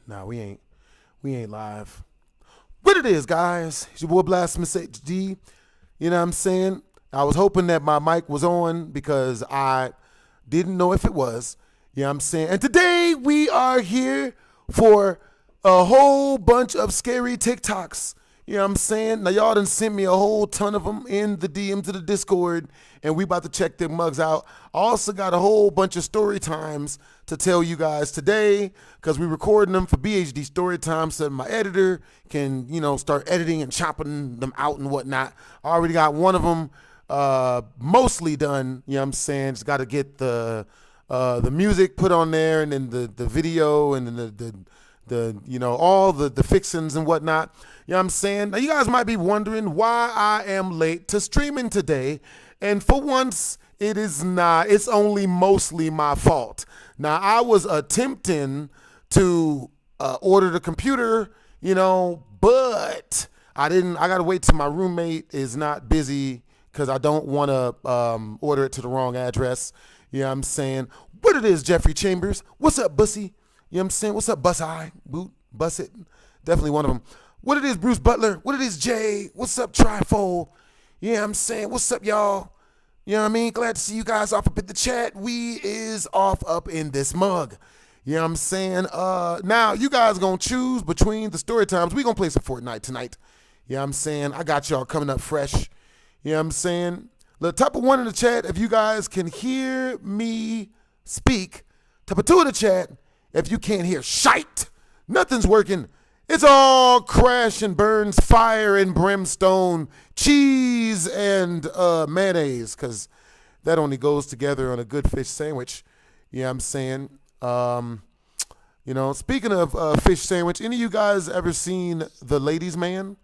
Nah, we ain't live. What it is, guys? It's your boy Blasphemous HD. You know what I'm saying? I was hoping that my mic was on because I didn't know if it was. You know what I'm saying? And today we are here for a whole bunch of scary TikToks. You know what I'm saying? Now y'all done sent me a whole ton of them in the DMs of the Discord, and we about to check their mugs out. I also got a whole bunch of story times to tell you guys today because we're recording them for BHD story time so that my editor can, start editing and chopping them out and whatnot. I already got one of them mostly done. You know what I'm saying? Just got to get the music put on there, and then the video, and then the all the fixings and whatnot. You know what I'm saying? Now you guys might be wondering why I am late to streaming today, and for once it is not. It's only mostly my fault. Now I was attempting to order the computer, but I didn't. I gotta wait till my roommate is not busy because I don't want to order it to the wrong address. You know what I'm saying? What it is, Jeffrey Chambers? What's up, Bussy? You know what I'm saying? What's up, Bus Eye? Boot, Bus It. Definitely one of them. What it is, Bruce Butler? What it is, Jay? What's up, Trifold? You know what I'm saying? What's up, y'all? You know what I mean? Glad to see you guys off up in the chat. We is off up in this mug. You know what I'm saying? Now, you guys going to choose between the story times. We going to play some Fortnite tonight. You know what I'm saying? I got y'all coming up fresh. You know what I'm saying? Type of 1 in the chat if you guys can hear me speak. Type of 2 in the chat if you can't hear shite. Nothing's working. It's all crash and burns, fire and brimstone, cheese and mayonnaise, because that only goes together on a good fish sandwich. You know what I'm saying? Speaking of fish sandwich, any of you guys ever seen The Ladies Man?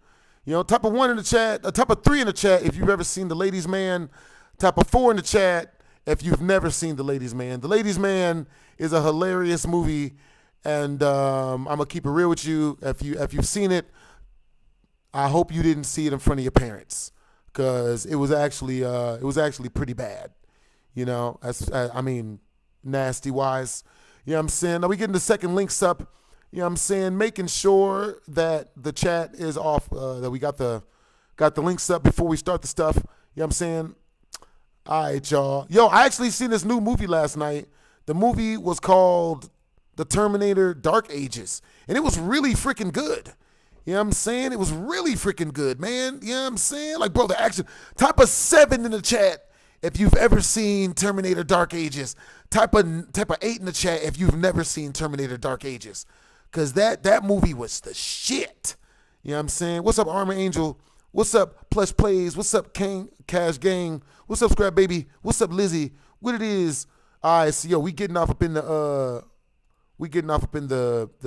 Type of 1 in the chat, type of 3 in the chat if you've ever seen The Ladies Man. Type of 4 in the chat if you've never seen The Ladies Man. The Ladies Man is a hilarious movie, and I'm gonna keep it real with you. If you've seen it, I hope you didn't see it in front of your parents, because it was actually pretty bad. Nasty wise. You know what I'm saying? Now we getting the second links up. You know what I'm saying? Making sure that the chat is off, that we got the links up before we start the stuff. You know what I'm saying? All right, y'all. Yo, I actually seen this new movie last night. The movie was called The Terminator Dark Ages, and it was really freaking good. You know what I'm saying? It was really freaking good, man. You know what I'm saying? Like, bro, the action. Type of 7 in the chat if you've ever seen Terminator Dark Ages. Type of 8 in the chat if you've never seen Terminator Dark Ages. Because that movie was the shit. You know what I'm saying? What's up, Armor Angel? What's up, Plush Plays? What's up, King Cash Gang? What's up, Scrap Baby? What's up, Lizzie? What it is? All right, so yo, we getting off up in the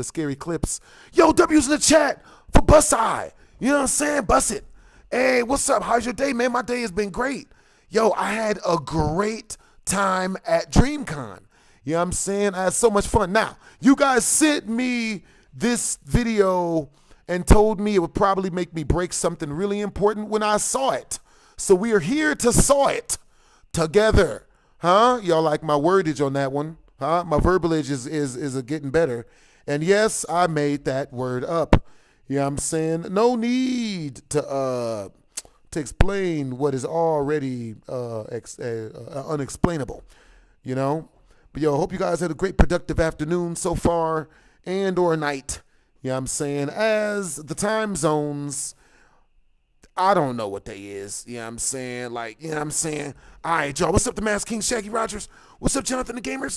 scary clips. Yo, W's in the chat for Bus Eye. You know what I'm saying? Bus it. Hey, what's up? How's your day, man? My day has been great. Yo, I had a great time at DreamCon. You know what I'm saying? I had so much fun. Now, you guys sent me this video and told me it would probably make me break something really important when I saw it. So we are here to saw it together. Huh? Y'all like my wordage on that one? Huh? My verbalage is getting better. And yes, I made that word up. You know what I'm saying? No need to explain what is already unexplainable. But yo, I hope you guys had a great productive afternoon so far, and or night. You know what I'm saying? As the time zones, I don't know what they is. You know what I'm saying? Like, you know what I'm saying? All right, y'all. What's up, the Masked King, Shaggy Rogers? What's up, Jonathan the Gamers?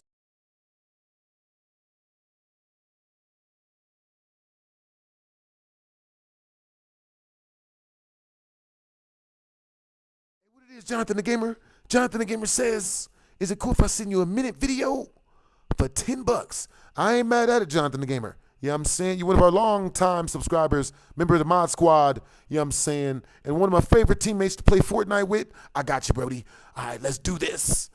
What it is, Jonathan the Gamer? Jonathan the Gamer says, is it cool if I send you a minute video for $10? I ain't mad at it, Jonathan the Gamer. You know what I'm saying? You're one of our long-time subscribers, member of the Mod Squad. You know what I'm saying? And one of my favorite teammates to play Fortnite with. I got you, Brody. All right, let's do this.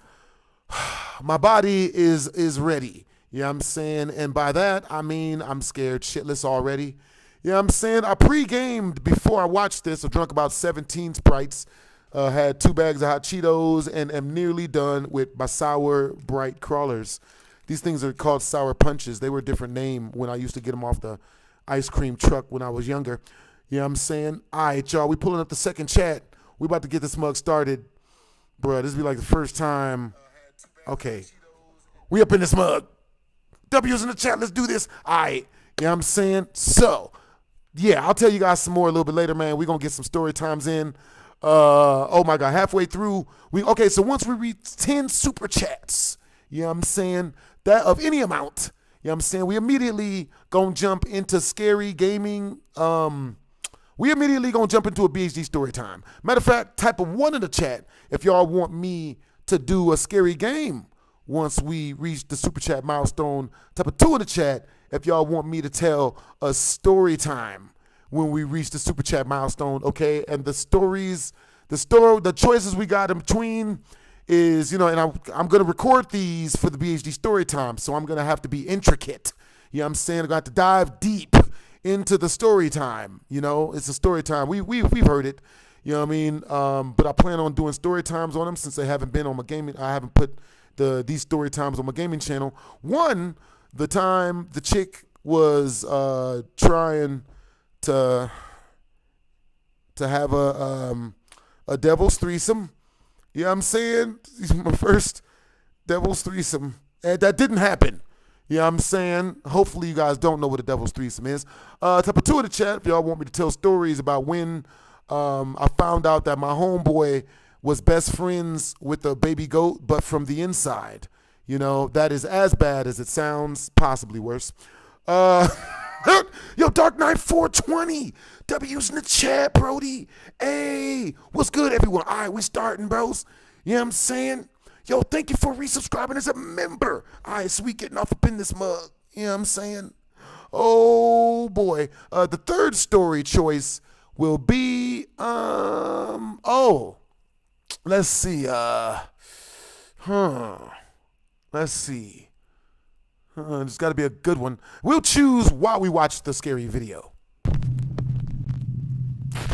My body is ready. You know what I'm saying? And by that, I mean I'm scared shitless already. You know what I'm saying? I pre-gamed before I watched this. I drunk about 17 Sprites. Had 2 bags of hot Cheetos and am nearly done with my sour bright crawlers. These things are called sour punches. They were a different name when I used to get them off the ice cream truck when I was younger. You know what I'm saying? All right, y'all. We pulling up the second chat. We about to get this mug started. Bruh, this be like the first time. Okay. We up in this mug. W's in the chat. Let's do this. All right. You know what I'm saying? So, yeah, I'll tell you guys some more a little bit later, man. We're going to get some story times in. Oh, my God. Halfway through. Okay, so once we reach 10 super chats, you know what I'm saying, that of any amount, you know what I'm saying, we immediately going to jump into scary gaming. We immediately going to jump into a BHD story time. Matter of fact, type of 1 in the chat if y'all want me to do a scary game once we reach the super chat milestone. Type of 2 in the chat if y'all want me to tell a story time when we reach the super chat milestone, okay? And the choices we got in between is, and I'm going to record these for the BHD story time, so I'm going to have to be intricate. You know what I'm saying? I'm going to have to dive deep into the story time. It's a story time. We've heard it. You know what I mean? But I plan on doing story times on them since they haven't been on my gaming. I haven't put these story times on my gaming channel. One, the time the chick was trying to have a devil's threesome. You know what I'm saying? My first devil's threesome. And that didn't happen. You know what I'm saying? Hopefully you guys don't know what a devil's threesome is. Type of 2 in the chat if y'all want me to tell stories about when I found out that my homeboy was best friends with a baby goat, but from the inside. That is as bad as it sounds, possibly worse. Yo, Dark Knight 420. W's in the chat, Brody. Hey, what's good, everyone? All right, we starting, bros. You know what I'm saying? Yo, thank you for resubscribing as a member. All right, so we getting off up in this mug. You know what I'm saying? Oh, boy. The third story choice will be, let's see. Let's see. It's got to be a good one. We'll choose while we watch the scary video.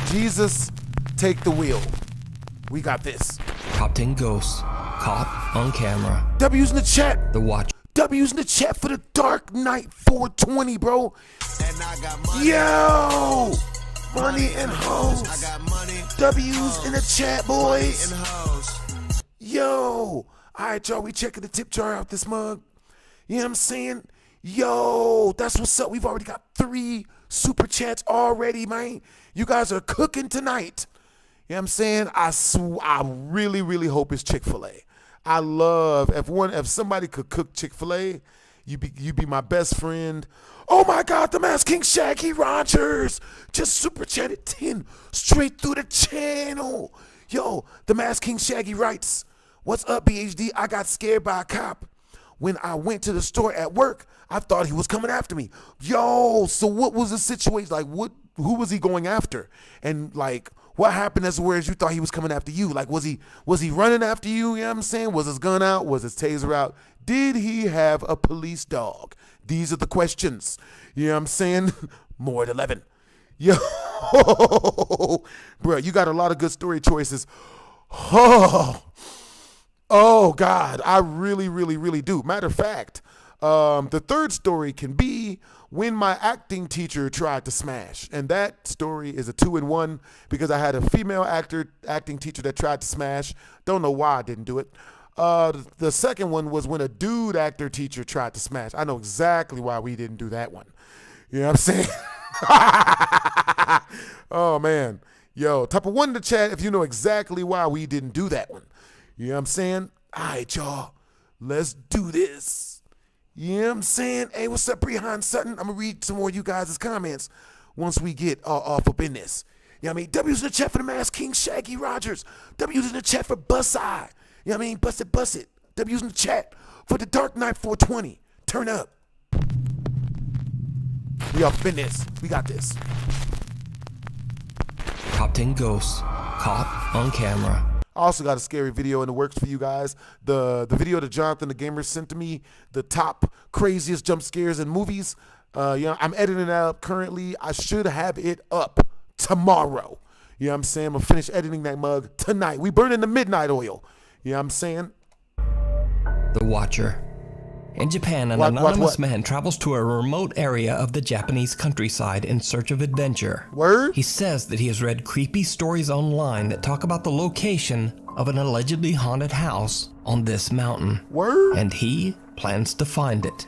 Jesus, take the wheel. We got this. Top 10 ghosts caught on camera. W's in the chat. The watch. W's in the chat for the Dark Knight 420, bro. And I got money. Yo! Money and hoes. I got money. W's in the chat, boys. And hoes. Yo! All right, y'all, we checking the tip jar out this mug. You know what I'm saying? Yo, that's what's up. We've already got 3 super chats already, man. You guys are cooking tonight. You know what I'm saying? I really, really hope it's Chick-fil-A. I love, if somebody could cook Chick-fil-A, you be my best friend. Oh my God, the Masked King Shaggy Rogers just super chatted 10 straight through the channel. Yo, the Masked King Shaggy writes, "What's up, BHD? I got scared by a cop. When I went to the store at work, I thought he was coming after me." Yo, so what was the situation? Like, who was he going after? And like, what happened as whereas you thought he was coming after you? Like, was he running after you? You know what I'm saying? Was his gun out? Was his taser out? Did he have a police dog? These are the questions. You know what I'm saying? More at 11. Yo, bro, you got a lot of good story choices. Oh, God, I really, really, really do. Matter of fact, the third story can be when my acting teacher tried to smash. And that story is a 2-in-1 because I had a female acting teacher that tried to smash. Don't know why I didn't do it. The second one was when a dude actor teacher tried to smash. I know exactly why we didn't do that one. You know what I'm saying? Oh, man. Yo, type of 1 in the chat if you know exactly why we didn't do that one. You know what I'm saying? All right, y'all. Let's do this. You know what I'm saying? Hey, what's up, Brehan Sutton? I'm going to read some more of you guys' comments once we get off up in this. You know what I mean? W's in the chat for the Masked King Shaggy Rogers. W's in the chat for Bust Eye. You know what I mean? Bust it. W's in the chat for the Dark Knight 420. Turn up. We up in this. We got this. Top 10 ghosts caught on camera. I also got a scary video in the works for you guys. The video that Jonathan the Gamer sent to me, the top craziest jump scares in movies. I'm editing that up currently. I should have it up tomorrow. You know what I'm saying? I'm going to finish editing that mug tonight. We burning the midnight oil. You know what I'm saying? The Watcher. In Japan, an What? anonymous man travels to a remote area of the Japanese countryside in search of adventure. Word? He says that he has read creepy stories online that talk about the location of an allegedly haunted house on this mountain. Word? And he plans to find it.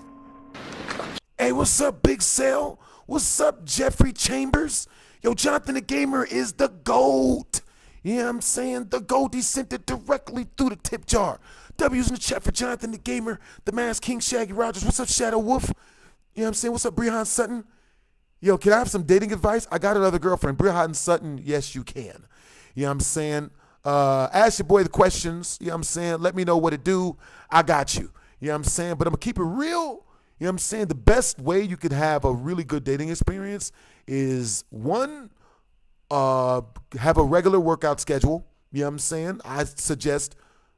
Hey, what's up, Big Sale? What's up, Jeffrey Chambers? Yo, Jonathan the Gamer is the GOAT. You know what I'm saying? The GOAT, he sent it directly through the tip jar. W's in the chat for Jonathan the Gamer, the Masked King, Shaggy Rogers. What's up, Shadow Wolf? You know what I'm saying? What's up, Brehan Sutton? Yo, can I have some dating advice? I got another girlfriend. Brehan Sutton, yes, you can. You know what I'm saying? Ask your boy the questions. You know what I'm saying? Let me know what to do. I got you. You know what I'm saying? But I'm going to keep it real. You know what I'm saying? The best way you could have a really good dating experience is, one, have a regular workout schedule. You know what I'm saying? I suggest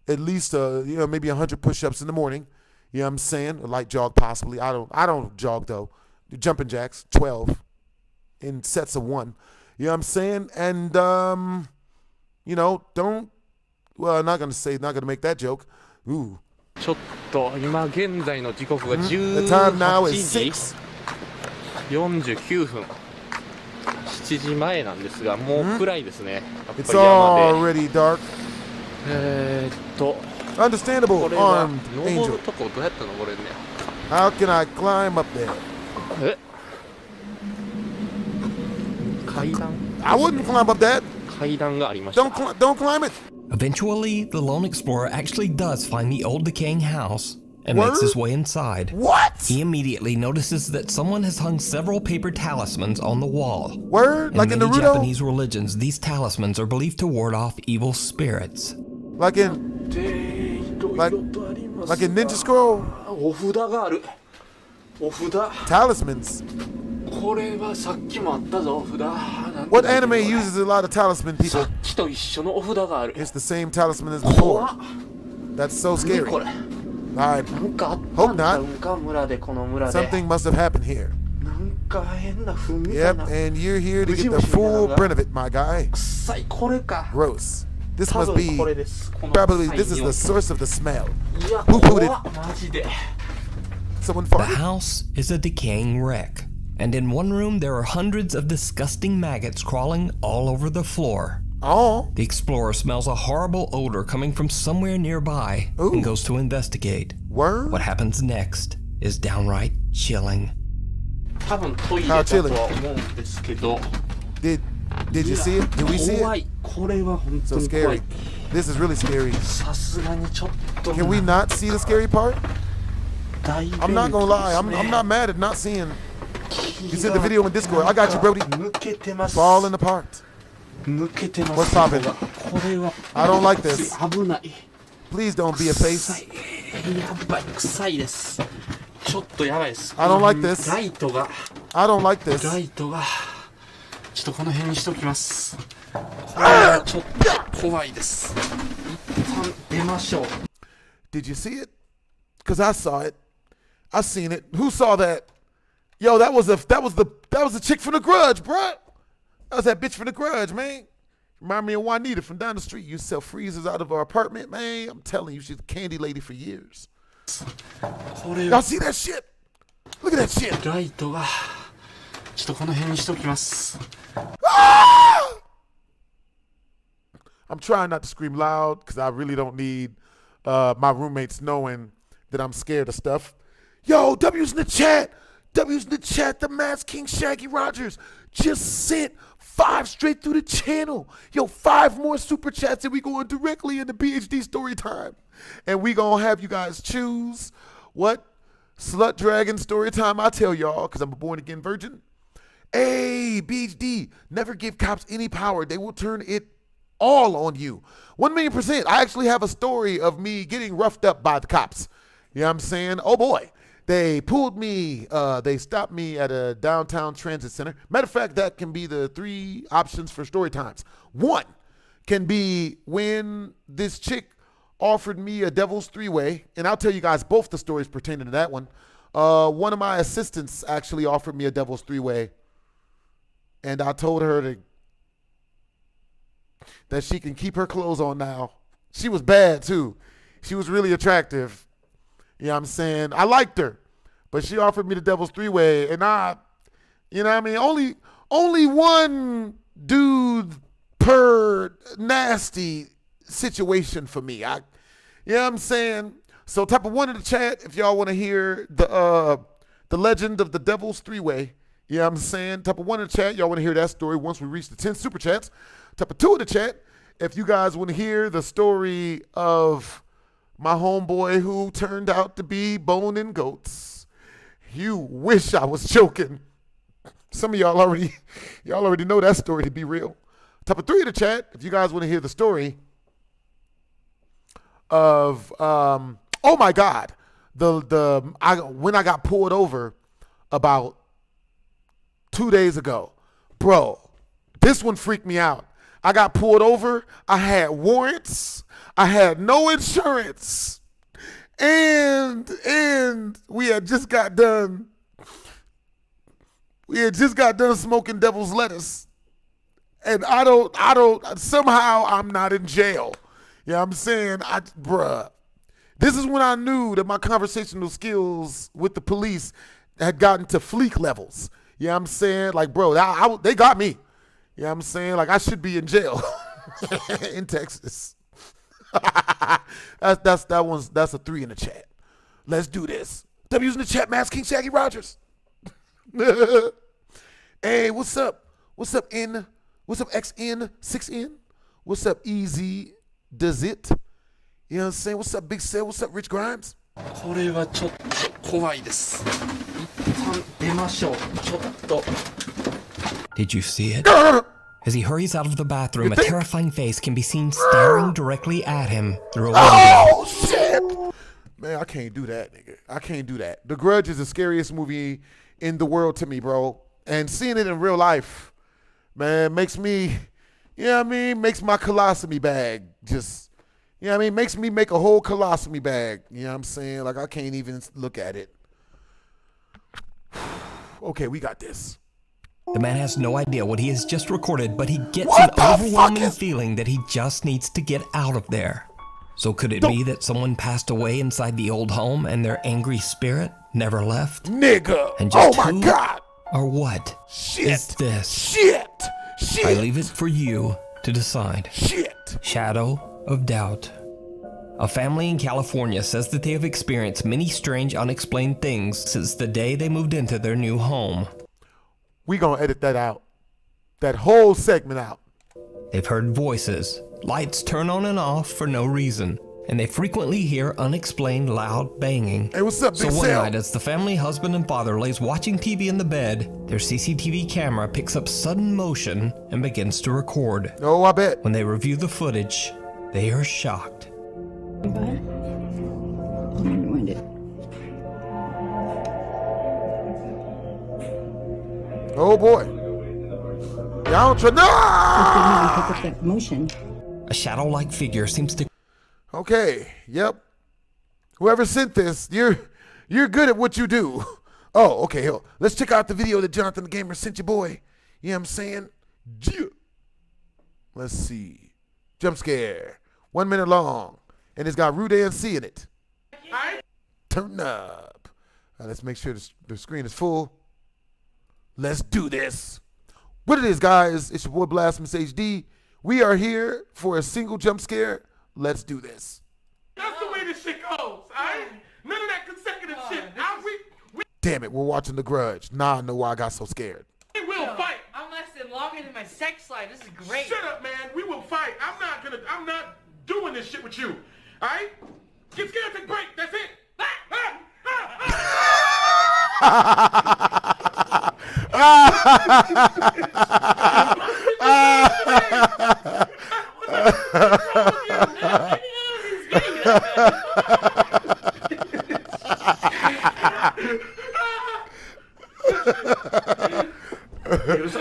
at least maybe 100 push-ups in the morning. You know what I'm saying? A light jog possibly. I don't jog though. Jumping jacks, 12 in sets of 1. You know what I'm saying? And I'm not gonna make that joke. Ooh. ちょっと今現在の時刻が The time now 18 is 時 6. 49分7時前なんですがもう暗いですね、やっぱ It's り山で already dark. こ Understandable, れは armed 登 angel. るとこどうやって登れんね How can I climb up there? や階段 I wouldn't climb up that. 階段がありました Don't climb it. Eventually, the lone explorer actually does find the old decaying house and Word? makes his way inside. What? He immediately notices that someone has hung several paper talismans on the wall. Word? Like in many Naruto? Japanese religions, these talismans are believed to ward off evil spirits. Like in Ninja Scroll? お札があるお札 Talismans. これはさっきもあったぞお札 What anime uses a lot of talisman さ people? っきと一緒のお札がある It's the same talisman as 怖 before. っ That's so 何 scary. これ Alright, なんかあったんちゃ Hope うんか村でこの村で something must have happened here. なんか変な踏みたい Yep, な and you're here to get the full brunt of it, my guy. 臭いこれか Gross. This 多 must 分 be, これですこの probably 臭い this is 匂い the source of the smell. いや Who put it? 怖っマジで Someone The farted? house is a decaying wreck, and in one room there are hundreds of disgusting maggots crawling all over the floor. Oh, The explorer smells a horrible odor coming from somewhere nearby Ooh. and goes to investigate. word? What happens next is downright chilling. 多分トイレだとは思うんですけど Did you see it? Did we see 怖 it? いこれは本 So 当に怖い scary. This is really scary. さすがにちょっと Can we not see the scary part? 大便 I'm not gonna lie. I'm ですね not mad at not seeing. You sent the video in Discord. I got you, Brody. 抜けてます Falling apart. 抜けてます What's poppin'? これは I don't like this. 危ない Please don't be a 臭 face. いやばい臭いですちょっとやばいです I don't like this. ライトが I don't like ラ this. イトがちょっとこの辺にしておきますこれはちょっと怖いです一旦出ましょう Did you see it? Cause I saw it. I seen it. Who saw that? Yo, that was the chick from The Grudge, bruh. That was that bitch from The Grudge, man. Remind me of Juanita from down the street. You sell freezers out of her apartment, man. I'm telling you, she's a candy lady for years. これ Y'all は see that shit? Look at that shit. ライトがちょっとこの辺にしておきます I'm trying not to scream loud because I really don't need my roommates knowing that I'm scared of stuff. Yo, W's in the chat. W's in the chat. The Masked King Shaggy Rogers just sent 5 straight through the channel. Yo, 5 more super chats and we going directly into PhD story time. And we gonna have you guys choose what slut dragon story time I tell y'all because I'm a born again virgin. Hey, PhD, never give cops any power. They will turn it all on you. 1,000,000%. I actually have a story of me getting roughed up by the cops. You know what I'm saying? Oh boy. They pulled me, they stopped me at a downtown transit center. Matter of fact, that can be the 3 options for story times. 1 can be when this chick offered me a devil's 3-way, and I'll tell you guys both the stories pertaining to that one. One of my assistants actually offered me a devil's 3-way, and I told her that she can keep her clothes on now. She was bad too. She was really attractive. You know what I'm saying? I liked her, but she offered me the devil's three-way, and you know what I mean? Only one dude per nasty situation for me. You know what I'm saying? So type of one in the chat if y'all want to hear the legend of the devil's three-way. You know what I'm saying? Type of one in the chat, y'all want to hear that story once we reach the 10 super chats. Type of two in the chat if you guys want to hear the story of my homeboy who turned out to be bone and goats. You wish I was joking. Some of y'all already know that story to be real. Type of three in the chat if you guys want to hear the story of oh my God, when I got pulled over about 2 days ago. Bro, this one freaked me out. I got pulled over. I had warrants. I had no insurance. And we had just got done smoking devil's lettuce. And I don't somehow I'm not in jail. You know what I'm saying? Bruh. This is when I knew that my conversational skills with the police had gotten to fleek levels. You know what I'm saying? Like, bro, they got me. You know what I'm saying? Like, I should be in jail in Texas. That's a three in the chat. Let's do this. W's in the chat, Mass King Shaggy Rogers. Hey, what's up? What's up, N? What's up, XN? 6N? What's up, Easy? Does it? You know what I'm saying? What's up, Big Sale? What's up, Rich Grimes? これはちょっと怖いです。一旦出ましょう。ちょっと。Did you see it? As he hurries out of the bathroom, a terrifying face can be seen staring directly at him through a window. Oh, shit! Man, I can't do that, nigga. I can't do that. The Grudge is the scariest movie in the world to me, bro. And seeing it in real life, man, makes me, you know what I mean? Makes my colostomy bag just, you know what I mean? Makes me make a whole colostomy bag. You know what I'm saying? Like, I can't even look at it. Okay, we got this. The man has no idea what he has just recorded, but he gets an overwhelming feeling that he just needs to get out of there. So could it be that someone passed away inside the old home and their angry spirit never left? Nigga! And just oh my God! Or what is this? Shit! I leave it for you to decide. Shit! Shadow of doubt. A family in California says that they have experienced many strange, unexplained things since the day they moved into their new home. We gonna edit that out. That whole segment out. They've heard voices, lights turn on and off for no reason, and they frequently hear unexplained loud banging. Hey, what's up, Big So one Sal? night, as the family husband and father lays watching TV in the bed, their CCTV camera picks up sudden motion and begins to record. Oh, I bet. When they review the footage, they are shocked. Rewind it. Oh boy. Y'all try. No! Pick up that motion. A shadow-like figure seems to... Okay. Yep. Whoever sent this, you're good at what you do. Oh, okay. Let's check out the video that Jonathan the Gamer sent you, boy. You know what I'm saying? Let's see. Jump scare. 1 minute long. And it's got Rude ANC in it. Turn up. Let's make sure the screen is full. Let's do this. What it is, guys, it's your boy Blasphemous HD. We are here for a single jump scare. Let's do this. That's the way this shit goes, alright? None of that consecutive shit. Damn it, we're watching The Grudge. Now I know why I got so scared. We will fight. I'm lasting longer than my sex life. This is great. Shut up, man. We will fight. I'm not doing this shit with you. Alright? Get scared, take a break. That's it. Is it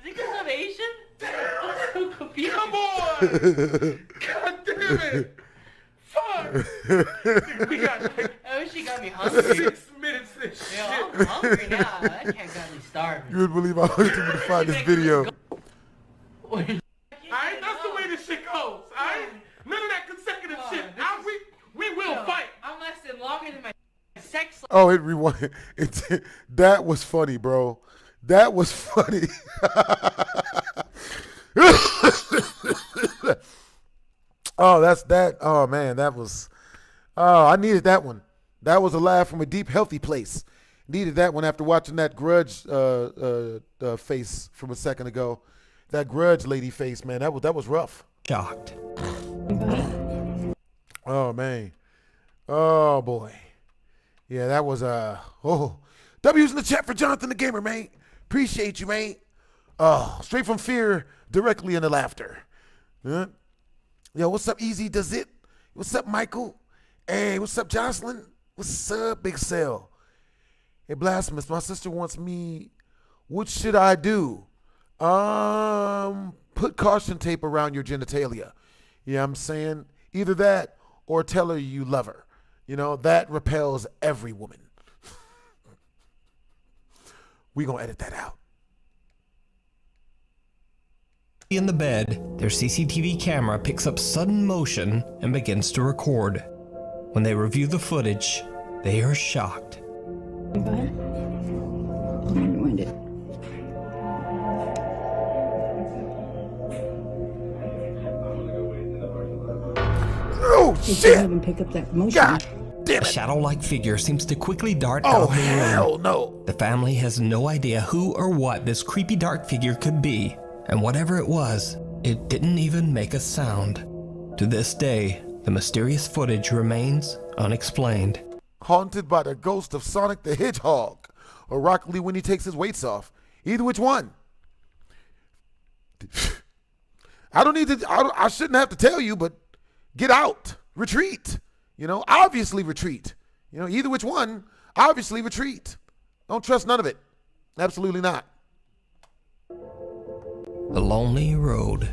because I'm Asian? I'm so confused. Come on. God damn it. Fuck. We got like Oh, she got me hungry. 6 minutes of Yo, shit. I'm hungry now. That cat got me starving. You would believe how hard it took me to find this video. Alright, that's the way this shit goes. Alright? None of that consecutive shit. We will fight. I'm lasting longer than my sex life. Oh, it rewind. That was funny, bro. That was funny. Oh, that's that. Oh man, that was. Oh, I needed that one. That was a laugh from a deep, healthy place. Needed that one after watching that Grudge face from a second ago. That Grudge lady face, man. That was rough. Shocked. Oh man. Oh boy. Yeah, that was W's in the chat for Jonathan the Gamer, man. Appreciate you, man. Oh, straight from fear directly into laughter. Huh? Yo, what's up, Easy Does It? What's up, Michael? Hey, what's up, Jocelyn? What's up, Big Cell? Hey, Blasphemous, my sister wants me. What should I do? Put caution tape around your genitalia. You know what I'm saying? Either that or tell her you love her. You know, that repels every woman. We gonna edit that out. In the bed, their CCTV camera picks up sudden motion and begins to record. When they review the footage, they are shocked. Anybody? I'm gonna rewind it. Oh, It shit! didn't even pick up that motion. God damn A it! shadow-like figure seems to quickly dart out Oh, of the room. hell no! The family has no idea who or what this creepy dark figure could be, and whatever it was, it didn't even make a sound. To this day, the mysterious footage remains unexplained. Haunted by the ghost of Sonic the Hedgehog, or Rock Lee when he takes his weights off. Either which one. I don't need to. I shouldn't have to tell you, but get out, retreat. You know, obviously retreat. You know, either which one, obviously retreat. Don't trust none of it. Absolutely not. The Lonely Road.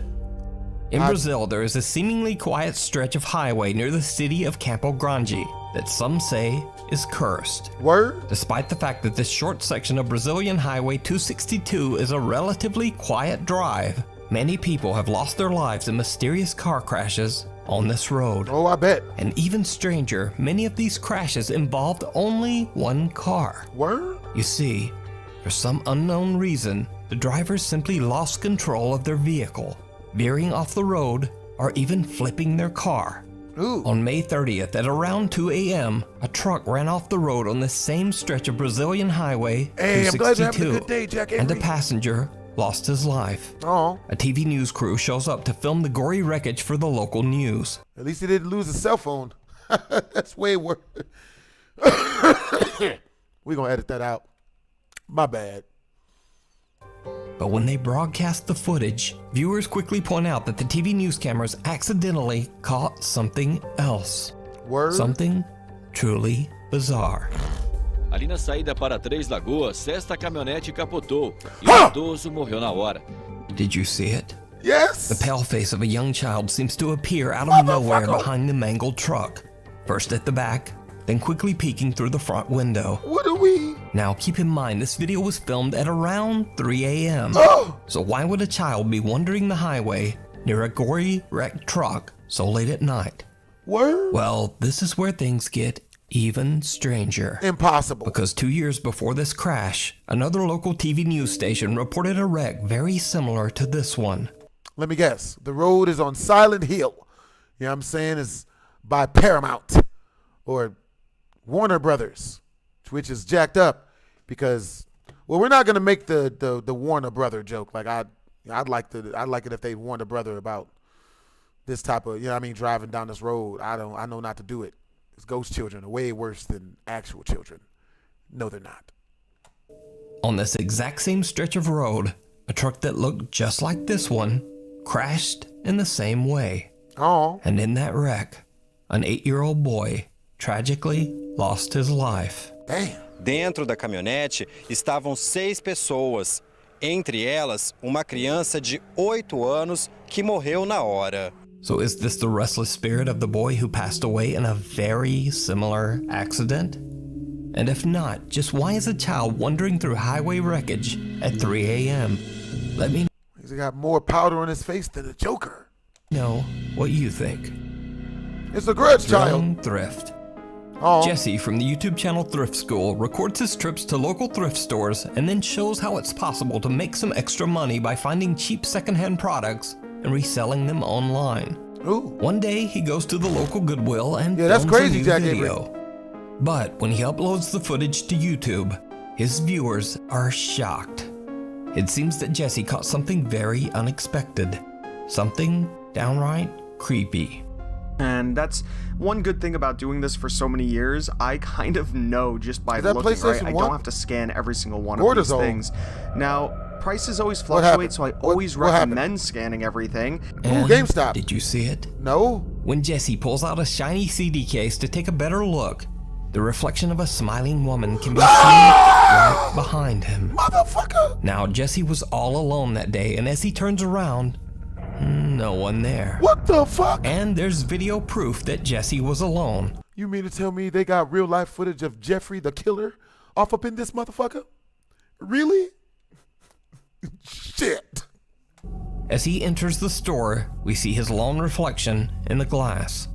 In Brazil, there is a seemingly quiet stretch of highway near the city of Campo Grande that some say is cursed. Word? Despite the fact that this short section of Brazilian Highway 262 is a relatively quiet drive, many people have lost their lives in mysterious car crashes on this road. Oh, I bet. And even stranger, many of these crashes involved only one car. Word? You see, for some unknown reason, the drivers simply lost control of their vehicle, veering off the road or even flipping their car. Ooh. On May 30th at around 2 a.m., a truck ran off the road on this same stretch of Brazilian Highway Hey, I'm glad you're 262, having a good day, Jack and a Avery. passenger lost his life. Oh, A TV news crew shows up to film the gory wreckage for the local news. at least he didn't lose his cell phone. That's way worse. We're going to edit that out. My bad. But when they broadcast the footage, viewers quickly point out that the TV news cameras accidentally caught something else. Word? Something truly bizarre. Ali na saída para Três Lagoas, esta caminhonete capotou e o idoso morreu na hora. Did you see it? Yes. The pale face of a young child seems to appear out of nowhere behind the mangled truck. First at the back, then quickly peeking through the front window. What are we? Now keep in mind this video was filmed at around 3 a.m. Oh. So why would a child be wandering the highway near a gory wrecked truck so late at night? Word? Well, this is where things get even stranger. Impossible. Because 2 years before this crash, another local TV news station reported a wreck very similar to this one. Let me guess. The road is on Silent Hill. You know what I'm saying? It's by Paramount or Warner Brothers, which is jacked up because, well, we're not gonna make the Warner Brother joke. Like I'd like it if they warned a brother about this type of, you know what I mean, driving down this road. I know not to do it. It's ghost children are way worse than actual children. No, they're not. On this exact same stretch of road, a truck that looked just like this one crashed in the same way. Oh. And in that wreck, an 8-year-old boy tragically lost his life. Damn. Dentro da caminhonete estavam 6 pessoas, entre elas uma criança de 8 anos que morreu na hora. So is this the restless spirit of the boy who passed away in a very similar accident? And if not, just why is a child wandering through highway wreckage at 3 a.m.? Let me He's got more powder on his face than the Joker. Know what you think. It's a grudge child. Young Thrift. Oh. Jesse from the YouTube channel Thrift School records his trips to local thrift stores and then shows how it's possible to make some extra money by finding cheap secondhand products and reselling them online. Ooh. One day he goes to the local Goodwill and that's films crazy, a new Jack video. But when he uploads the footage to YouTube, his viewers are shocked. It seems that Jesse caught something very unexpected. Something downright creepy. And that's one good thing about doing this for so many years. I kind of know just by looking, right? I don't have to scan every single one of these things. Now, prices always fluctuate, so I always recommend scanning everything. And GameStop. Did you see it? No. When Jesse pulls out a shiny CD case to take a better look, the reflection of a smiling woman can be seen right behind him. Motherfucker! Now, Jesse was all alone that day, and as he turns around, no one there. What the fuck? And there's video proof that Jesse was alone. You mean to tell me they got real life footage of Jeffrey the killer off up in this motherfucker? Really? Shit. As he enters the store, we see his lone reflection in the glass.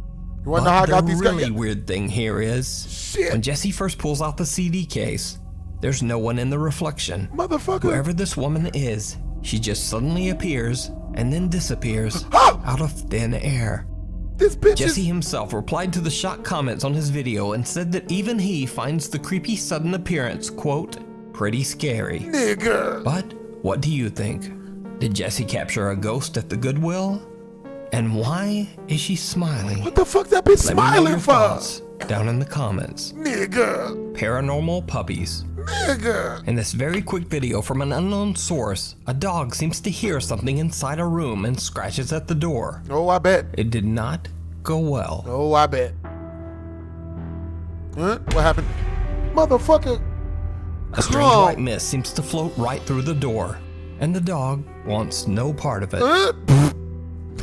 You wanna know how I got these guys? The really weird thing here is, when Jesse first pulls out the CD case, there's no one in the reflection. Motherfucker. Whoever this woman is, she just suddenly appears and then disappears out of thin air. This bitch Jesse himself replied to the shocked comments on his video and said that even he finds the creepy sudden appearance, quote, pretty scary. Nigga. But what do you think? Did Jesse capture a ghost at the Goodwill? And why is she smiling? What the fuck that bitch Let me know smiling your for? thoughts down in the comments. Nigga. Paranormal puppies. Nigga. In this very quick video from an unknown source, a dog seems to hear something inside a room and scratches at the door. Oh, I bet. It did not go well. Oh, I bet. Huh? What happened? Motherfucker. A strange white mist seems to float right through the door, and the dog wants no part of it.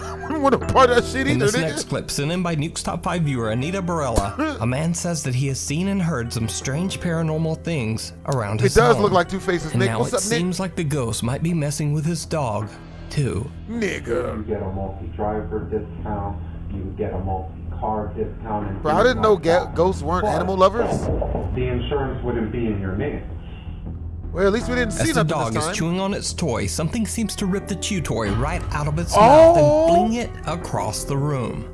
I don't want a part of that shit either, In this nigga. next clip, sent in by Nuke's Top 5 viewer Anita Barella, a man says that he has seen and heard some strange paranormal things around his It does home. look like Two-Face's And Nick. now What's it up, Nick? seems like the ghost might be messing with his dog, too. Nigga. You get a multi-driver discount, you get a multi-car discount. And Bro, I didn't know ghosts weren't animal lovers. The insurance wouldn't be in your name. Well, at least we didn't see As the nothing dog this is time. chewing on its toy, something seems to rip the chew toy right out of its mouth and fling it across the room.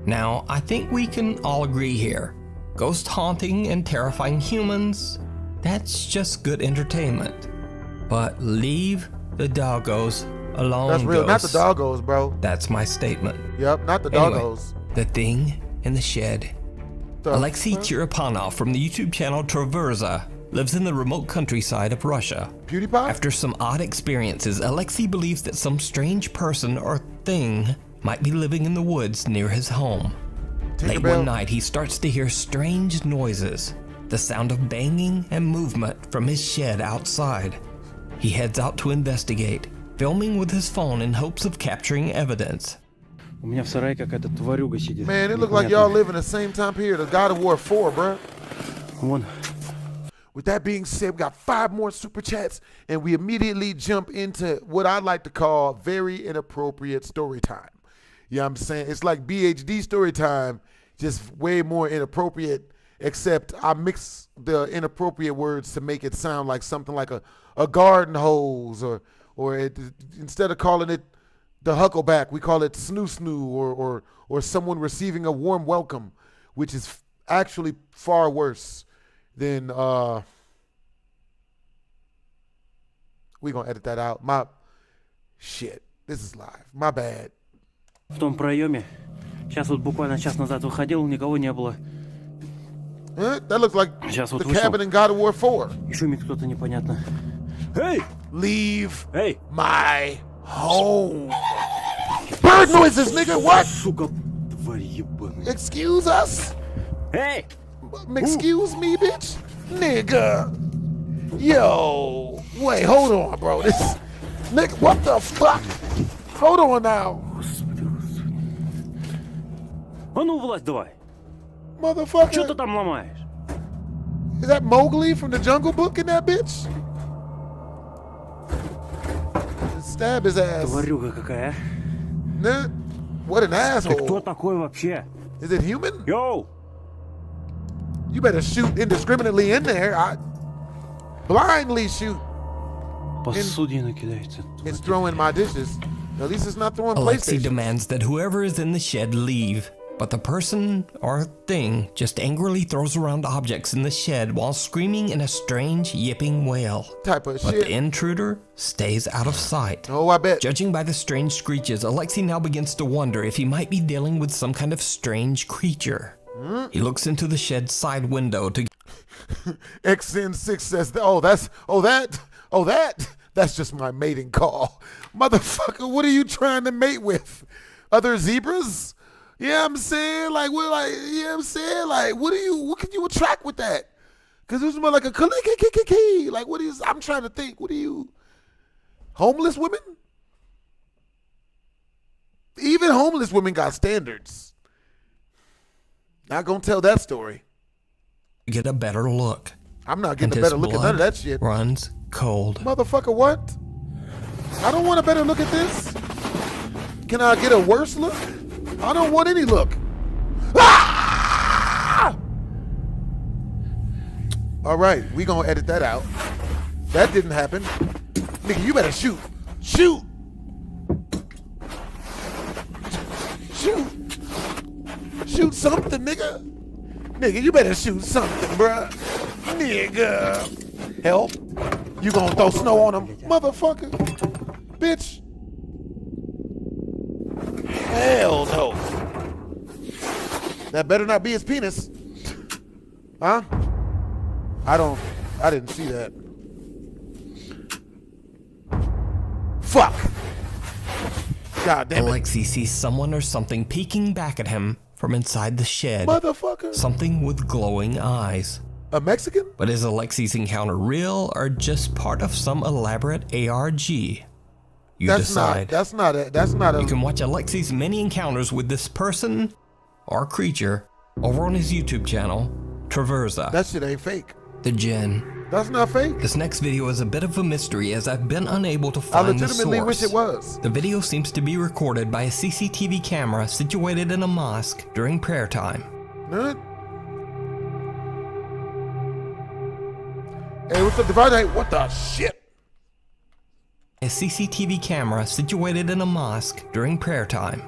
Now, I think we can all agree here. Ghost haunting and terrifying humans, that's just good entertainment. But leave the doggos alone, That's real. Not ghosts. the doggos, bro. That's my statement. Yep, not the Anyway, doggos. the thing in the shed. Alexei Chirapanov from the YouTube channel Traversa lives in the remote countryside of Russia. PewDiePie? After some odd experiences, Alexei believes that some strange person or thing might be living in the woods near his home. Late one night, he starts to hear strange noises, the sound of banging and movement from his shed outside. He heads out to investigate, filming with his phone in hopes of capturing evidence. Man, it looked like y'all live in the same time period as God of War 4, bro. With that being said, we got 5 more super chats, and we immediately jump into what I like to call very inappropriate story time. You know what I'm saying? It's like BHD story time, just way more inappropriate, except I mix the inappropriate words to make it sound like something like a garden hose, or instead of calling it the huckleback, we call it snoo snoo, or someone receiving a warm welcome, which is actually far worse than we gonna edit that out. My shit, this is live. My bad. В том проеме. Сейчас вот буквально час назад выходил, никого не было. That looks like Сейчас вот the cabin in God of War 4. И шумит кто-то непонятно. Hey! Leave Hey! my home. Bird noises, nigga. What? Сука, тварь ебаная. Excuse us? Hey! Excuse me, bitch? Nigga. Yo. Wait, hold on, bro. This nigga, what the fuck? Hold on now. А ну, влазь давай. Motherfucker. Что ты там ломаешь? Is that Mowgli from the Jungle Book in that bitch? Stab his ass. Тварюга какая. Nah. What an asshole. Ты кто такой вообще? Is it human? Yo! You better shoot indiscriminately in there. Blindly shoot. Посудина кидается. It's throwing my dishes. At least it's not throwing Alexei PlayStation. demands that whoever is in the shed leave, but the person or thing just angrily throws around objects in the shed while screaming in a strange yipping wail. Type of But shit. the intruder stays out of sight. Oh, I bet. Judging by the strange screeches, Alexei now begins to wonder if he might be dealing with some kind of strange creature. He looks into the shed's side window to XN6 says, that's just my mating call. Motherfucker, what are you trying to mate with? Other zebras? Yeah, I'm saying, like, what can you attract with that? Because it was more like a like, what is, I'm trying to think, what are you, homeless women? Even homeless women got standards. Not gonna tell that story. get a better look. I'm not getting And a better his look at none of that shit. Runs cold. Motherfucker, what? I don't want a better look at this. Can I get a worse look? I don't want any look. Ah! All right, we gonna edit that out. That didn't happen. Nigga, you better shoot. Shoot. Shoot. Shoot something, nigga. Nigga, you better shoot something, bruh. Nigga. Help. You gonna throw snow on him? Motherfucker. Bitch. Hell no. That better not be his penis. Huh? I didn't see that. Fuck. God damn it. Alexei sees someone or something peeking back at him from inside the shed. Motherfucker. Something with glowing eyes. A Mexican? But is Alexei's encounter real or just part of some elaborate ARG? You decide. That's not a. You can watch Alexei's many encounters with this person or creature over on his YouTube channel, Traversa. That shit ain't fake. The Djinn. That's not fake. This next video is a bit of a mystery as I've been unable to find the source. I legitimately wish it was. The video seems to be recorded by a CCTV camera situated in a mosque during prayer time. Nerd. Hey, what's up, Divide? Hey, what the shit? A CCTV camera situated in a mosque during prayer time.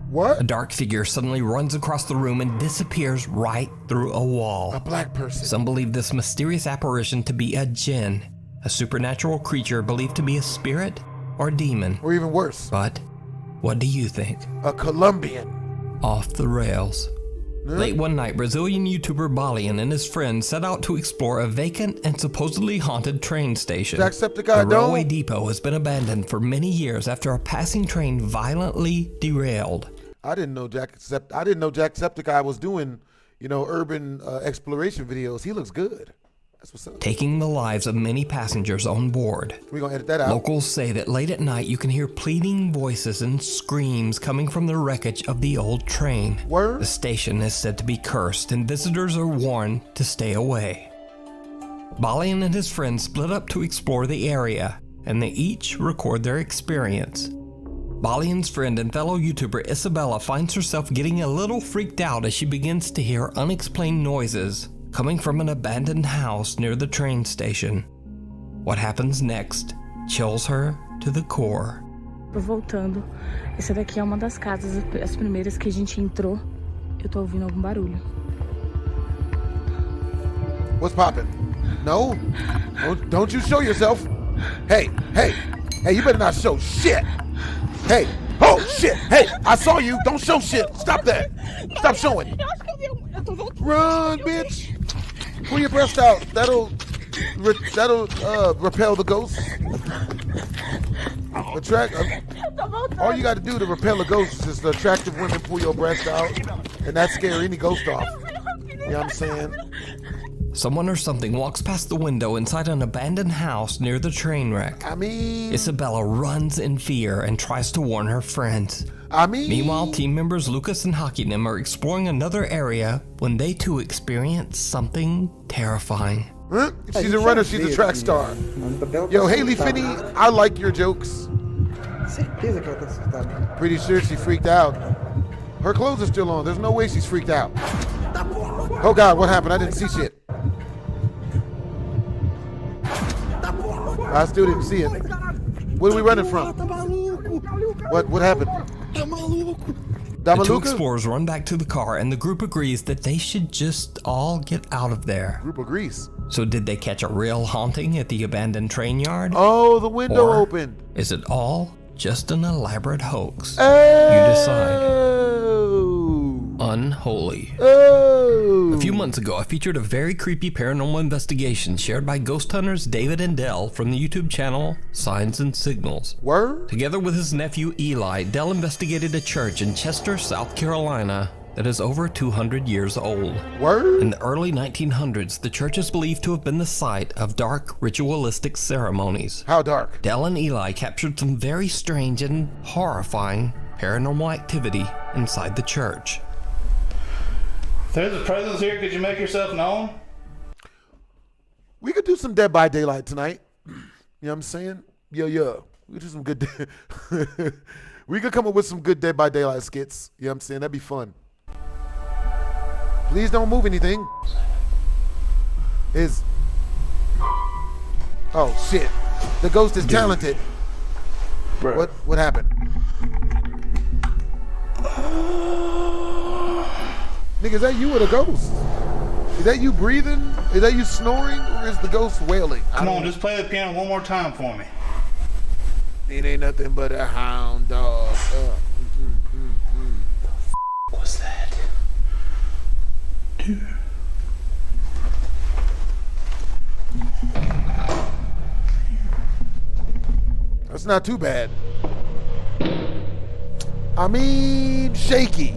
What? A dark figure suddenly runs across the room and disappears right through a wall. A black person. Some believe this mysterious apparition to be a Djinn, a supernatural creature believed to be a spirit or demon. Or even worse. But what do you think? A Colombian. Off the rails. Late one night, Brazilian YouTuber Ballin and his friends set out to explore a vacant and supposedly haunted train station. Jacksepticeye The railway depot has been abandoned for many years after a passing train violently derailed. I didn't know Jacksepticeye was doing, urban exploration videos. He looks good. That's what's up. Taking the lives of many passengers on board. We're gonna edit that out. Locals say that late at night you can hear pleading voices and screams coming from the wreckage of the old train. Word? The station is said to be cursed and visitors are warned to stay away. Ballin and his friends split up to explore the area, and they each record their experience. Ballin's friend and fellow YouTuber Isabella finds herself getting a little freaked out as she begins to hear unexplained noises coming from an abandoned house near the train station. What happens next chills her to the core. Voltando, essa daqui é uma das casas, as primeiras que a gente entrou. Eu tô ouvindo algum barulho. What's poppin'? No? Don't you show yourself. Hey, you better not show shit. Hey, oh shit, hey, I saw you, don't show shit. Stop that. Stop showing. Run, bitch. Pull your breast out. That'll repel the ghosts. All you got to do to repel a ghost is the attractive women pull your breast out, and that scare any ghost off. You know what I'm saying? Someone or something walks past the window inside an abandoned house near the train wreck. I mean... Isabella runs in fear and tries to warn her friends. I mean... Meanwhile, team members Lucas and Hakkinen are exploring another area when they too experience something terrifying. Huh? She's a runner, she's a track star. Yo, Haley Finney, I like your jokes. Pretty sure she freaked out. Her clothes are still on. There's no way she's freaked out. Oh God, what happened? I didn't see shit. I still didn't see it. What are we running from? What happened? The two explorers run back to the car and the group agrees that they should just all get out of there. Group agrees. So did they catch a real haunting at the abandoned train yard? Oh, the window opened. Is it all just an elaborate hoax? You decide. Unholy. A few months ago, I featured a very creepy paranormal investigation shared by ghost hunters David and Dell from the YouTube channel Signs and Signals. Word? Together with his nephew Eli, Dell investigated a church in Chester, South Carolina that is over 200 years old. Word? In the early 1900s, the church is believed to have been the site of dark ritualistic ceremonies. How dark? Dell and Eli captured some very strange and horrifying paranormal activity inside the church. There's a presence here. Could you make yourself known? We could do some Dead by Daylight tonight. You know what I'm saying? Yo. We could do some good... we could come up with some good Dead by Daylight skits. You know what I'm saying? That'd be fun. Please don't move anything. Oh, shit. The ghost is talented. Bro. What happened? Nigga, is that you or the ghost? Is that you breathing? Is that you snoring? Or is the ghost wailing? Come on, just play the piano one more time for me. It ain't nothing but a hound dog. What's that? Dude. That's not too bad. I mean, shaky.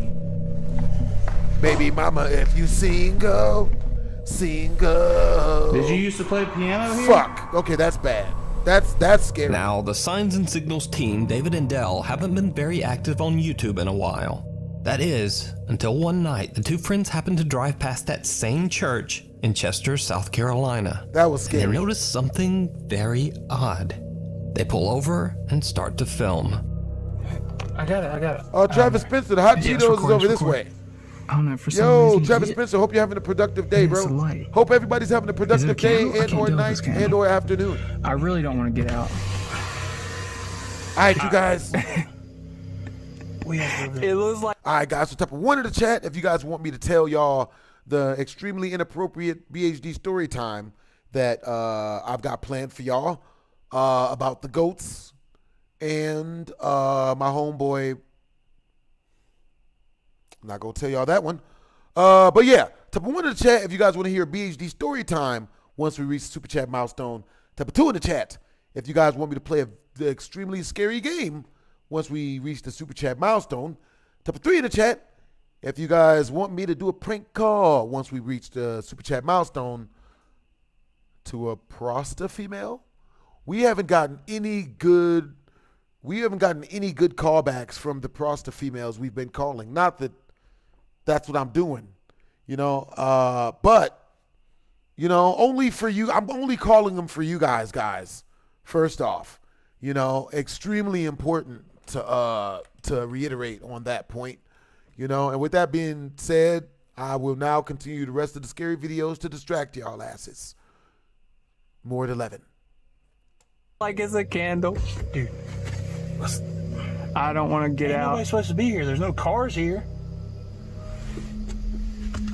Baby mama, if you single. Did you used to play piano here? Fuck. Okay, that's bad. That's scary. Now, the Signs and Signals team, David and Dell, haven't been very active on YouTube in a while. That is, until one night, the two friends happened to drive past that same church in Chester, South Carolina. That was scary. And they noticed something very odd. They pull over and start to film. I got it. Oh, Travis Spencer, the hot Cheetos is over this way. I don't know, for some reason. Yo, Travis Spencer, hope you're having a productive day, bro. Hope everybody's having a productive day and or night and or afternoon. I really don't want to get out. All right, you guys. It looks like... All right, guys, so type of one in the chat if you guys want me to tell y'all the extremely inappropriate BHD story time that I've got planned for y'all about the goats and my homeboy. I'm not going to tell y'all that one. But yeah, type of one in the chat if you guys want to hear BHD story time once we reach Super Chat milestone. Type of two in the chat if you guys want me to play the extremely scary game once we reach the Super Chat milestone. Type of three in the chat if you guys want me to do a prank call once we reach the Super Chat milestone to a prosta female. We haven't gotten any good callbacks from the prosta females we've been calling. Not that that's what I'm doing, you know, but, you know, only for you. I'm only calling them for you guys. First off, you know, extremely important to reiterate on that point, you know, and with that being said, I will now continue the rest of the scary videos to distract y'all asses. More at 11. Like it's a candle. Dude. I don't want to get out. Nobody's supposed to be here. There's no cars here.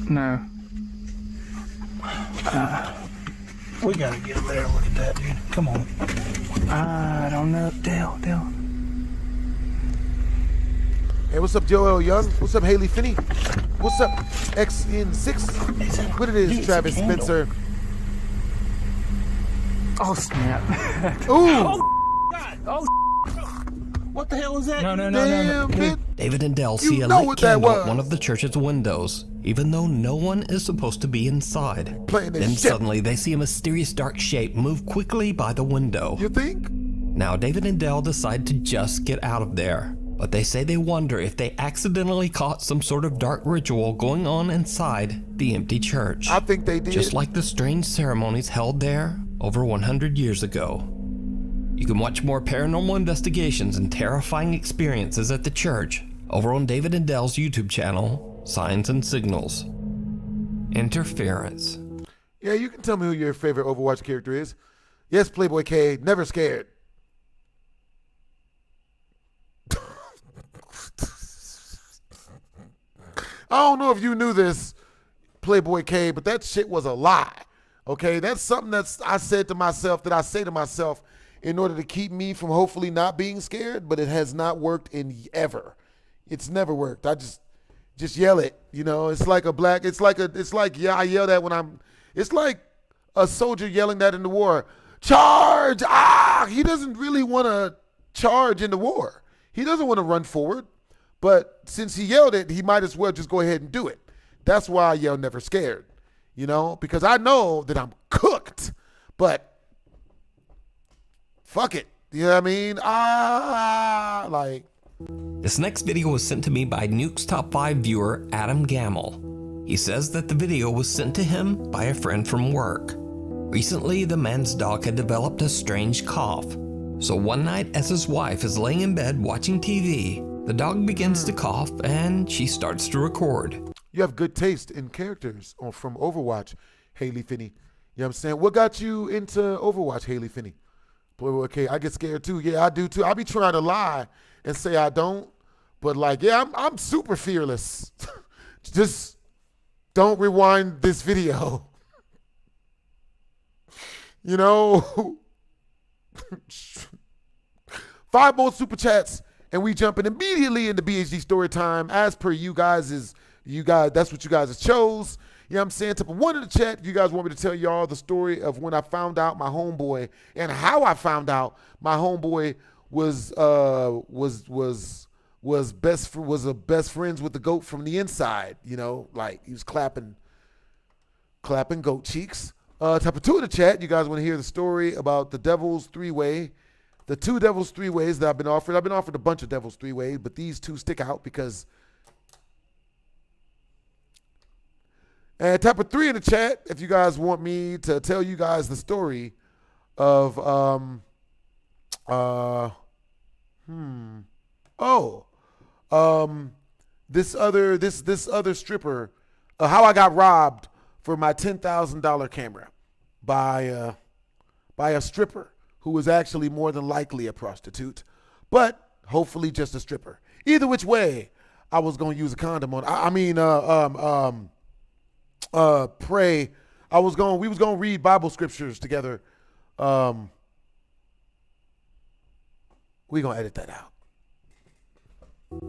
No. We gotta get up there and look at that, dude. Come on. I don't know. Dale. Hey, what's up, Joel Young? What's up, Haley Finney? What's up, XN6? What it is, Travis Spencer? Oh, snap. Ooh. Oh, God. Oh, what the hell is that? No. David and Dell see a lit candle at one of the church's windows, even though no one is supposed to be inside. Then suddenly they see a mysterious dark shape move quickly by the window. You think? Now David and Dell decide to just get out of there. but they say they wonder if they accidentally caught some sort of dark ritual going on inside the empty church. I think they did. Just like the strange ceremonies held there over 100 years ago. You can watch more paranormal investigations and terrifying experiences at the church over on David and Dell's YouTube channel, Signs and Signals. Interference. Yeah, you can tell me who your favorite Overwatch character is. Yes, Playboy K, never scared. I don't know if you knew this, Playboy K, but that shit was a lie. Okay, that's something I say to myself in order to keep me from hopefully not being scared, but it has not worked in ever. It's never worked. I just yell it, you know. It's like I yell that it's like a soldier yelling that in the war. Charge! Ah! He doesn't really want to charge in the war. He doesn't want to run forward. But since he yelled it, he might as well just go ahead and do it. That's why I yell never scared, you know, because I know that I'm cooked, but fuck it. You know what I mean? This next video was sent to me by Nuke's Top 5 viewer, Adam Gamble. He says that the video was sent to him by a friend from work. Recently, the man's dog had developed a strange cough. So one night, as his wife is laying in bed watching TV, the dog begins to cough and she starts to record. You have good taste in characters from Overwatch, Haley Finney. You know what I'm saying? What got you into Overwatch, Haley Finney? Boy, okay, I get scared too. Yeah, I do too. I be trying to lie and say I don't, but like, yeah, I'm super fearless. Just don't rewind this video. You know? 5 more super chats. And we jumping immediately into BHD story time. As per you guys, that's what you guys chose. You know what I'm saying? Type of 1 in the chat. You guys want me to tell y'all the story of when I found out my homeboy and how I found out my homeboy was best friends with the goat from the inside. You know, like he was clapping goat cheeks. Type of 2 in the chat. You guys want to hear the story about the Devil's Three-Way. The 2 Devil's Three-Ways that I've been offered. I've been offered a bunch of Devil's Three-Ways, but these 2 stick out because. And type of 3 in the chat if you guys want me to tell you guys the story of this other stripper, how I got robbed for my $10,000 camera by a stripper who was actually more than likely a prostitute, but hopefully just a stripper. Either which way, I was going to use a condom on. Pray. We was going to read Bible scriptures together. We going to edit that out.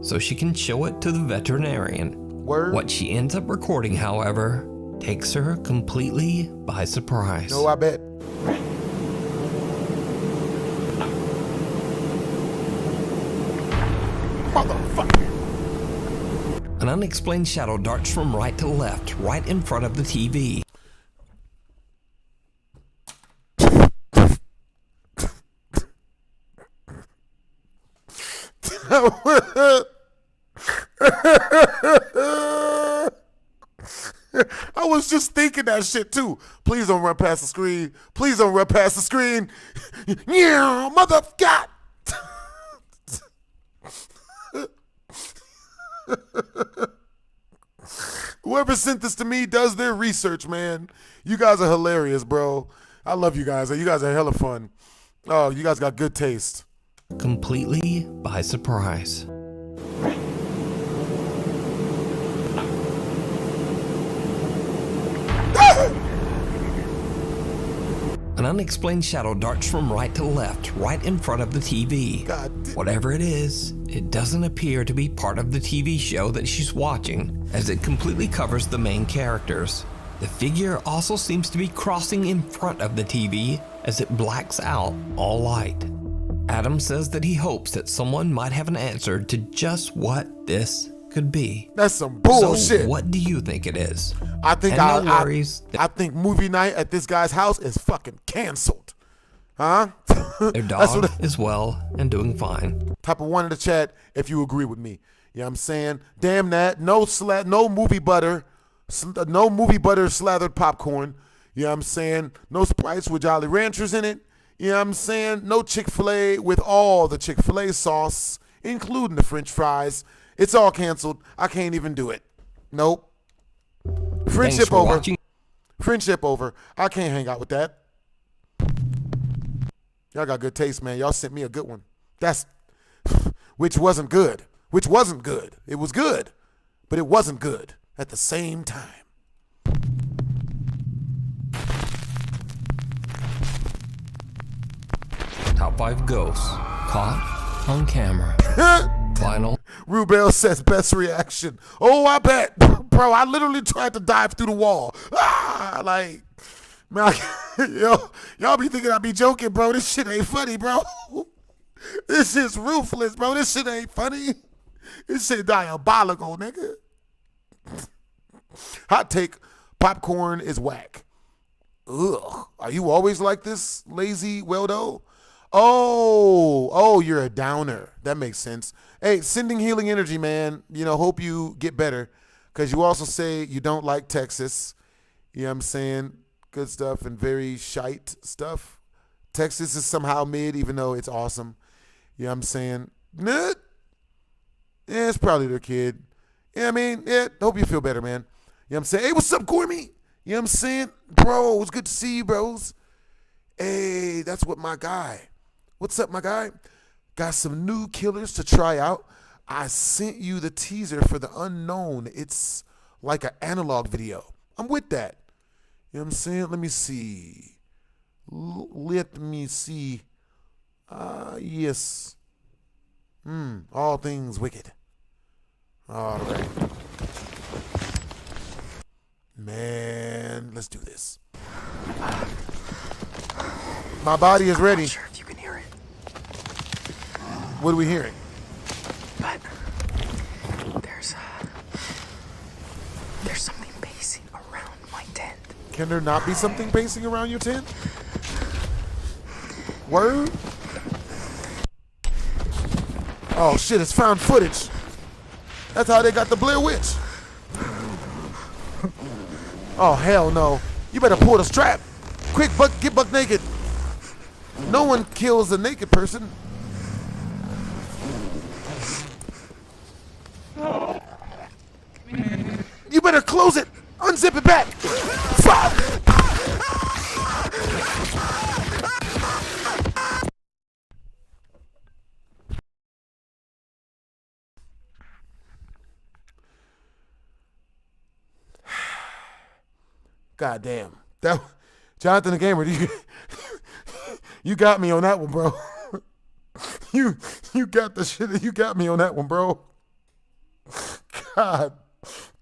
So she can show it to the veterinarian. Word. What she ends up recording, however, takes her completely by surprise. No, I bet. Motherfucker. An unexplained shadow darts from right to left, right in front of the TV. I was just thinking that shit too. Please don't run past the screen. Please don't run past the screen. Yeah, motherfucker. Whoever sent this to me does their research, man. You guys are hilarious, bro. I love you guys. You guys are hella fun. Oh, you guys got good taste. Completely by surprise. An unexplained shadow darts from right to left, right in front of the TV. Whatever it is, it doesn't appear to be part of the TV show that she's watching, as it completely covers the main characters. The figure also seems to be crossing in front of the TV as it blacks out all light. Adam says that he hopes that someone might have an answer to just what this could be. That's some bullshit. So what do you think it is? I think no worries. I think movie night at this guy's house is fucking canceled. Huh? Their dog is well and doing fine. Type of one in the chat if you agree with me. You know what I'm saying? Damn that. No movie butter. No movie butter slathered popcorn. You know what I'm saying? No Sprites with Jolly Ranchers in it. You know what I'm saying? No Chick-fil-A with all the Chick-fil-A sauce, including the French fries. It's all canceled. I can't even do it. Nope. Friendship over. Watching. Friendship over. I can't hang out with that. Y'all got good taste, man. Y'all sent me a good one. Which wasn't good. Which wasn't good. It was good, but it wasn't good at the same time. Top 5 ghosts caught on camera. Final. Rubel says best reaction. Oh, I bet. Bro, I literally tried to dive through the wall. Like, man, y'all be thinking I be joking, bro. This shit ain't funny, bro. This shit's ruthless, bro. This shit ain't funny. This shit diabolical, nigga. Hot take, popcorn is whack. Ugh. Are you always like this, lazy Weldo? Oh, you're a downer. That makes sense. Hey, sending healing energy, man. Hope you get better. Because you also say you don't like Texas. You know what I'm saying? Good stuff and very shite stuff. Texas is somehow mid, even though it's awesome. You know what I'm saying? Nah. Yeah, it's probably their kid. Yeah, I mean, yeah, hope you feel better, man. You know what I'm saying? Hey, what's up, Gormy? You know what I'm saying? Bro, it's good to see you, bros. Hey, that's what my guy. What's up, my guy? Got some new killers to try out. I sent you the teaser for The Unknown. It's like an analog video. I'm with that. You know what I'm saying? Let me see. Yes. All things wicked. All right. Man, let's do this. My body is ready. I'm not sure if you can hear it. What are we hearing? But there's something pacing around my tent. Can there not be something pacing around your tent? Word? Oh shit, it's found footage. That's how they got the Blair Witch. Oh hell no. You better pull the strap. Quick, get buck naked. No one kills a naked person. You better close it. Unzip it back. Fuck. God damn. That Jonathan the Gamer, you got me on that one, bro. You got the shit. You got me on that one, bro. God.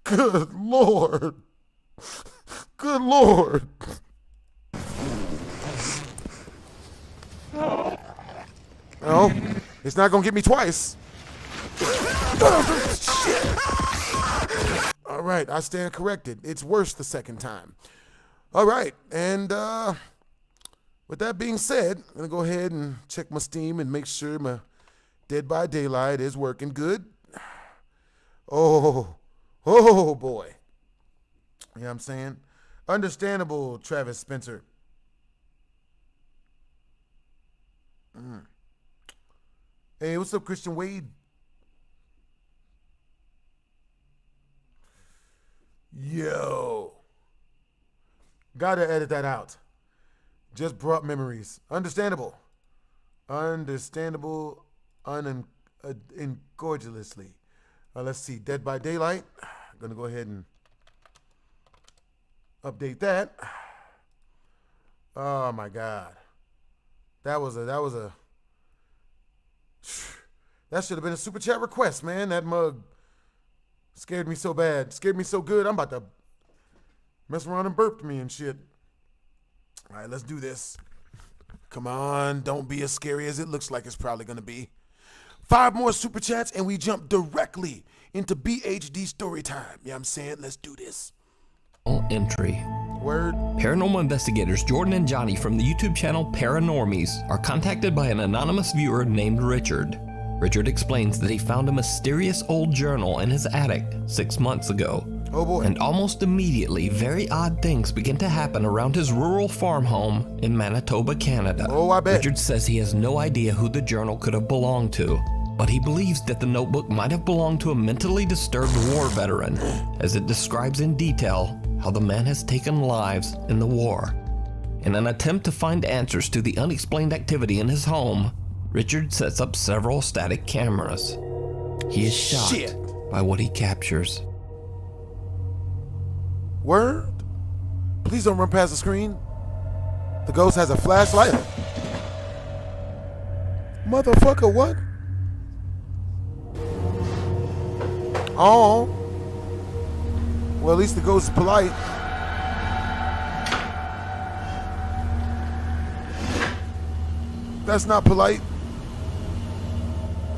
Good Lord. Good Lord. Oh, it's not gonna get me twice. Shit. All right, I stand corrected. It's worse the second time. All right, and with that being said, I'm gonna go ahead and check my Steam and make sure my Dead by Daylight is working good. Oh boy. You know what I'm saying? Understandable, Travis Spencer. Hey, what's up, Christian Wade? Yo. Gotta edit that out. Just brought memories. Understandable. Understandable incorrigilously. Let's see. Dead by Daylight. I'm gonna go ahead and update that. Oh my God. That should have been a super chat request, man. That mug scared me so bad. Scared me so good. I'm about to mess around and burp me and shit. All right, let's do this. Come on. Don't be as scary as it looks like it's probably going to be. 5 more super chats and we jump directly into BHD story time. You know what I'm saying? Let's do this. Entry Word. Paranormal investigators Jordan and Johnny from the YouTube channel Paranormies are contacted by an anonymous viewer named Richard. Richard explains that he found a mysterious old journal in his attic 6 months ago. Oh boy. And almost immediately, very odd things begin to happen around his rural farm home in Manitoba, Canada. Oh, I bet. Richard says he has no idea who the journal could have belonged to, but he believes that the notebook might have belonged to a mentally disturbed war veteran, as it describes in detail how the man has taken lives in the war. In an attempt to find answers to the unexplained activity in his home, Richard sets up several static cameras. He is shocked by what he captures. Word? Please don't run past the screen. The ghost has a flashlight. Motherfucker, what? Oh. Well, at least the ghost is polite. That's not polite.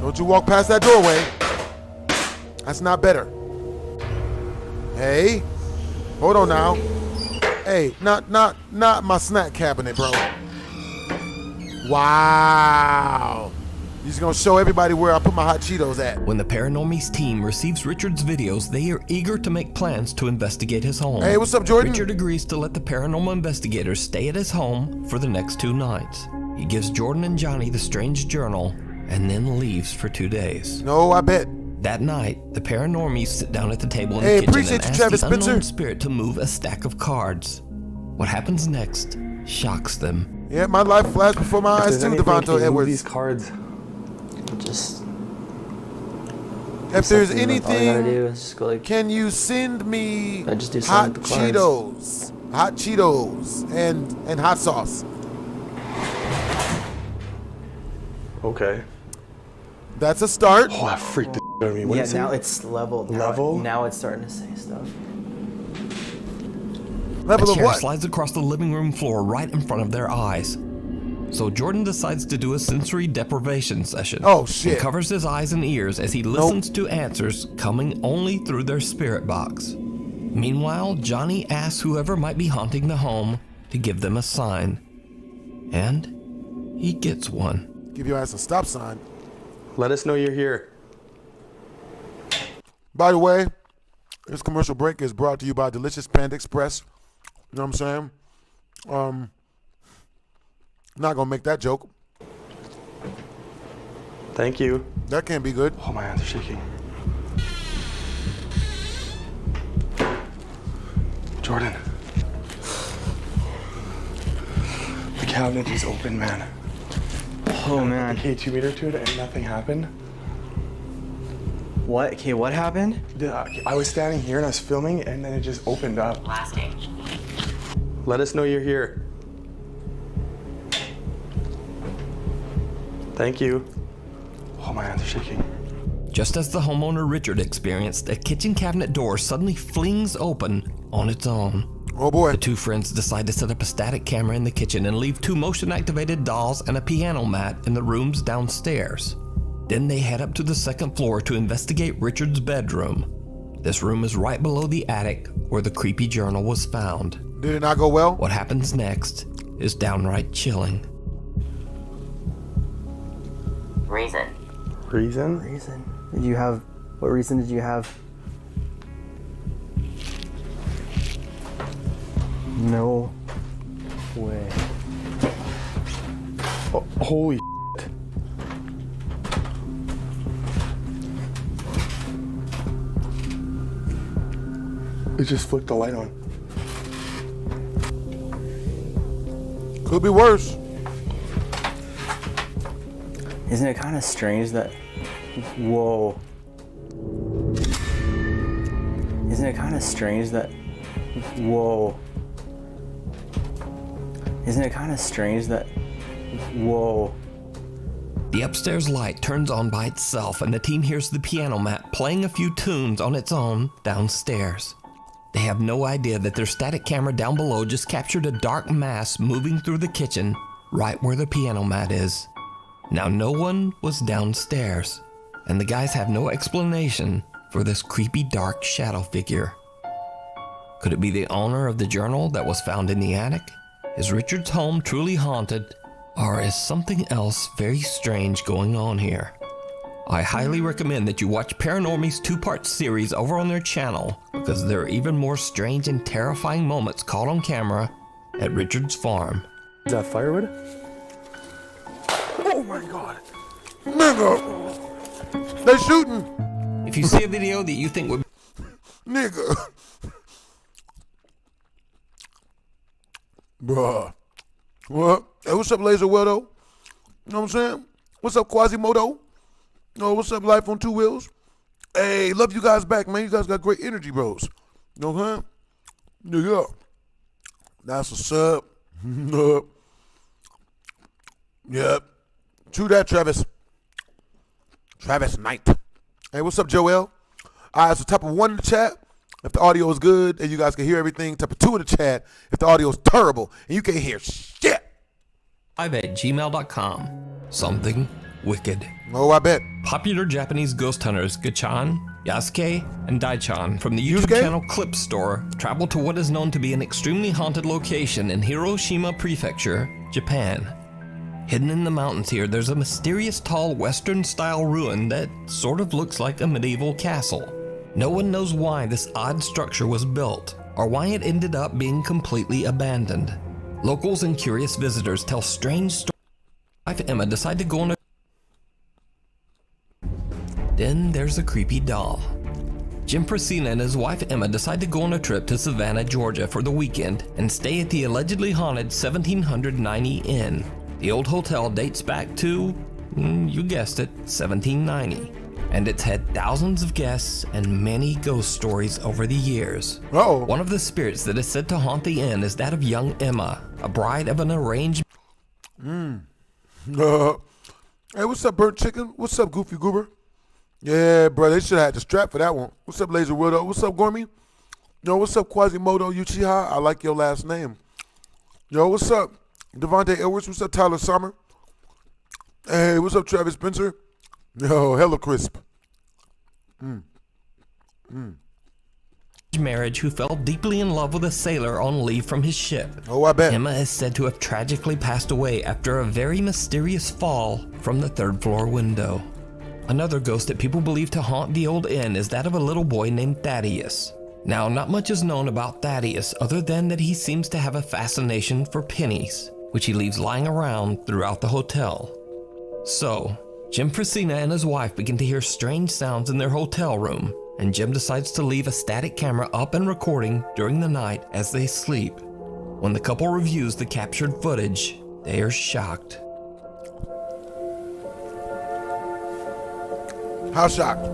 Don't you walk past that doorway. That's not better. Hey. Hold on now. Hey, not my snack cabinet, bro. Wow. He's gonna show everybody where I put my hot Cheetos at. When the Paranormies team receives Richard's videos, they are eager to make plans to investigate his home. Hey, what's up, Jordan? Richard agrees to let the paranormal investigators stay at his home for the next 2 nights. He gives Jordan and Johnny the strange journal and then leaves for 2 days. No, I bet. That night, the Paranormies sit down at the table in Hey, the kitchen appreciate and you, ask Travis the unknown Spencer. spirit to move a stack of cards. What happens next shocks them. Yeah, my life flashed before my eyes too, Devonto Edwards. These cards, just if there's all I gotta anything, do is just go like, can you send me I just do hot something with the Cheetos, and hot sauce? okay. That's a start. Oh, that freaked the out of me. What Yeah, is now it? it's leveled. Level? Now it's starting to say stuff. Level a of chair what? slides across the living room floor right in front of their eyes. So Jordan decides to do a sensory deprivation session. Oh, shit. And covers his eyes and ears as he listens to answers coming only through their spirit box. Meanwhile, Johnny asks whoever might be haunting the home to give them a sign. And he gets one. Give your ass a stop sign. Let us know you're here. By the way, this commercial break is brought to you by Delicious Panda Express. You know what I'm saying? Not gonna make that joke. Thank you. That can't be good. Oh, my hands are shaking. Jordan. The cabinet is open, man. Oh man. Okay, 2 meter to it and nothing happened. What? Okay, what happened? I was standing here and I was filming and then it just opened up. Blasting. Let us know you're here. Thank you. Oh, my hands are shaking. Just as the homeowner Richard experienced, a kitchen cabinet door suddenly flings open on its own. Oh boy. The two friends decide to set up a static camera in the kitchen and leave 2 motion-activated dolls and a piano mat in the rooms downstairs. Then they head up to the 2nd floor to investigate Richard's bedroom. This room is right below the attic where the creepy journal was found. Did it not go well? What happens next is downright chilling. Reason. Reason? Reason? Did you have? What reason did you have? No way. Oh, holy shit. It just flicked the light on. Could be worse. Isn't it kind of strange that? Whoa. Isn't it kind of strange that? Whoa. Isn't it kind of strange that? Whoa. The upstairs light turns on by itself and the team hears the piano mat playing a few tunes on its own downstairs. They have no idea that their static camera down below just captured a dark mass moving through the kitchen right where the piano mat is. Now no one was downstairs, and the guys have no explanation for this creepy dark shadow figure. Could it be the owner of the journal that was found in the attic? Is Richard's home truly haunted? Or is something else very strange going on here? I highly recommend that you watch Paranormies' 2-part series over on their channel, because there are even more strange and terrifying moments caught on camera at Richard's farm. Is that firewood? Oh my God. Nigga. They shooting. If you see a video that you think would... Nigga. Bruh. What? Hey, what's up, Laser Weldo? You know what I'm saying? What's up, Quasimodo? Oh, what's up, Life on Two Wheels? Hey, love you guys back, man. You guys got great energy, bros. You know what I'm saying? Yeah. That's what's up. Yep. True that, Travis. Travis Knight. Hey, what's up, Joel? All right, so type of 1 in the chat if the audio is good and you guys can hear everything. Type of 2 in the chat if the audio is terrible and you can't hear shit. live@gmail.com. Something wicked. Oh, I bet. Popular Japanese ghost hunters Gachan, Yasuke, and Daichan from the YouTube channel Clip Store travel to what is known to be an extremely haunted location in Hiroshima Prefecture, Japan. Hidden in the mountains here, there's a mysterious tall Western-style ruin that sort of looks like a medieval castle. No one knows why this odd structure was built, or why it ended up being completely abandoned. Locals and curious visitors tell strange stories. Wife Emma decided to go on a... Then there's a creepy doll. Jim Priscilla and his wife Emma decide to go on a trip to Savannah, Georgia for the weekend and stay at the allegedly haunted 1790 Inn. The old hotel dates back to, you guessed it, 1790. And it's had thousands of guests and many ghost stories over the years. Uh-oh. One of the spirits that is said to haunt the inn is that of young Emma, a bride of an arranged... Hey, what's up, Burnt Chicken? What's up, Goofy Goober? Yeah, bro, they should have had the strap for that one. What's up, Laser Widow? What's up, Gormy? Yo, what's up, Quasimodo Uchiha? I like your last name. Yo, what's up, Devontae Edwards? What's up, Tyler Summer? Hey, what's up, Travis Spencer? Yo, hella crisp. Marriage who fell deeply in love with a sailor on leave from his ship. Oh, I bet. Emma is said to have tragically passed away after a very mysterious fall from the 3rd floor window. Another ghost that people believe to haunt the old inn is that of a little boy named Thaddeus. Now, not much is known about Thaddeus other than that he seems to have a fascination for pennies, which he leaves lying around throughout the hotel. So, Jim Priscilla and his wife begin to hear strange sounds in their hotel room, and Jim decides to leave a static camera up and recording during the night as they sleep. When the couple reviews the captured footage, they are shocked. How shocked?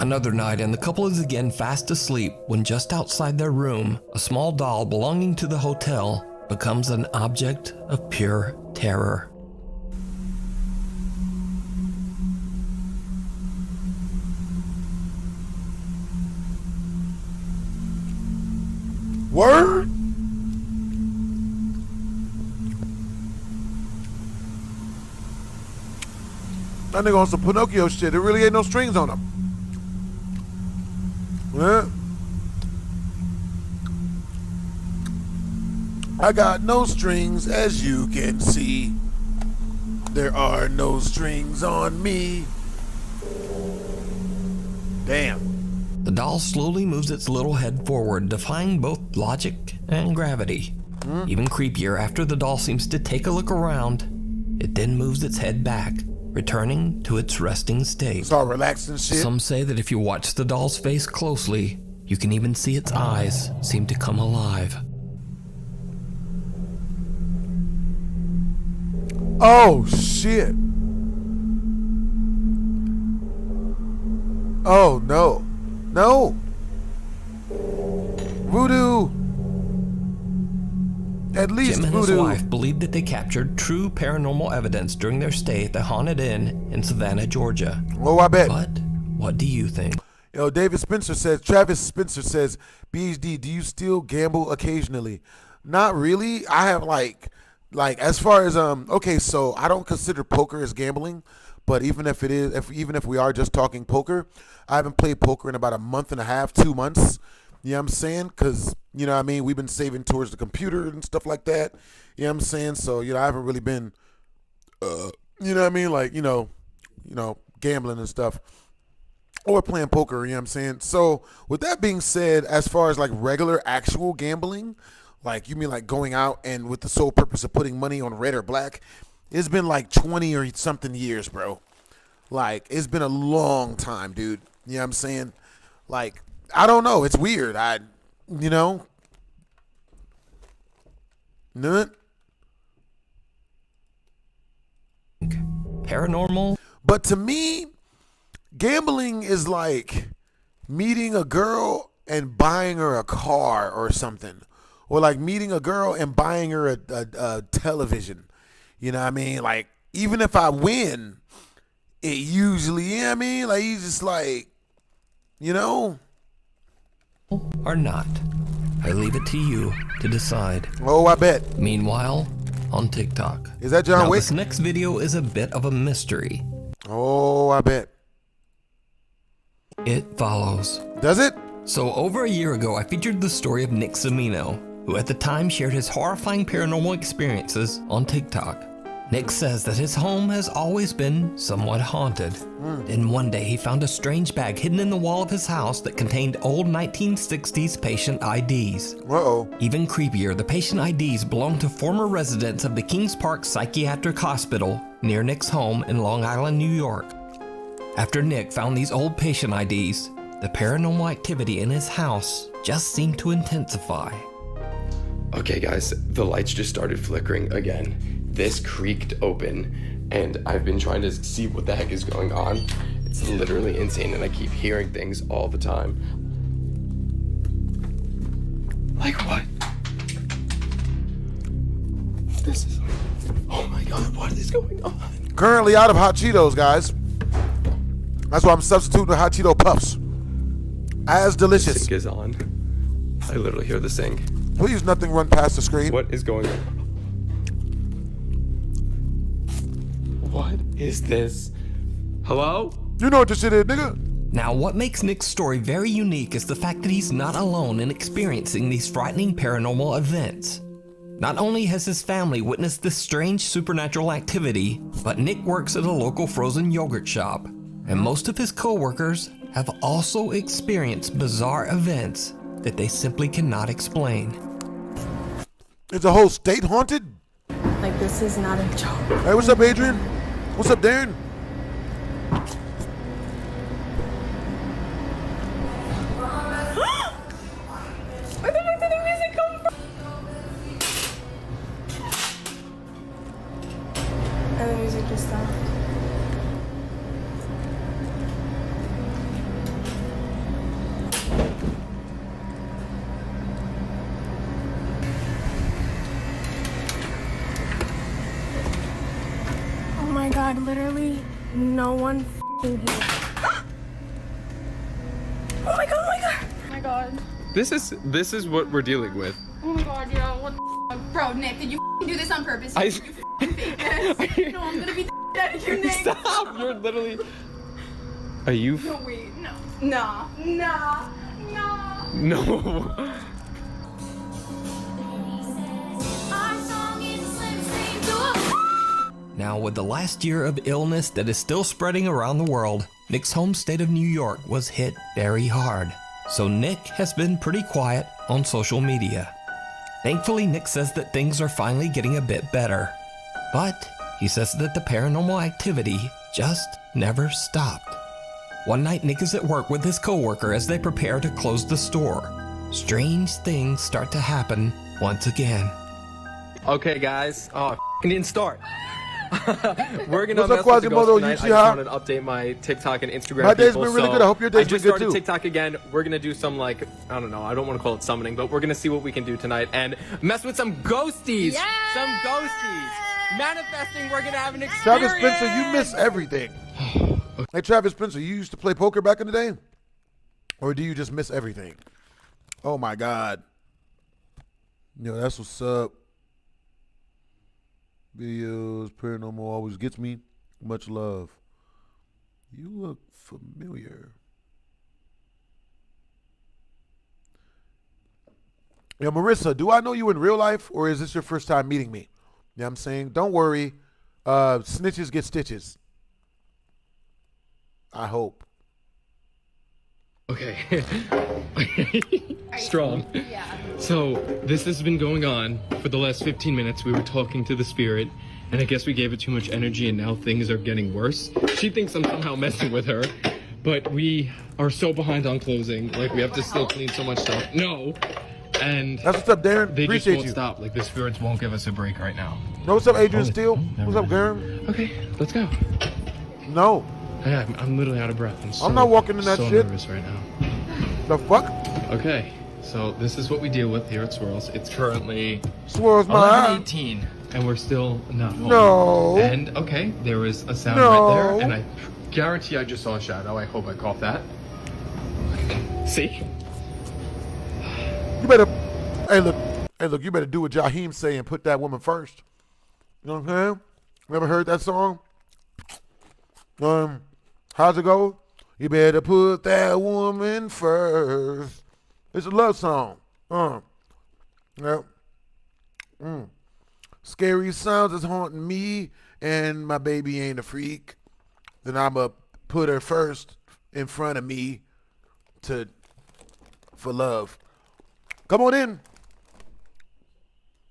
Another night, and the couple is again fast asleep when just outside their room, a small doll belonging to the hotel becomes an object of pure terror. Word? That nigga on some Pinocchio shit. There really ain't no strings on him. Yeah. I got no strings, as you can see. There are no strings on me. Damn. The doll slowly moves its little head forward, defying both logic and gravity. Even creepier, after the doll seems to take a look around, it then moves its head back, returning to its resting state. It's all relaxed and shit. Some say that if you watch the doll's face closely, you can even see its eyes seem to come alive. Oh, shit. Oh, no. No. Voodoo. At least Jim and voodoo. his wife believed that they captured true paranormal evidence during their stay at the Haunted Inn in Savannah, Georgia. Oh, I bet. But what do you think? Yo, David Spencer says, Travis Spencer says, BHD, do you still gamble occasionally? Not really. I have like as far as, okay, so I don't consider poker as gambling, But even if it is, even if we are just talking poker, I haven't played poker in about a month and a half, 2 months. You know what I'm saying? Because, you know what I mean, we've been saving towards the computer and stuff like that. You know what I'm saying? So, you know, I haven't really been, you know what I mean? Like, you know, gambling and stuff. Or playing poker, you know what I'm saying? So, with that being said, as far as like regular actual gambling, like you mean like going out and with the sole purpose of putting money on red or black, it's been like 20 or something years, bro. Like, it's been a long time, dude. You know what I'm saying? Like, I don't know. It's weird. You know? Nut. Paranormal. But to me, gambling is like meeting a girl and buying her a car or something. Or like meeting a girl and buying her a television. You know what I mean? Like, even if I win, it usually, you know what I mean? Like, you just like, you know? Or not. I leave it to you to decide. Oh, I bet. Meanwhile, on TikTok. Is that John Wick? This next video is a bit of a mystery. Oh, I bet. It follows. Does it? So over a year ago, I featured the story of Nick Cimino, who at the time shared his horrifying paranormal experiences on TikTok. Nick says that his home has always been somewhat haunted. Then one day he found a strange bag hidden in the wall of his house that contained old 1960s patient IDs. Uh-oh. Even creepier, the patient IDs belonged to former residents of the Kings Park Psychiatric Hospital near Nick's home in Long Island, New York. After Nick found these old patient IDs, the paranormal activity in his house just seemed to intensify. Okay guys, the lights just started flickering again. This creaked open, and I've been trying to see what the heck is going on. It's literally insane, and I keep hearing things all the time. Like what? This is... Oh my god, what is going on? Currently out of hot Cheetos, guys. That's why I'm substituting hot Cheeto Puffs. As delicious. The sink is on. I literally hear the sink. Please nothing run past the screen. What is going on? What is this? Hello? You know what this shit is, nigga. Now, what makes Nick's story very unique is the fact that he's not alone in experiencing these frightening paranormal events. Not only has his family witnessed this strange supernatural activity, but Nick works at a local frozen yogurt shop, and most of his co-workers have also experienced bizarre events that they simply cannot explain. Is the whole state haunted? Like, this is not a joke. Hey, what's up, Adrian? What's up, Darren? Where the fuck did the music come from? And the music just stopped. Oh my god, literally no one f***ing here. Oh my god, oh my god. Oh my god. This is what we're dealing with. Oh my god, yeah, what the f***? Bro, Nick, did you f***ing do this on purpose? I- You f***ing fake ass. No, I'm gonna beat the f*** out of you, Nick. Stop! You're literally... Are you... No, wait, no. Nah. No. Now, with the last year of illness that is still spreading around the world, Nick's home state of New York was hit very hard. So Nick has been pretty quiet on social media. Thankfully, Nick says that things are finally getting a bit better. But he says that the paranormal activity just never stopped. One night, Nick is at work with his coworker as they prepare to close the store. Strange things start to happen once again. Okay, guys. Oh, it didn't start. We're gonna What's up, mess with the Quasimodo? ghost tonight. I just wanted to update my TikTok and Instagram. My day's people, been really so good. I hope your day's I just been good, started too. TikTok again. We're gonna do some like I don't know. I don't want to call it summoning, but we're gonna see what we can do tonight and mess with some ghosties. Yeah! Some ghosties. Manifesting. We're gonna have an experience. Travis Spencer, you miss everything. Hey, Travis Spencer, you used to play poker back in the day? Or do you just miss everything? Oh, my God. Yo, that's what's up. Videos, paranormal always gets me. Much love. You look familiar. Yeah, Marissa, do I know you in real life, or is this your first time meeting me? You know what I'm saying? Don't worry. Snitches get stitches. I hope. Okay. Strong. Yeah. So, this has been going on for the last 15 minutes. We were talking to the spirit, and I guess we gave it too much energy, and now things are getting worse. She thinks I'm somehow messing with her, but we are so behind on closing. Like, we have to still clean so much stuff. No. And that's what's up, Darren. They Appreciate just won't you. stop. Like, the spirits won't give us a break right now. No, what's up, Adrian Steele? What's up, Darren? Okay, let's go. No. Yeah, I'm literally out of breath. I'm not walking in that so shit. Nervous right now. The fuck? Okay, so this is what we deal with here at Swirls. It's currently Swirls my 11:18, and we're still not home. No. And okay, there was a sound No. right there, and I guarantee I just saw a shadow. I hope I caught that. See? You better. Hey, look. You better do what Jaheim say and put that woman first. You know what I'm saying? Never heard that song? How's it go? You better put that woman first. It's a love song. Yep. Scary sounds is haunting me, and my baby ain't a freak. Then I'ma put her first in front of me for love. Come on in.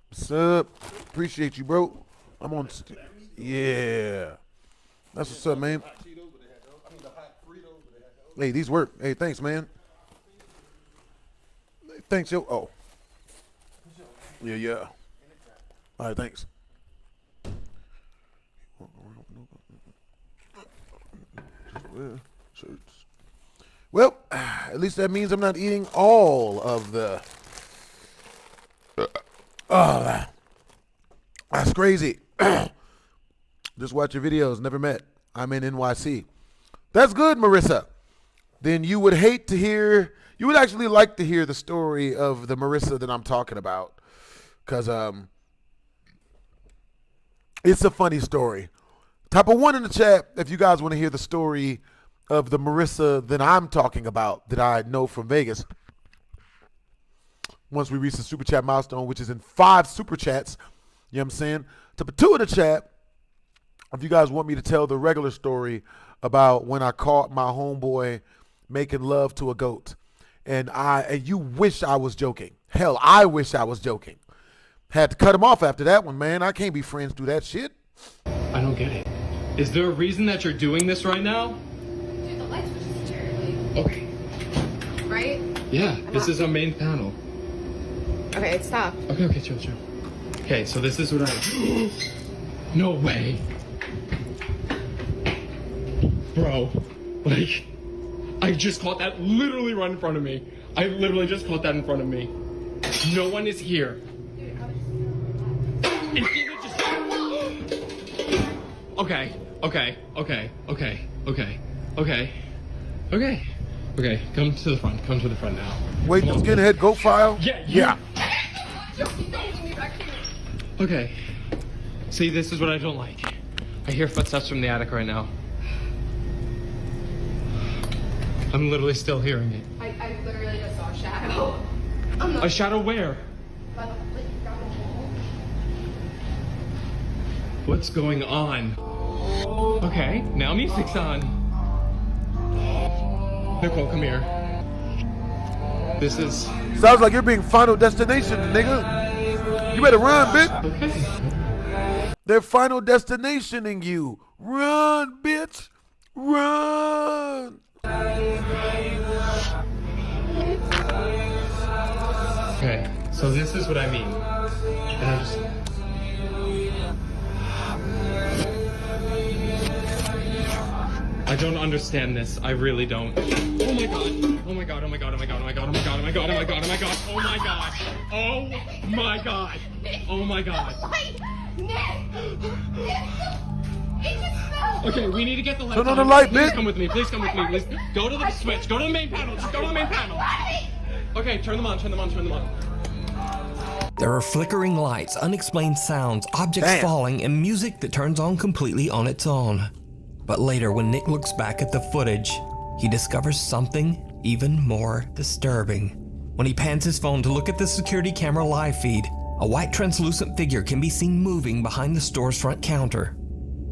What's up? Appreciate you, bro. I'm on. Yeah. That's what's up, man. Hey, these work. Hey, thanks, man. Thanks, yo. Oh. Yeah. All right, thanks. Well, at least that means I'm not eating all of the... Oh, that's crazy. Just watch your videos. Never met. I'm in NYC. That's good, Marissa. Then you would hate to hear... You would actually like to hear the story of the Marissa that I'm talking about. Because it's a funny story. Type a 1 in the chat if you guys want to hear the story of the Marissa that I'm talking about that I know from Vegas. Once we reach the super chat milestone, which is in 5 super chats, you know what I'm saying? Type a 2 in the chat if you guys want me to tell the regular story about when I caught my homeboy making love to a goat. And you wish I was joking. Hell, I wish I was joking. Had to cut him off after that one, man. I can't be friends through that shit. I don't get it. Is there a reason that you're doing this right now? Dude, the lights were just here, Okay. right? Yeah, this is our main panel. Okay, it stopped. Okay, chill. Okay, so this is what I... No way. Bro, like, I just caught that literally right in front of me. I literally just caught that in front of me. No one is here. It's either just... Okay, come to the front now. Wait, the skinhead goat file? Yeah. Okay. See, this is what I don't like. I hear footsteps from the attic right now. I'm literally still hearing it. I literally just saw a shadow. A shadow where? What's going on? Okay, now music's on. Nicole, come here. This is... Sounds like you're being Final Destination, nigga. You better run, bitch. Okay. They're Final Destinationing you. Run, bitch. Run. Okay, so this is what I mean. And I just... I don't understand this. I really don't. Oh my god. Oh my god. Oh my god. Oh my god. Oh my god. Oh my god. Oh my god. Oh my god. Oh my god. Oh my god. Oh my god. Oh my god. Okay, we need to get the lights on. Turn on the light, Please bitch. come with me. Please come with me. Please go to the switch. Go to the main panel. Just go to the main panel. Okay, turn them on. Turn them on. Turn them on. There are flickering lights, unexplained sounds, objects falling, and music that turns on completely on its own. But later, when Nick looks back at the footage, he discovers something even more disturbing. When he pans his phone to look at the security camera live feed, a white translucent figure can be seen moving behind the store's front counter.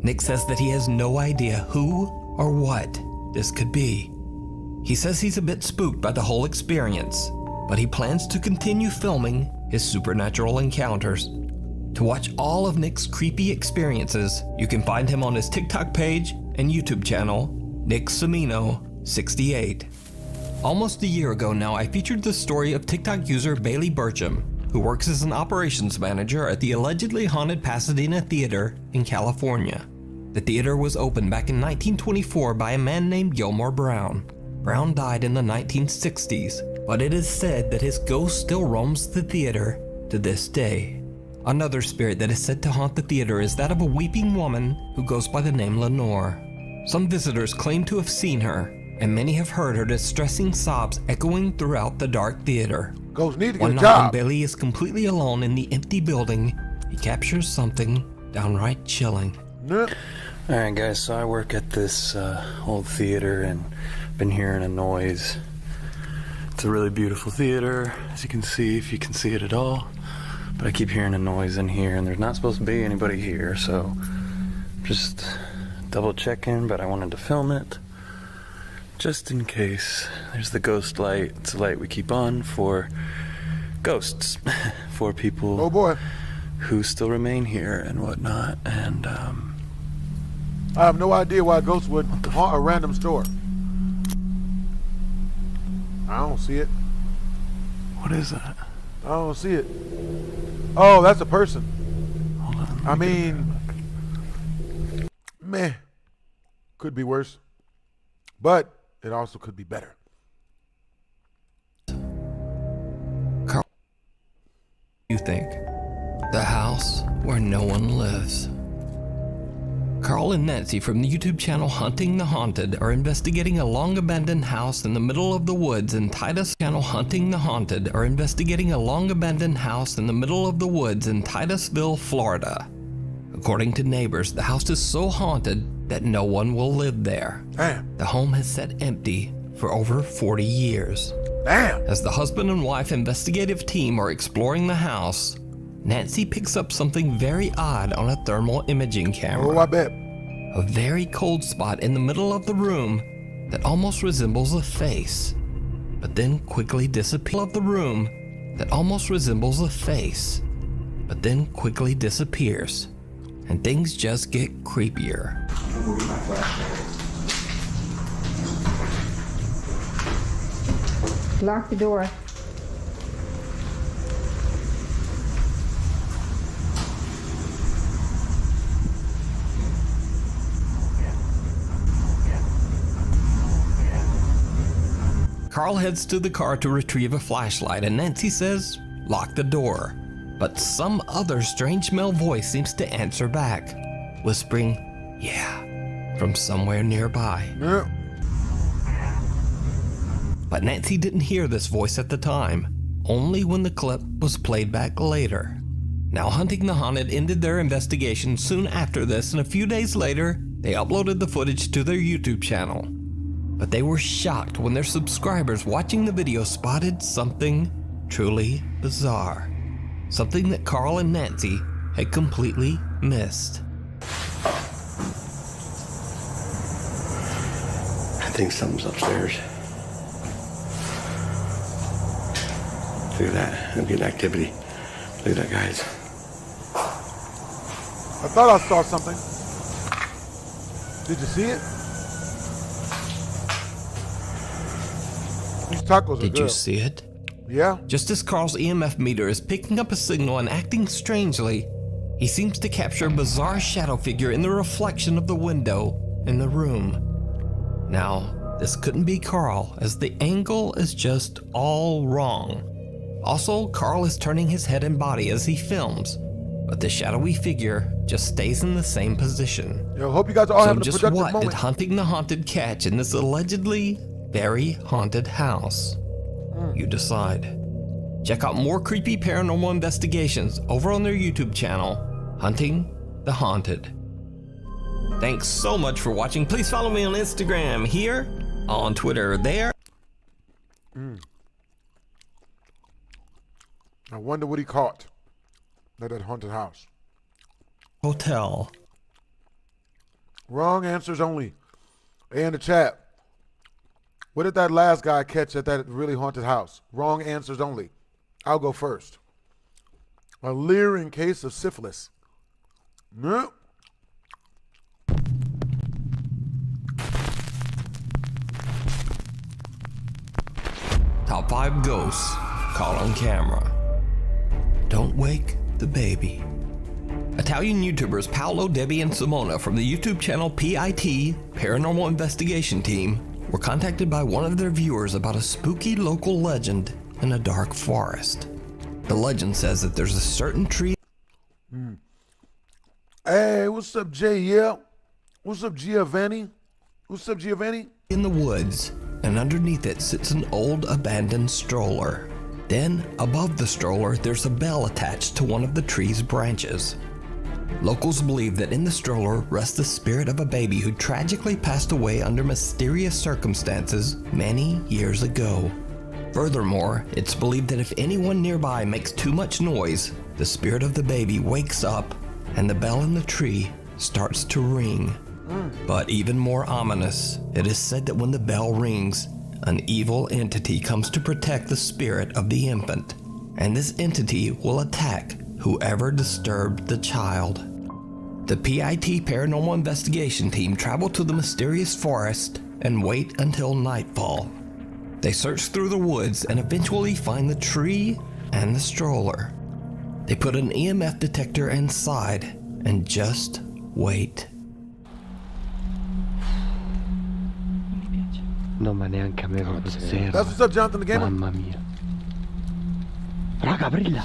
Nick says that he has no idea who or what this could be. He says he's a bit spooked by the whole experience, but he plans to continue filming his supernatural encounters. To watch all of Nick's creepy experiences, you can find him on his TikTok page and YouTube channel, Nick Cimino 68. Almost a year ago now, I featured the story of TikTok user Bailey Burcham, who works as an operations manager at the allegedly haunted Pasadena Theater in California. The theater was opened back in 1924 by a man named Gilmore Brown. Brown died in the 1960s, but it is said that his ghost still roams the theater to this day. Another spirit that is said to haunt the theater is that of a weeping woman who goes by the name Lenore. Some visitors claim to have seen her, and many have heard her distressing sobs echoing throughout the dark theater. Ghosts need to get One a night job. when Bailey is completely alone in the empty building, he captures something downright chilling. Alright guys, so I work at this old theater and been hearing a noise. It's a really beautiful theater, as you can see, if you can see it at all. But I keep hearing a noise in here and there's not supposed to be anybody here, so just double checking, but I wanted to film it just in case. There's the ghost light. It's a light we keep on for ghosts, for people who still remain here and whatnot. And I have no idea why ghosts would haunt a random store. I don't see it. What is that? I don't see it. Oh, that's a person. Hold on. I mean, meh. Could be worse. But it also could be better. Carl, you think? The house where no one lives. Carl and Nancy from the YouTube channel Hunting the Haunted are investigating a long-abandoned house in the middle of the woods in Titusville, Florida. According to neighbors, the house is so haunted that no one will live there. Damn. The home has sat empty for over 40 years. Damn. As the husband and wife investigative team are exploring the house, Nancy picks up something very odd on a thermal imaging camera. Oh, I bet. A very cold spot in the middle of the room that almost resembles a face, but then quickly disappears. And things just get creepier. Lock the door. Carl heads to the car to retrieve a flashlight, and Nancy says, lock the door. But some other strange male voice seems to answer back, whispering, yeah, from somewhere nearby. Yeah. But Nancy didn't hear this voice at the time, only when the clip was played back later. Now, Hunting the Haunted ended their investigation soon after this, and a few days later, they uploaded the footage to their YouTube channel. But they were shocked when their subscribers watching the video spotted something truly bizarre. Something that Carl and Nancy had completely missed. I think something's upstairs. Look at that. I'm getting activity. Look at that, guys. I thought I saw something. Did you see it? These tacos are good. Did you see it? Yeah. Just as Carl's EMF meter is picking up a signal and acting strangely, he seems to capture a bizarre shadow figure in the reflection of the window in the room. Now, this couldn't be Carl, as the angle is just all wrong. Also, Carl is turning his head and body as he films, but the shadowy figure just stays in the same position. Yo, hope you guys are all having a productive moment. So just what did Hunting the Haunted catch in this allegedly very haunted house? You decide. Check out more creepy paranormal investigations over on their YouTube channel, Hunting the Haunted. Thanks so much for watching. Please follow me on Instagram here, on Twitter there. I wonder what he caught at that haunted house. Hotel. Wrong answers only. Hey, in the chat, what did that last guy catch at that really haunted house? Wrong answers only. I'll go first. A leering case of syphilis. No. Top 5 ghosts caught on camera. Don't wake the baby. Italian YouTubers Paolo, Debbie, and Simona from the YouTube channel PIT, Paranormal Investigation Team, were contacted by one of their viewers about a spooky local legend in a dark forest. The legend says that there's a certain tree. Hey, what's up, Jay? Yeah. What's up, Giovanni? What's up, Giovanni? In the woods, and underneath it sits an old abandoned stroller. Then, above the stroller, there's a bell attached to one of the tree's branches. Locals believe that in the stroller rests the spirit of a baby who tragically passed away under mysterious circumstances many years ago. Furthermore, it's believed that if anyone nearby makes too much noise, the spirit of the baby wakes up and the bell in the tree starts to ring. But even more ominous, it is said that when the bell rings, an evil entity comes to protect the spirit of the infant, and this entity will attack whoever disturbed the child. The PIT Paranormal Investigation Team travel to the mysterious forest and wait until nightfall. They search through the woods and eventually find the tree and the stroller. They put an EMF detector inside and just wait. No, ma neanche a me proprio zero. That's what's up, Jonathan the Gamer. Mamma mia. Raga, brilla.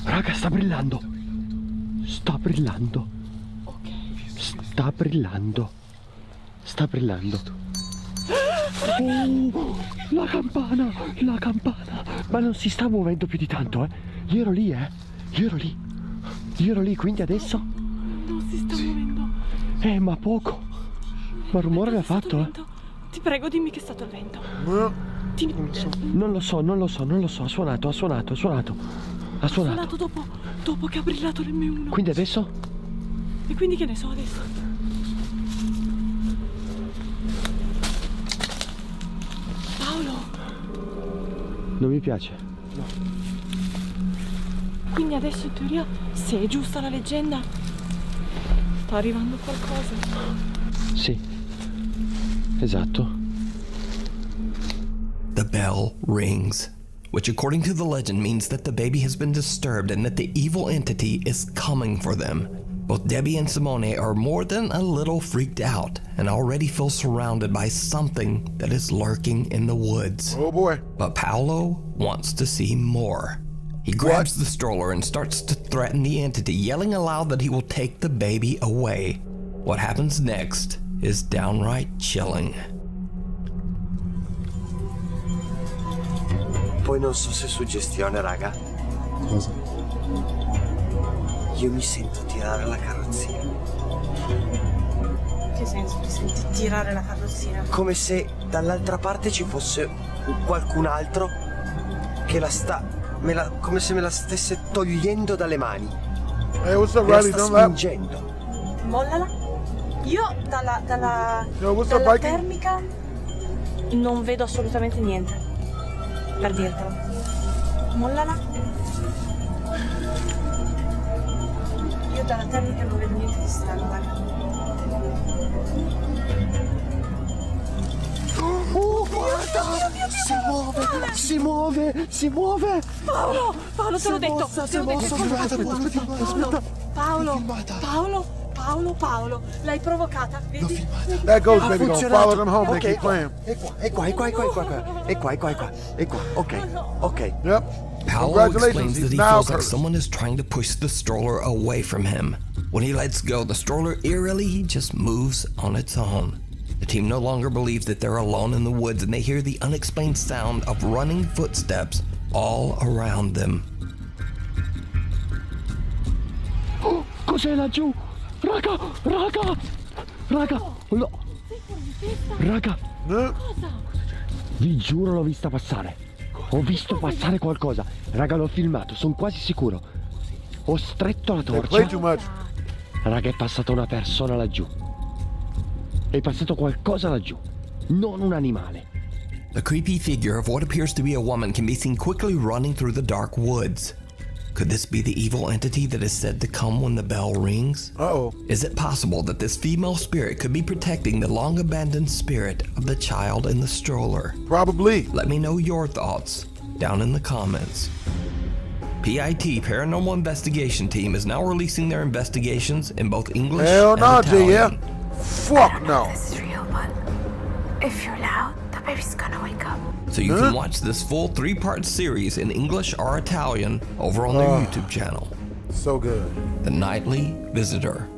Raga, sta brillando. Sta brillando. Sta brillando. Sta brillando. Oh, la campana, la campana. Ma non si sta muovendo più di tanto, eh. Io ero lì, Io ero lì. Io ero lì, quindi adesso? Non si sta muovendo. Ma poco. Ma rumore l'ha fatto, Ti prego, dimmi che è stato il vento. Dimmi. Non lo so. Ha suonato. Ha suonato dopo che ha brillato l'M1. Quindi adesso? E quindi che ne so adesso? Paolo! Non mi piace. No. Quindi adesso in teoria, se è giusta la leggenda, sta arrivando qualcosa. Sì. Esatto. The bell rings, which according to the legend means that the baby has been disturbed and that the evil entity is coming for them. Both Debbie and Simone are more than a little freaked out and already feel surrounded by something that is lurking in the woods. Oh boy. But Paolo wants to see more. He grabs the stroller and starts to threaten the entity, yelling aloud that he will take the baby away. What happens next is downright chilling. Poi non so se è suggestione, raga. Cosa? Io mi sento tirare la carrozzina. Che senso ti senti tirare la carrozzina? Come se dall'altra parte ci fosse qualcun altro che come se me la stesse togliendo dalle mani. Hey, what's up, me Riley? la sta spingendo. Mollala. Io dalla up, termica non vedo assolutamente niente. Per dirtelo. Mollala. Io dalla termica non vedo niente di strano, guarda. Oh, guarda! Si muove! Paolo, te l'ho detto! Paolo, l'hai provocata, vedi? That goes, baby, gonna follow them home, they keep playing. È qua, ok. Yep. Paolo explains that he feels like someone is trying to push the stroller away from him. When he lets go, the stroller eerily just moves on its own. The team no longer believes that they're alone in the woods, and they hear the unexplained sound of running footsteps all around them. Oh, cos'è laggiù? Raga, no. Raga, vi giuro l'ho vista passare. Ho visto passare qualcosa. Raga, l'ho filmato, sono quasi sicuro. Ho stretto la torcia. Raga, è passata una persona laggiù. È passato qualcosa laggiù, non un animale. A creepy figure of what appears to be a woman can be seen quickly running through the dark woods. Could this be the evil entity that is said to come when the bell rings? Uh-oh. Is it possible that this female spirit could be protecting the long-abandoned spirit of the child in the stroller? Probably. Let me know your thoughts down in the comments. PIT Paranormal Investigation Team is now releasing their investigations in both English and Italian. Fuck no. This is real, but if you're loud, the baby's gonna wake up. So you can watch this full 3-part series in English or Italian over on their YouTube channel. So good. The Nightly Visitor.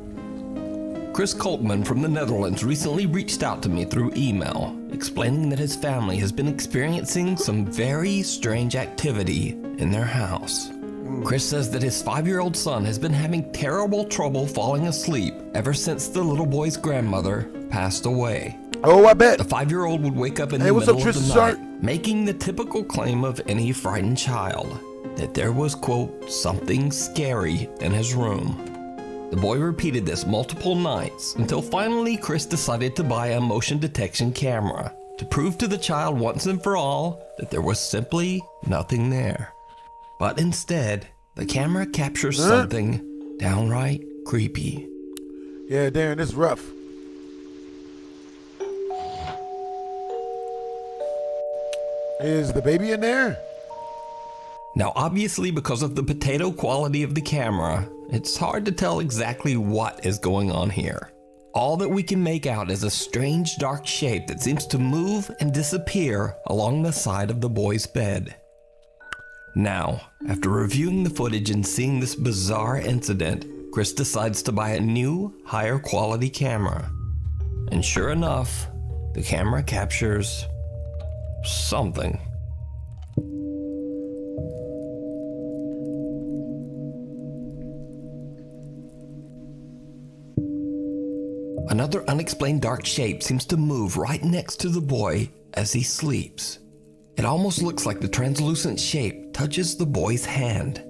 Chris Kolkman from the Netherlands recently reached out to me through email, explaining that his family has been experiencing some very strange activity in their house. Chris says that his 5-year-old son has been having terrible trouble falling asleep ever since the little boy's grandmother passed away. Oh, I bet. The 5-year-old would wake up in the middle of the night, making the typical claim of any frightened child, that there was, quote, something scary in his room. The boy repeated this multiple nights until finally Chris decided to buy a motion detection camera to prove to the child once and for all that there was simply nothing there. But instead, the camera captures something downright creepy. Yeah, Darren, it's rough. Is the baby in there? Now, obviously, because of the potato quality of the camera, it's hard to tell exactly what is going on here. All that we can make out is a strange dark shape that seems to move and disappear along the side of the boy's bed. Now, after reviewing the footage and seeing this bizarre incident, Chris decides to buy a new, higher quality camera. And sure enough, the camera captures something. Another unexplained dark shape seems to move right next to the boy as he sleeps. It almost looks like the translucent shape touches the boy's hand,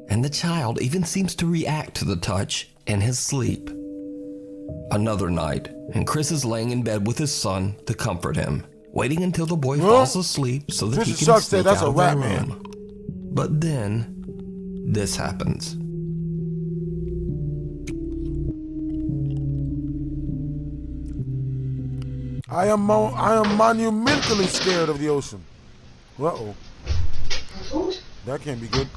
and the child even seems to react to the touch in his sleep. Another night, and Chris is laying in bed with his son to comfort him, waiting until the boy falls asleep so that he can sneak out of the room. But then, this happens. I am monumentally scared of the ocean. Uh-oh. That can't be good.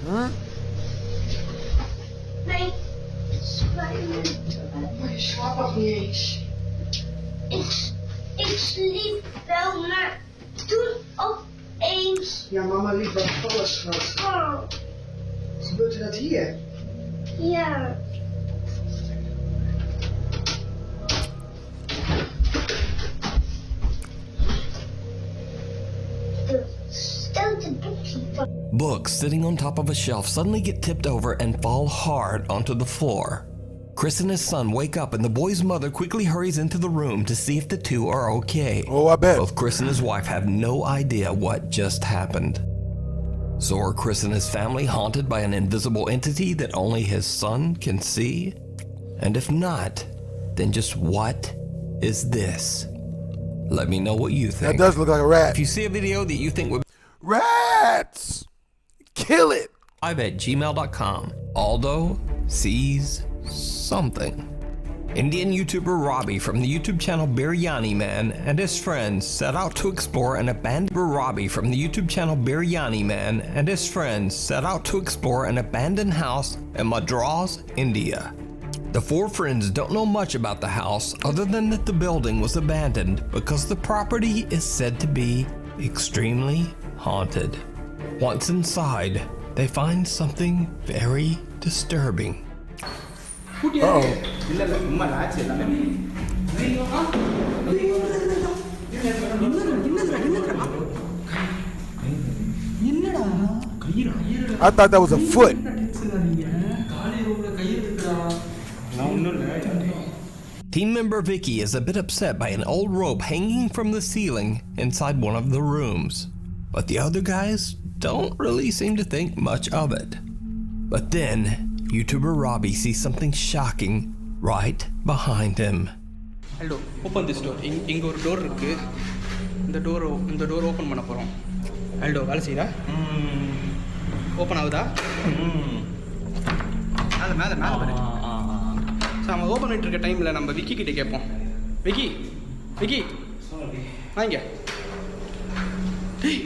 Huh? Nee, spijt. Maar je slaapt nog niet eens. Ik sliep wel, maar toen opeens... Ja, mama liep wat vallen, schat. Oh. Gebeurde dat hier? Ja. Books sitting on top of a shelf suddenly get tipped over and fall hard onto the floor. Chris and his son wake up and the boy's mother quickly hurries into the room to see if the two are okay. Oh, I bet. Both Chris and his wife have no idea what just happened. So are Chris and his family haunted by an invisible entity that only his son can see? And if not, then just what is this? Let me know what you think. That does look like a rat. If you see a video that you think would... Rats! Kill it! IB@gmail.com. Aldo sees something. Indian YouTuber Robbie from the YouTube channel Biryani Man and his friends set out to explore an abandoned house in Madras, India. The four friends don't know much about the house other than that the building was abandoned because the property is said to be extremely haunted. Once inside, they find something very disturbing. Uh-oh. I thought that was a foot. Team member Vicky is a bit upset by an old rope hanging from the ceiling inside one of the rooms, but the other guys don't really seem to think much of it. But then, YouTuber Robbie sees something shocking right behind him. Hello, open this door. Inga ஒரு door இருக்கு. இந்த door open பண்ண போறோம். Aldo, வேலை செய்யுதா? Open ஆகுதா? மேல பாரு. So நம்ம ஓபன் பண்ணிட்டு இருக்க டைம்ல நம்ம விக்கி கிட்ட கேட்போம். விக்கி. வாங்க. டேய்.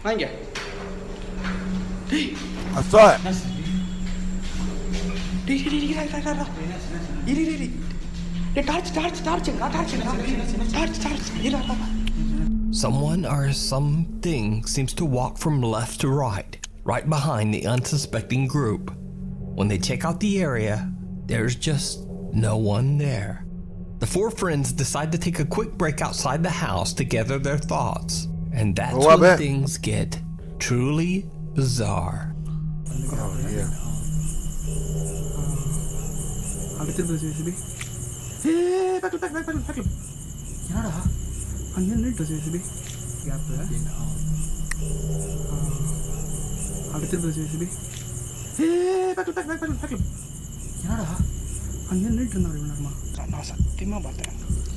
வாங்க. டேய். I saw it. Someone or something seems to walk from left to right behind the unsuspecting group. When they check out the area, there's just no one there. The four friends decide to take a quick break outside the house to gather their thoughts. And that's when things get truly bizarre. Oh, yeah.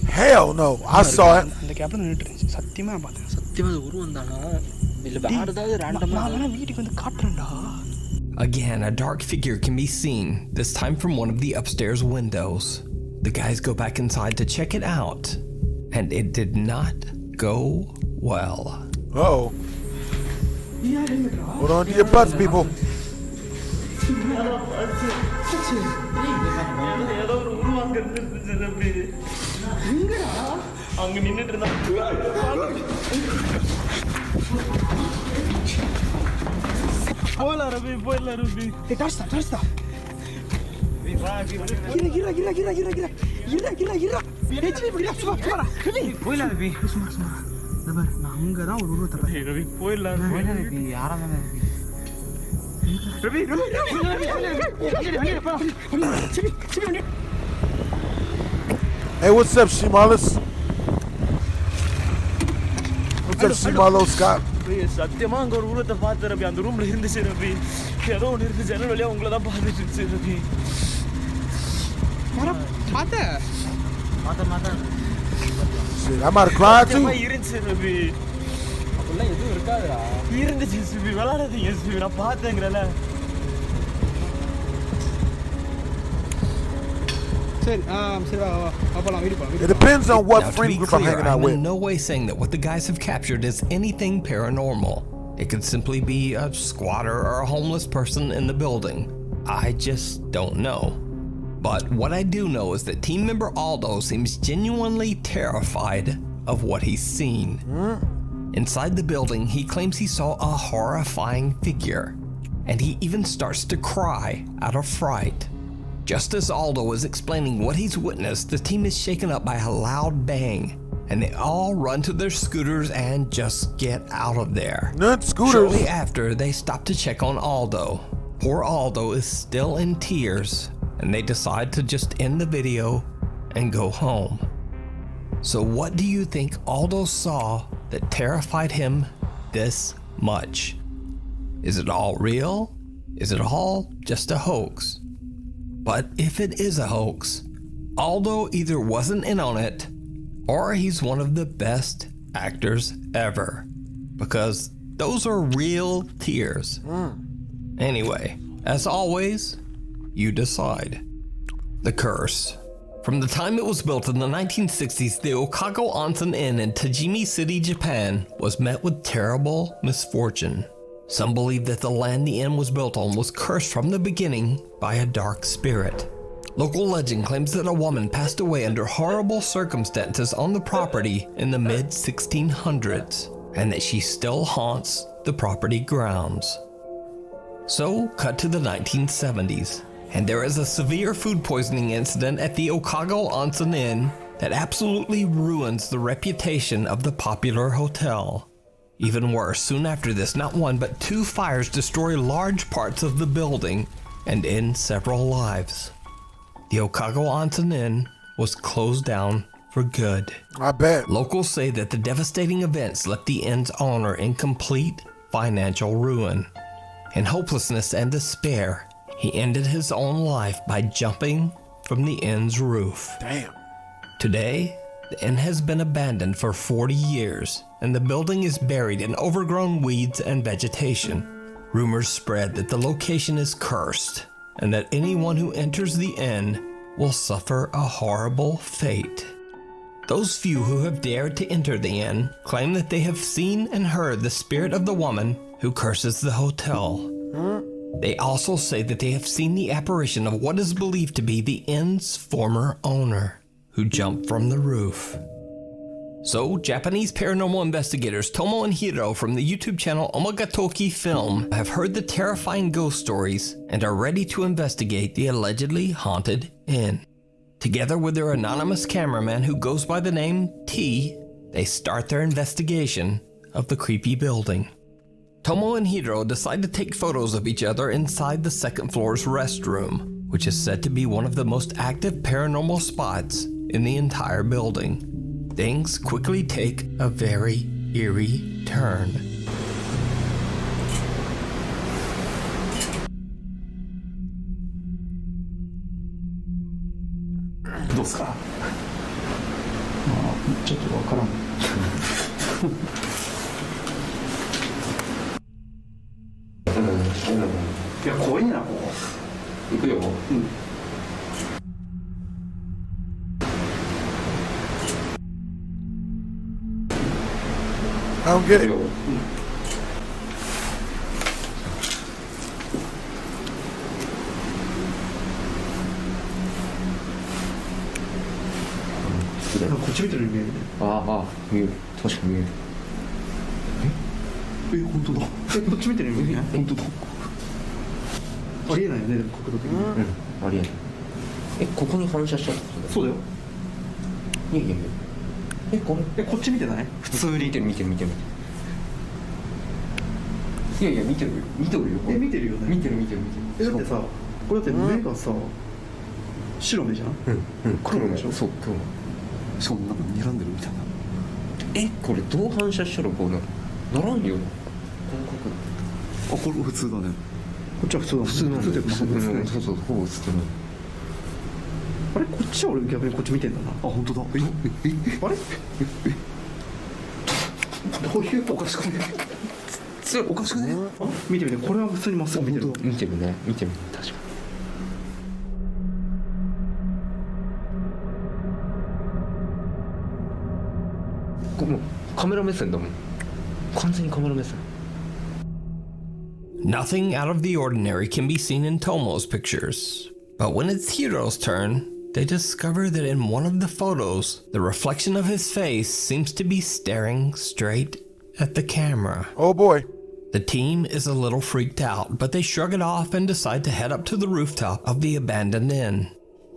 Hell no, I saw it. Again, a dark figure can be seen, this time from one of the upstairs windows. The guys go back inside to check it out, and it did not go well. Uh-oh. Hold on to your butts, people. Hey, what's up, Shimalis? What's up, Shimalo Scott? சத்தியமா அங்க ஒரு உருவத்தை பார்த்து ரவி அந்த ரூம்ல இருந்துச்சு ரவி ஏதோ ஒன்று இருந்து ஜன்னல் வழியா உங்களை தான் பார்த்துட்டு இருந்துச்சு Ravi Shit, I might have cried too. இருந்துச்சு ரவி அப்படிலாம் எதுவும் இருக்காதுடா இருந்துச்சு சுபி விளையாடாதீங்க சுபி நான் பார்த்தேங்கிறல It depends on what friend group I'm hanging out with. I'm in no way saying that what the guys have captured is anything paranormal. It could simply be a squatter or a homeless person in the building. I just don't know. But what I do know is that team member Aldo seems genuinely terrified of what he's seen. Inside the building, he claims he saw a horrifying figure, and he even starts to cry out of fright. Just as Aldo is explaining what he's witnessed, the team is shaken up by a loud bang, and they all run to their scooters and just get out of there. Not scooters. Shortly after, they stop to check on Aldo. Poor Aldo is still in tears, and they decide to just end the video and go home. So what do you think Aldo saw that terrified him this much? Is it all real? Is it all just a hoax? But if it is a hoax, Aldo either wasn't in on it, or he's one of the best actors ever, because those are real tears. Anyway, as always, you decide. The curse. From the time it was built in the 1960s, the Okago Onsen Inn in Tajimi City, Japan, was met with terrible misfortune. Some believe that the land the inn was built on was cursed from the beginning by a dark spirit. Local legend claims that a woman passed away under horrible circumstances on the property in the mid-1600s, and that she still haunts the property grounds. So, cut to the 1970s, And there is a severe food poisoning incident at the Okago Onsen Inn that absolutely ruins the reputation of the popular hotel. Even worse, soon after this, not one but 2 fires destroy large parts of the building and end several lives. The Okago Onsen Inn was closed down for good. I bet. Locals say that the devastating events left the inn's owner in complete financial ruin. In hopelessness and despair, he ended his own life by jumping from the inn's roof. Damn. Today, the inn has been abandoned for 40 years, and the building is buried in overgrown weeds and vegetation. Rumors spread that the location is cursed, and that anyone who enters the inn will suffer a horrible fate. Those few who have dared to enter the inn claim that they have seen and heard the spirit of the woman who curses the hotel. They also say that they have seen the apparition of what is believed to be the inn's former owner, who jumped from the roof. So, Japanese paranormal investigators Tomo and Hiro from the YouTube channel Omagatoki Film have heard the terrifying ghost stories and are ready to investigate the allegedly haunted inn. Together with their anonymous cameraman who goes by the name T, they start their investigation of the creepy building. Tomo and Hiro decide to take photos of each other inside the second floor's restroom, which is said to be one of the most active paranormal spots in the entire building. Things quickly take a very eerie turn. I don't get it. Nothing out of the ordinary can be seen in Tomo's pictures, but when it's Hiro's turn, they discover that in one of the photos, the reflection of his face seems to be staring straight at the camera. Oh boy. The team is a little freaked out, but they shrug it off and decide to head up to the rooftop of the abandoned inn.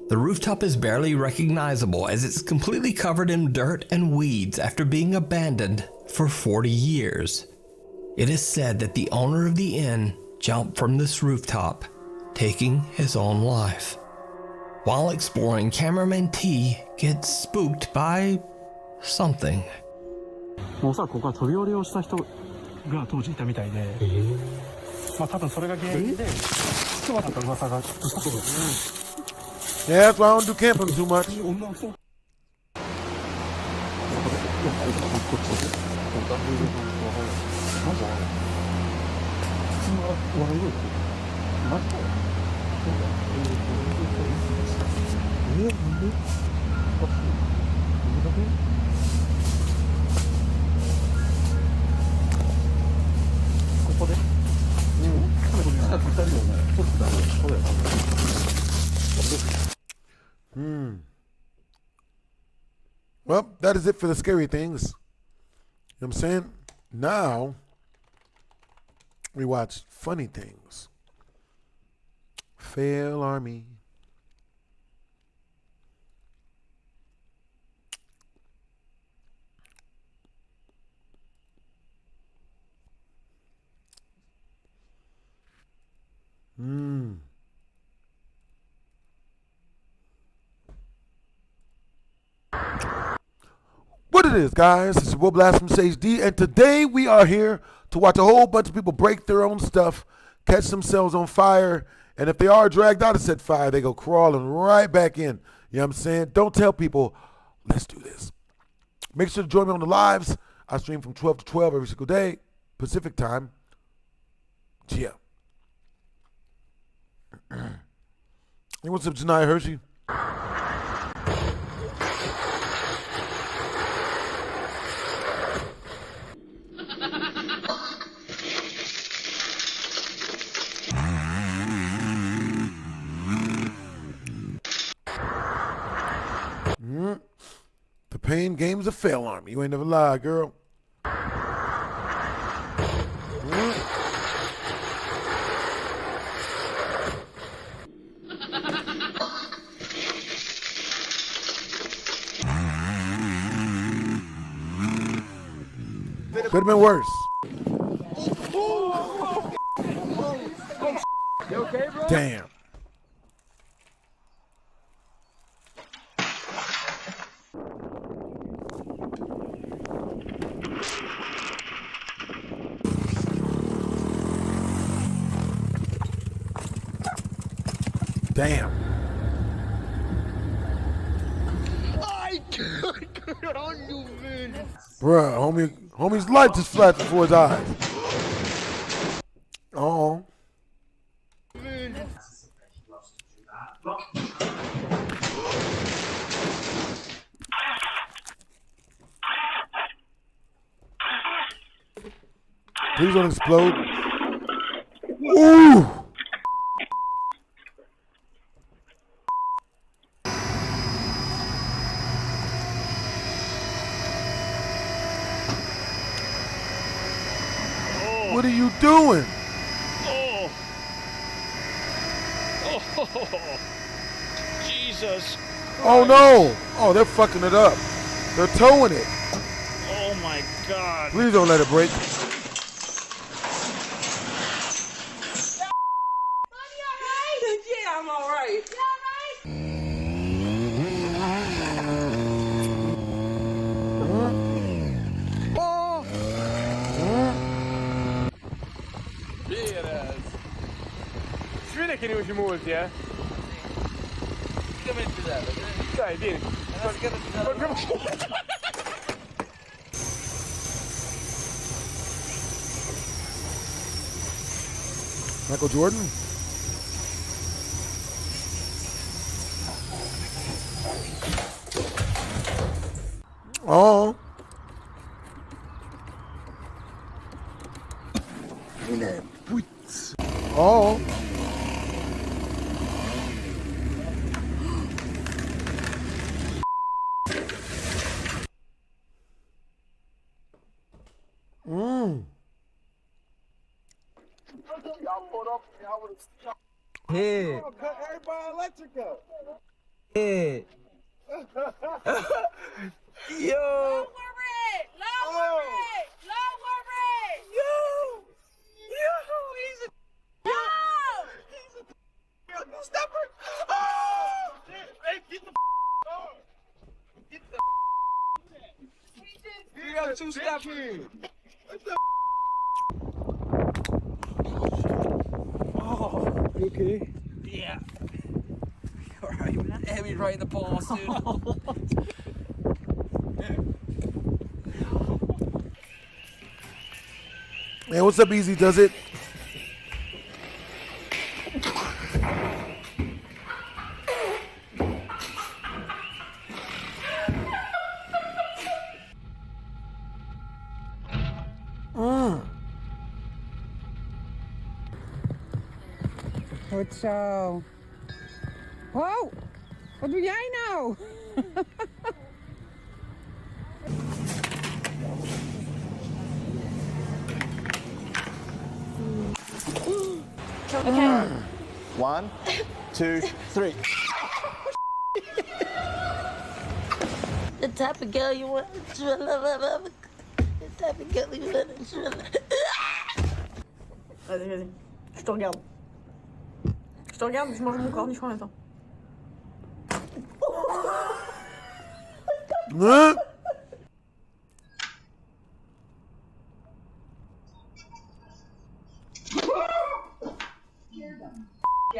The rooftop is barely recognizable as it's completely covered in dirt and weeds after being abandoned for 40 years. It is said that the owner of the inn jumped from this rooftop, taking his own life. While exploring, cameraman T gets spooked by something. おそらくここは飛び降りをした人が当時いたみたいで、まあ多分それが原因で熊とか噂がしたそうですね。Yeah, that's why I don't do camping too much. Well, that is it for the scary things. You know what I'm saying? Now, we watch funny things. Fail Army. What it is, guys? It's your boy Blasphemous HD, and today we are here to watch a whole bunch of people break their own stuff, catch themselves on fire, and if they are dragged out of said fire, they go crawling right back in. You know what I'm saying? Don't tell people, let's do this. Make sure to join me on the lives. I stream from 12 to 12 every single day, Pacific time. Yeah. Hey, what's up, Janiyah Hershey? The pain game's a fail army. You ain't never lied, girl. Could have been worse. You okay, bro? Damn. Damn. I got on you, man. Bruh, homie's life just flashed before his eyes. Oh. Please don't explode. Ooh. What are you doing? Oh. Oh. Jesus. Oh no. Oh, they're fucking it up. They're towing it. Oh my God. Please don't let it break. Yeah, I'm alright. Si vede che ne usi molti, eh? Come pesare? Dai, vieni. Michael Jordan? Oh. Oh. Hey. Hey. Yo. Lower it! Lower it! Lower it! Yo. He's a. No! Stop it! Oh! Hey, get the. Oh. Get the. You got two steppers. Oh, you okay? Yeah. Alright, man. Hit me right in the balls, dude. Man, what's up, Easy Does It? Goed zo. Wow, wat doe jij nou? Okay. 1, 2, 3. The type of girl you want. The type of girl you want. Vas-y, vas-y. Je te regarde. Je te regarde, je mange mon cornichon en même temps.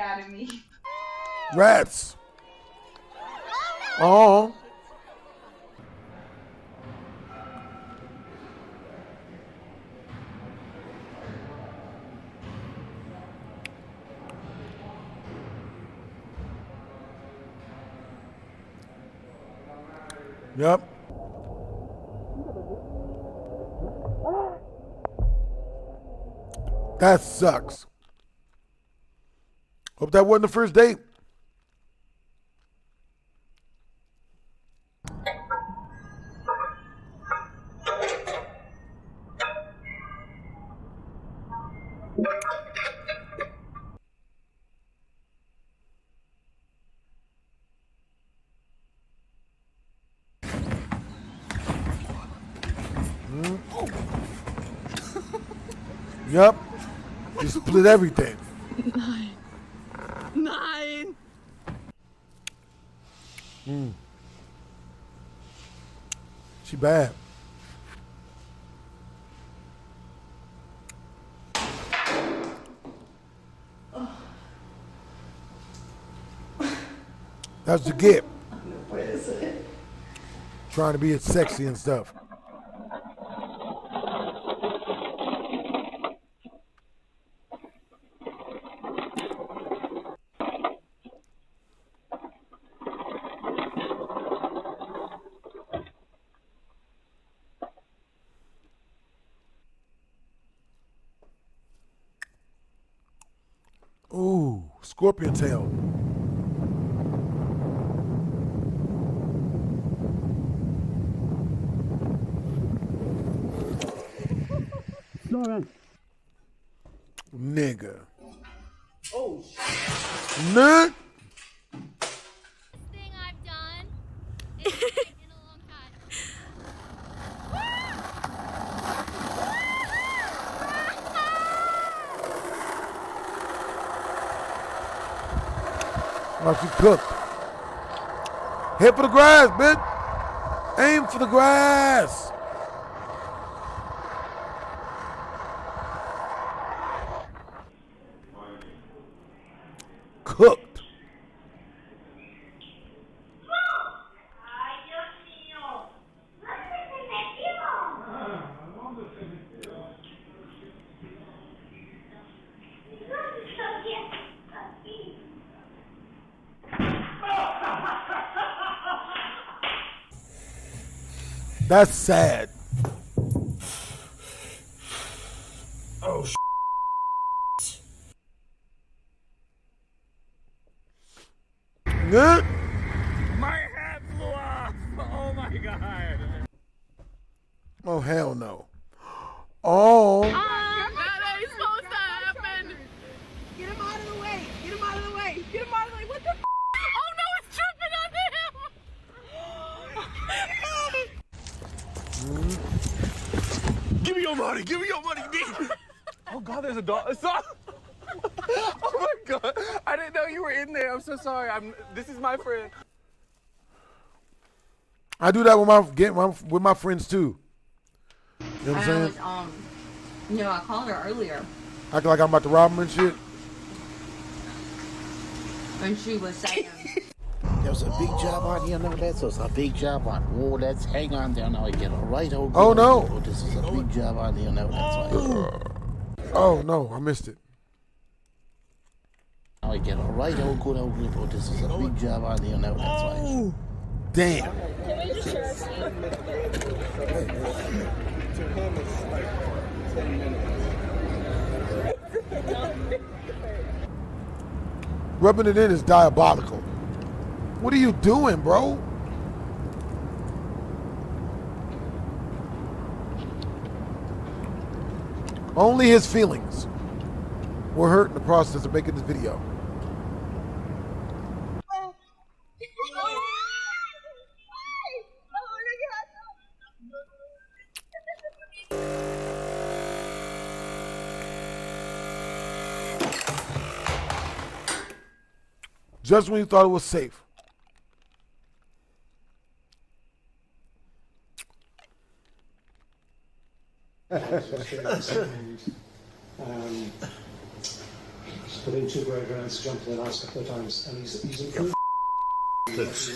Out of me. Rats. Oh. Yep. That sucks. Hope that wasn't the first date. Yep. You split everything. 9. She bad. That's the get. What is it? Trying to be sexy and stuff. Ooh, scorpion tail. Nigga. Oh, Nerd. Thing I've done in a long time. Oh, she cooked. Hit for the grass, bitch. Aim for the grass. Cooked. That's sad. oh, Good. My hat flew off. Oh my god. Oh, hell no. Oh. That ain't supposed to happen. Get him out of the way. Get him out of the way. Get him out of the way. What the Oh no, it's tripping on him. Give me your money. Give me your money. Oh god, there's a dog. Oh my god. I didn't know you were in there. I'm so sorry. This is my friend. I do that with my friends too. You know what I'm saying? You know, I called her earlier. Act like I'm about to rob them and shit. And she was saying, there's a big job on here now, that's us. A big job on. Oh, let's hang on there now. I get a right old. Oh no! Oh, this is a big job on here now. That's why. Oh no! I missed it. Now I get a right old good old grip. Oh, this is a big job on here now. That's why. Damn. Can we just share a seat? To him, it's like 10 minutes. Rubbing it in is diabolical. What are you doing, bro? Only his feelings were hurt in the process of making this video. just when you thought it was safe. Put in 2 great rounds, jumped the last couple of times, and he's improved. He's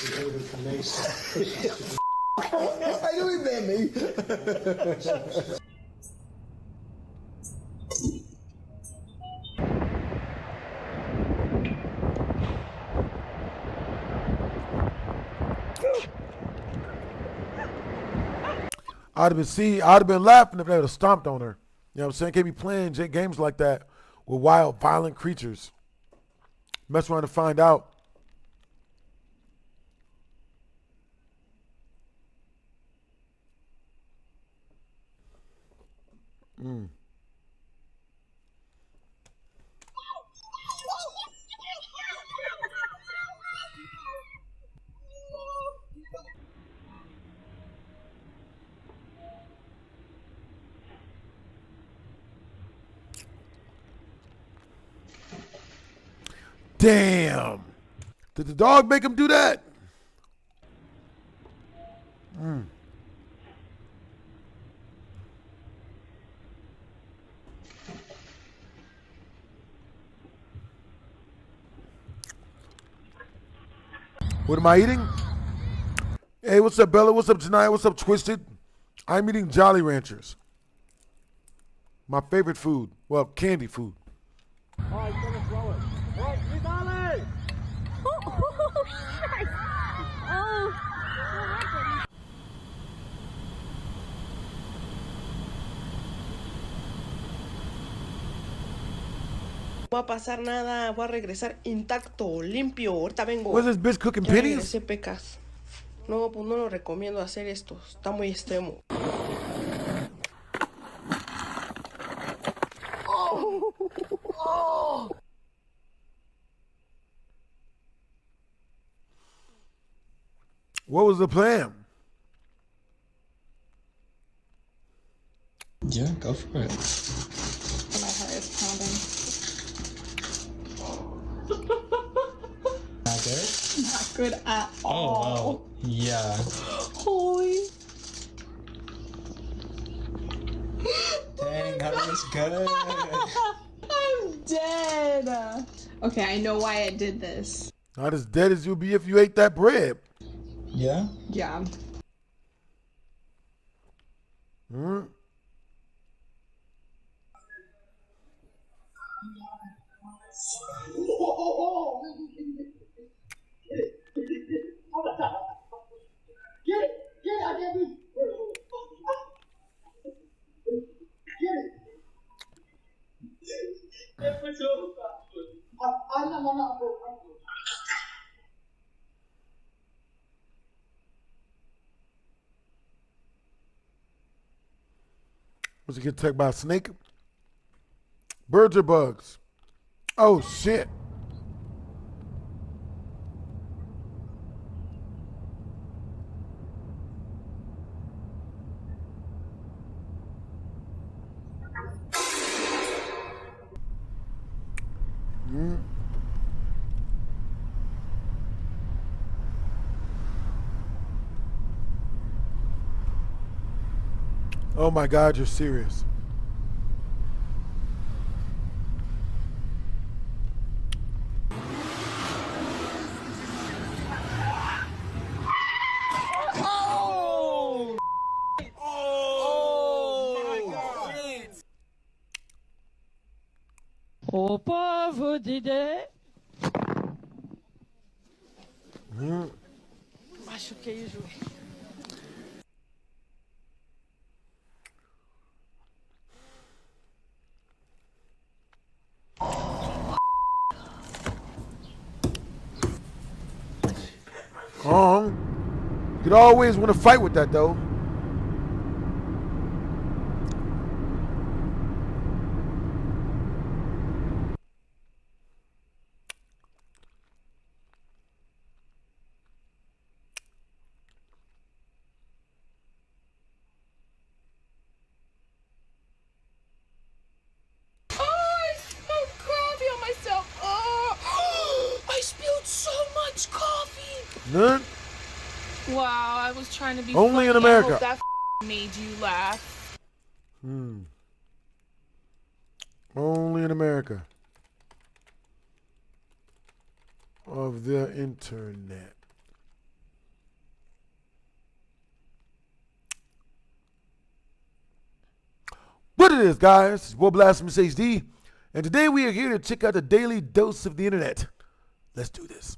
improving from Mace. I know he meant me. I'd have been laughing if they would have stomped on her. You know what I'm saying? Can't be playing games like that with wild, violent creatures. Mess around to find out. Damn. Did the dog make him do that? What am I eating? Hey, what's up, Bella? What's up, Janiyah? What's up, Twisted? I'm eating Jolly Ranchers. My favorite food. Well, candy food. All right, gonna throw it. All right, free volley! No va a pasar nada, voy a regresar intacto, limpio. Ahorita vengo. What's this bitch cooking Ya pennies? regresé, Pecas. No, pues no lo recomiendo hacer esto. Está muy extremo. What was the plan? Yeah, go for it. My heart is pounding. Not good? Not good at Oh, all. wow. Yeah. Holy. Dang, that was good. I'm dead. Okay, I know why I did this. Not as dead as you'll be if you ate that bread. Yeah? Yeah. Was he get attacked by a snake? Birds or bugs? Oh shit. Oh my God, you're serious. Oh! Oh! My God! O povo de Deus. Machuquei o joelho. You'd always want to fight with that though. Oh, I'm so crappy on myself. Oh. None? Wow, I was trying to be Only in funny. I America. hope that made you laugh. Only in America. Of the internet. What it is, guys? It's Will Blasphemous HD, and today we are here to check out the daily dose of the internet. Let's do this.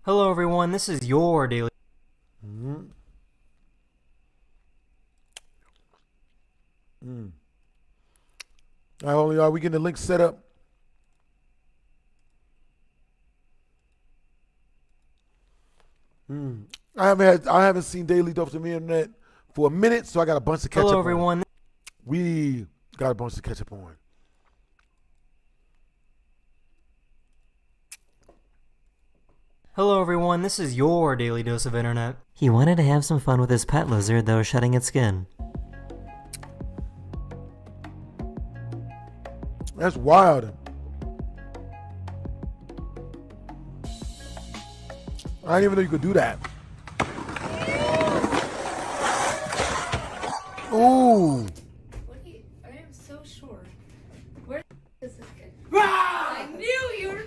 Hello everyone, this is your daily. Not only are we getting the link set up, I haven't seen daily dose of the internet for a minute, so I got a bunch to catch up on. Hello everyone. We got a bunch to catch up on. Hello everyone, this is your daily dose of internet. He wanted to have some fun with his pet lizard that was shedding its skin. That's wild. I didn't even know you could do that. Ooh. I am so short. Where is this kid? I knew you were.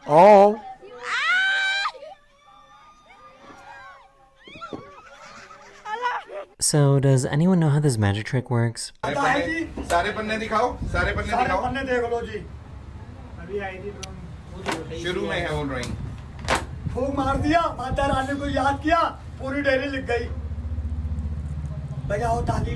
Oh. So, does anyone know how this magic trick works? सारे पन्ने दिखाओ सारे पन्ने देख लो जी अभी आई थी शुरू में है वो ड्राइंग फूंक मार दिया माता रानी को याद किया पूरी डायरी लिख गई बजाओ ताली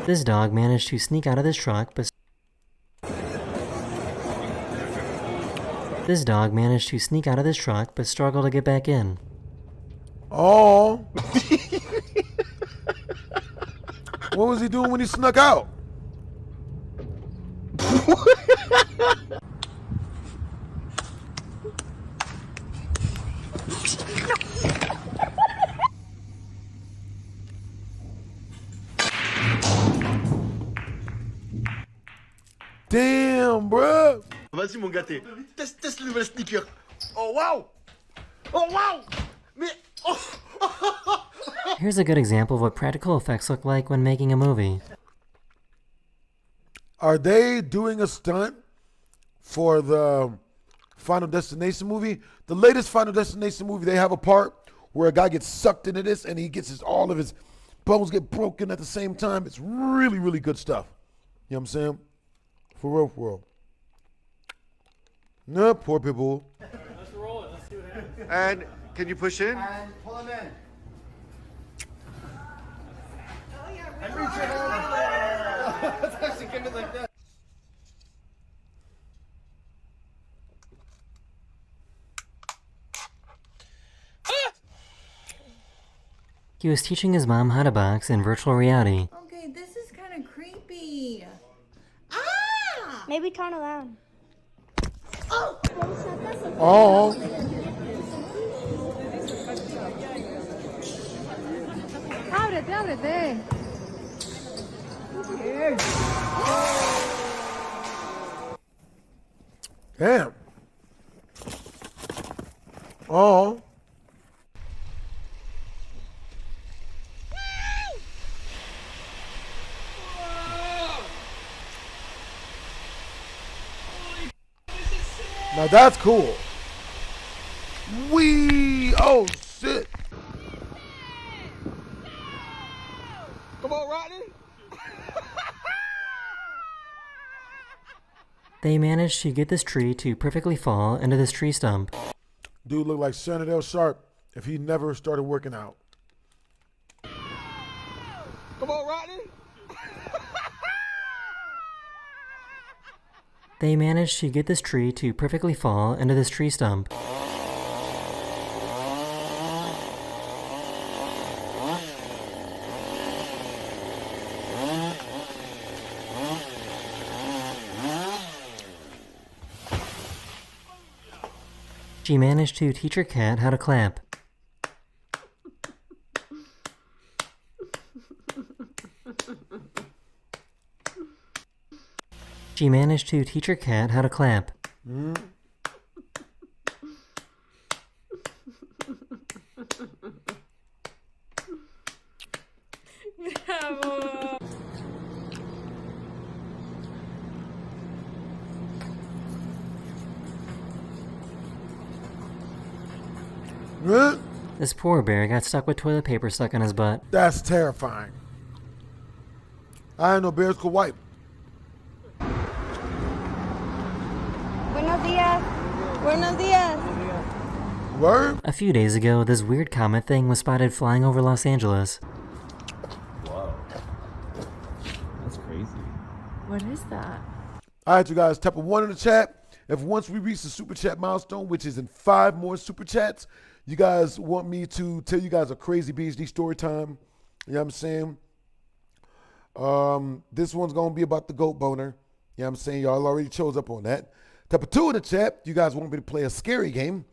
This dog managed to sneak out of this truck, but struggled to get back in. Oh. What was he doing when he snuck out? Damn, bruh. Vas-y mon gâté, teste le nouvel sneaker. Oh wow! Oh wow! Mais oh! Here's a good example of what practical effects look like when making a movie. Are they doing a stunt for the Final Destination movie? The latest Final Destination movie, they have a part where a guy gets sucked into this and he gets all of his bones get broken at the same time. It's really, really good stuff. You know what I'm saying? For real, for real. No, poor people. Let's roll it. Let's see what happens. And can you push in? And pull him in. And reach it over. It's actually kind of like that. He was teaching his mom how to box in virtual reality. Okay, this is kind of creepy. Maybe turn around. Oh. Ábrete, ábrete. Damn. Oh. Now that's cool. Oh shit. Come on, Rodney. They managed to get this tree to perfectly fall into this tree stump. Dude looked like Shannon Sharp if he never started working out. Come on, Rodney. They managed to get this tree to perfectly fall into this tree stump. She managed to teach her cat how to clap. She managed to teach her cat how to clap. This poor bear got stuck with toilet paper stuck in his butt. That's terrifying. I didn't know bears could wipe. Buenos dias. Buenos dias. Word? A few days ago, this weird comet thing was spotted flying over Los Angeles. Whoa. That's crazy. What is that? All right, you guys, type a 1 in the chat. If once we reach the super chat milestone, which is in 5 more super chats, you guys want me to tell you guys a crazy BHD story time. You know what I'm saying? This one's going to be about the goat boner. You know what I'm saying? Y'all already chose up on that. Type a 2 in the chat. You guys want me to play a scary game.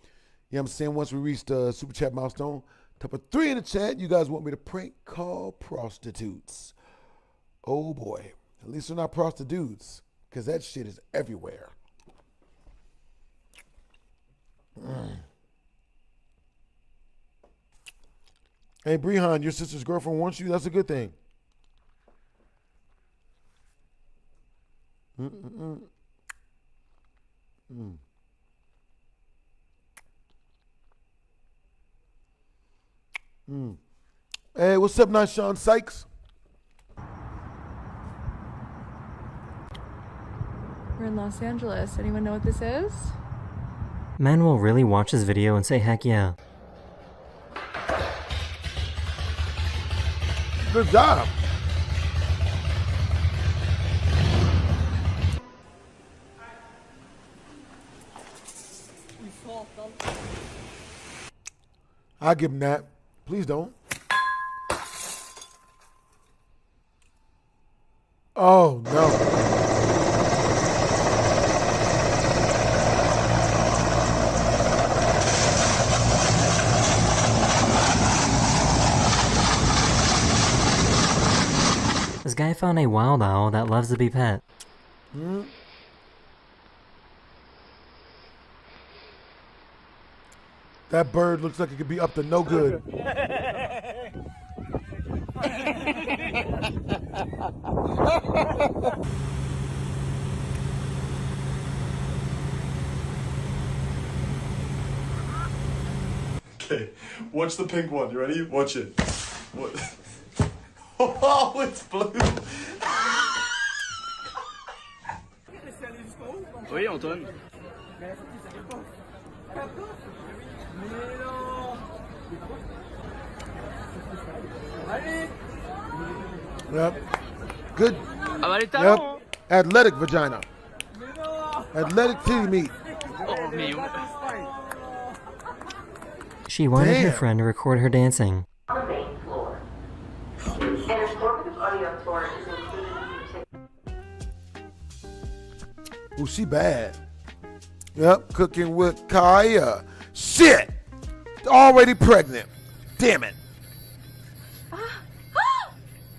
You know what I'm saying? Once we reach the super chat milestone. Type a 3 in the chat. You guys want me to prank call prostitutes. Oh boy. At least they're not prostitutes, because that shit is everywhere. Hey, Brehan, your sister's girlfriend wants you. That's a good thing. Hey, what's up, Nice Sean Sykes? We're in Los Angeles. Anyone know what this is? Men will really watch this video and say heck yeah. Good job. I'll give him that. Please don't. Oh, no. This guy found a wild owl that loves to be pet. That bird looks like it could be up to no good. Okay, watch the pink one. You ready? Watch it. What? Oh, it's blue. Oui, Antoine. Yep. Good. Yep. Athletic vagina. Athletic titty meat. Oh, meu. She wanted her Damn. friend to record her dancing. On the main floor. An informative audio tour is included. Ooh, she bad. Yep, cooking with Kaya. Shit! Already pregnant. Damn it.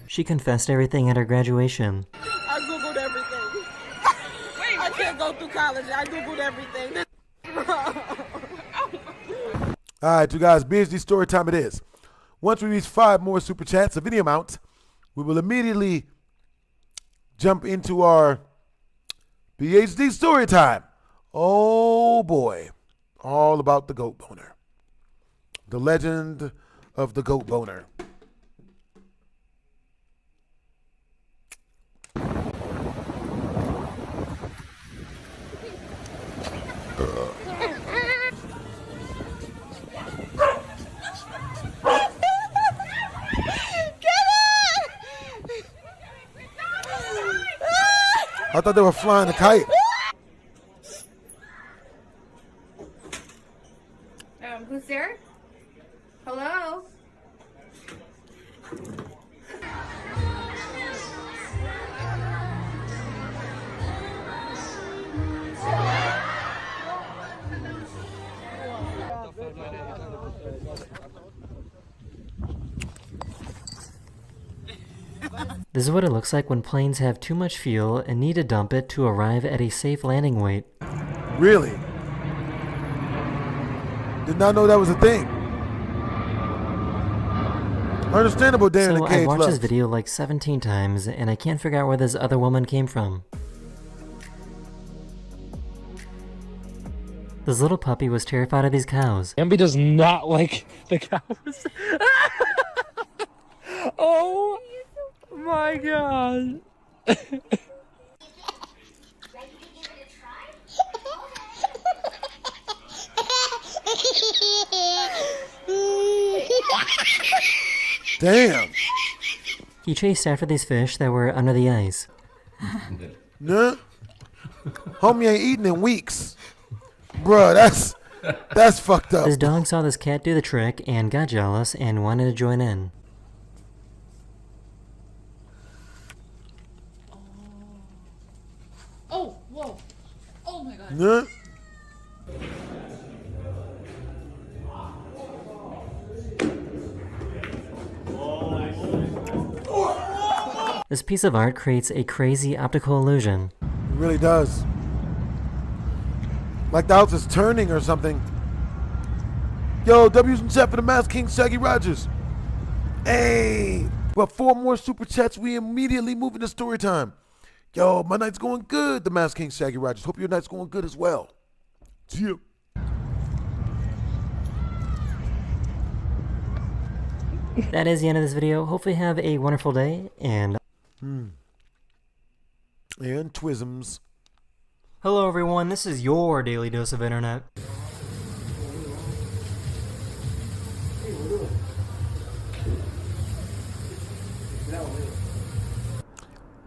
She confessed everything at her graduation. I Googled everything. I can't go through college. I Googled everything. All right, you guys, BHD story time it is. Once we reach 5 more super chats of any amount, we will immediately jump into our BHD story time. Oh boy, all about the goat boner. The legend of the goat boner. I thought they were flying a kite. Who's there? Hello? This is what it looks like when planes have too much fuel and need to dump it to arrive at a safe landing weight. Really? Did not know that was a thing. Understandable, Dan in So the cage I've watched love. this video like 17 times, and I can't figure out where this other woman came from. This little puppy was terrified of these cows. Ambi does not like the cows. Oh my god. Damn. He chased after these fish that were under the ice. Nah. Homie ain't eaten in weeks. Bruh, that's fucked up. This dog saw this cat do the trick and got jealous and wanted to join in. Oh, whoa. Oh my god. Nah. This piece of art creates a crazy optical illusion. It really does. Like the house is turning or something. Yo, W's in chat for the Masked King, Shaggy Rogers. Hey, we have 4 more super chats. We immediately move into story time. Yo, my night's going good, the Masked King, Shaggy Rogers. Hope your night's going good as well. Yeah. That is the end of this video. Hopefully you have a wonderful day, and... And twisms. Hello everyone, this is your Daily Dose of Internet.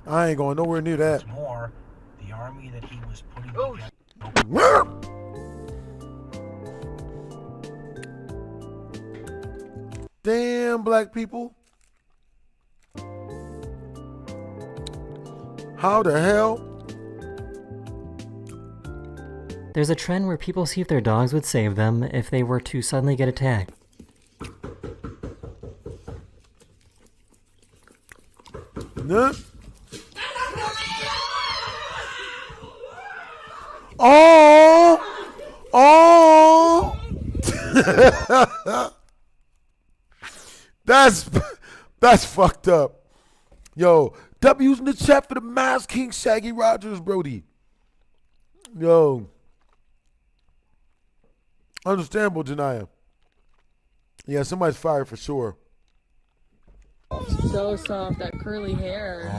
I ain't going nowhere near that. More, the army that he was putting Damn, black people. How the hell? There's a trend where people see if their dogs would save them if they were to suddenly get attacked. Nah. Oh! Oh! That's fucked up. Yo, W's in the chat for the Masked King, Shaggy Rogers, Brody. Yo. Understandable, Janaya. Yeah, somebody's fired for sure. So soft, that curly hair.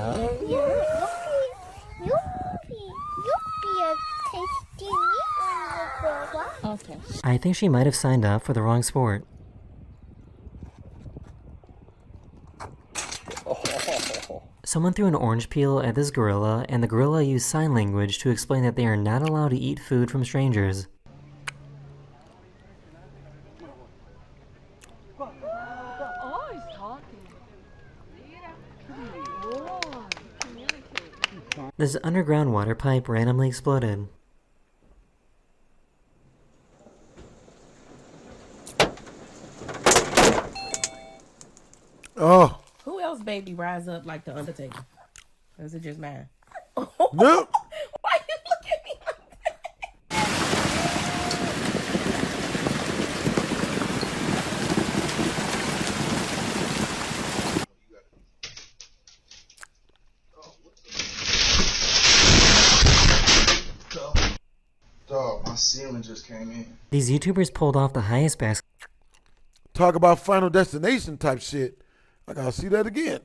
Okay. I think she might have signed up for the wrong sport. Someone threw an orange peel at this gorilla, and the gorilla used sign language to explain that they are not allowed to eat food from strangers. Oh, he's talking. This underground water pipe randomly exploded. Oh. Who else baby rise up like the Undertaker? Or is it just mine? No. Why you look at me like Dog, my ceiling just came in. These YouTubers pulled off the highest basket. Talk about Final Destination type shit. I gotta see that again.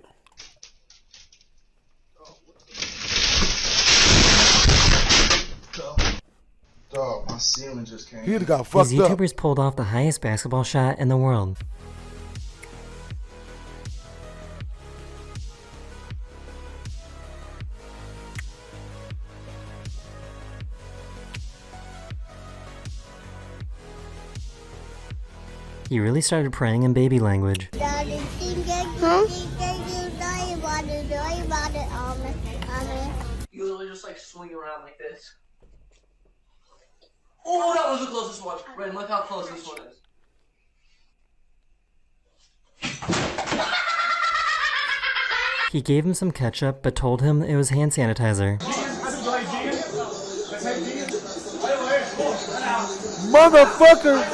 Dog, my ceiling just came in. He'd got fucked These up. YouTubers pulled off the highest basketball shot in the world. He really started praying in baby language. You literally just like swing around like this. Oh, that was the closest one. Ren, look how close this one is. He gave him some ketchup, but told him it was hand sanitizer. Motherfucker!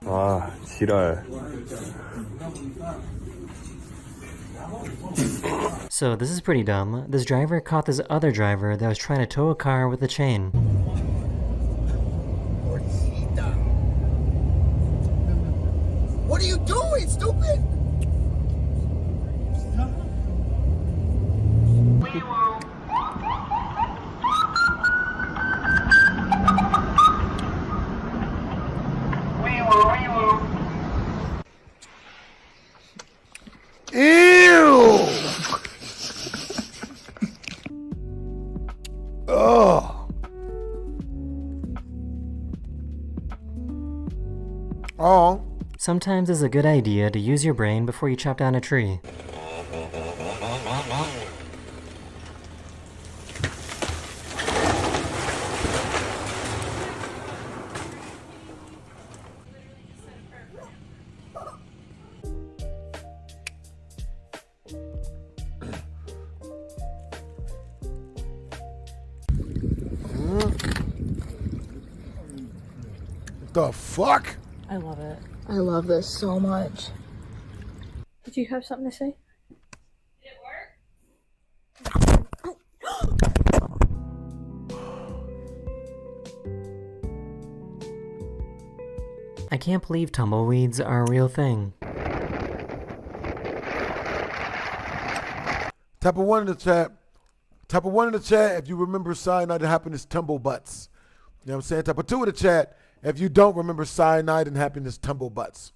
와, 지랄. So this is pretty dumb. This driver caught this other driver that was trying to tow a car with a chain. What are you doing, stupid? Ew! Ugh. Oh. Sometimes it's a good idea to use your brain before you chop down a tree. The fuck? I love it. I love this so much. Did you have something to say? Did it work? I can't believe tumbleweeds are a real thing. Type of one in the chat. Type of one in the chat if you remember cyanide and happiness tumble butts. You know what I'm saying? Type of two in the chat if you don't remember cyanide and happiness tumble butts.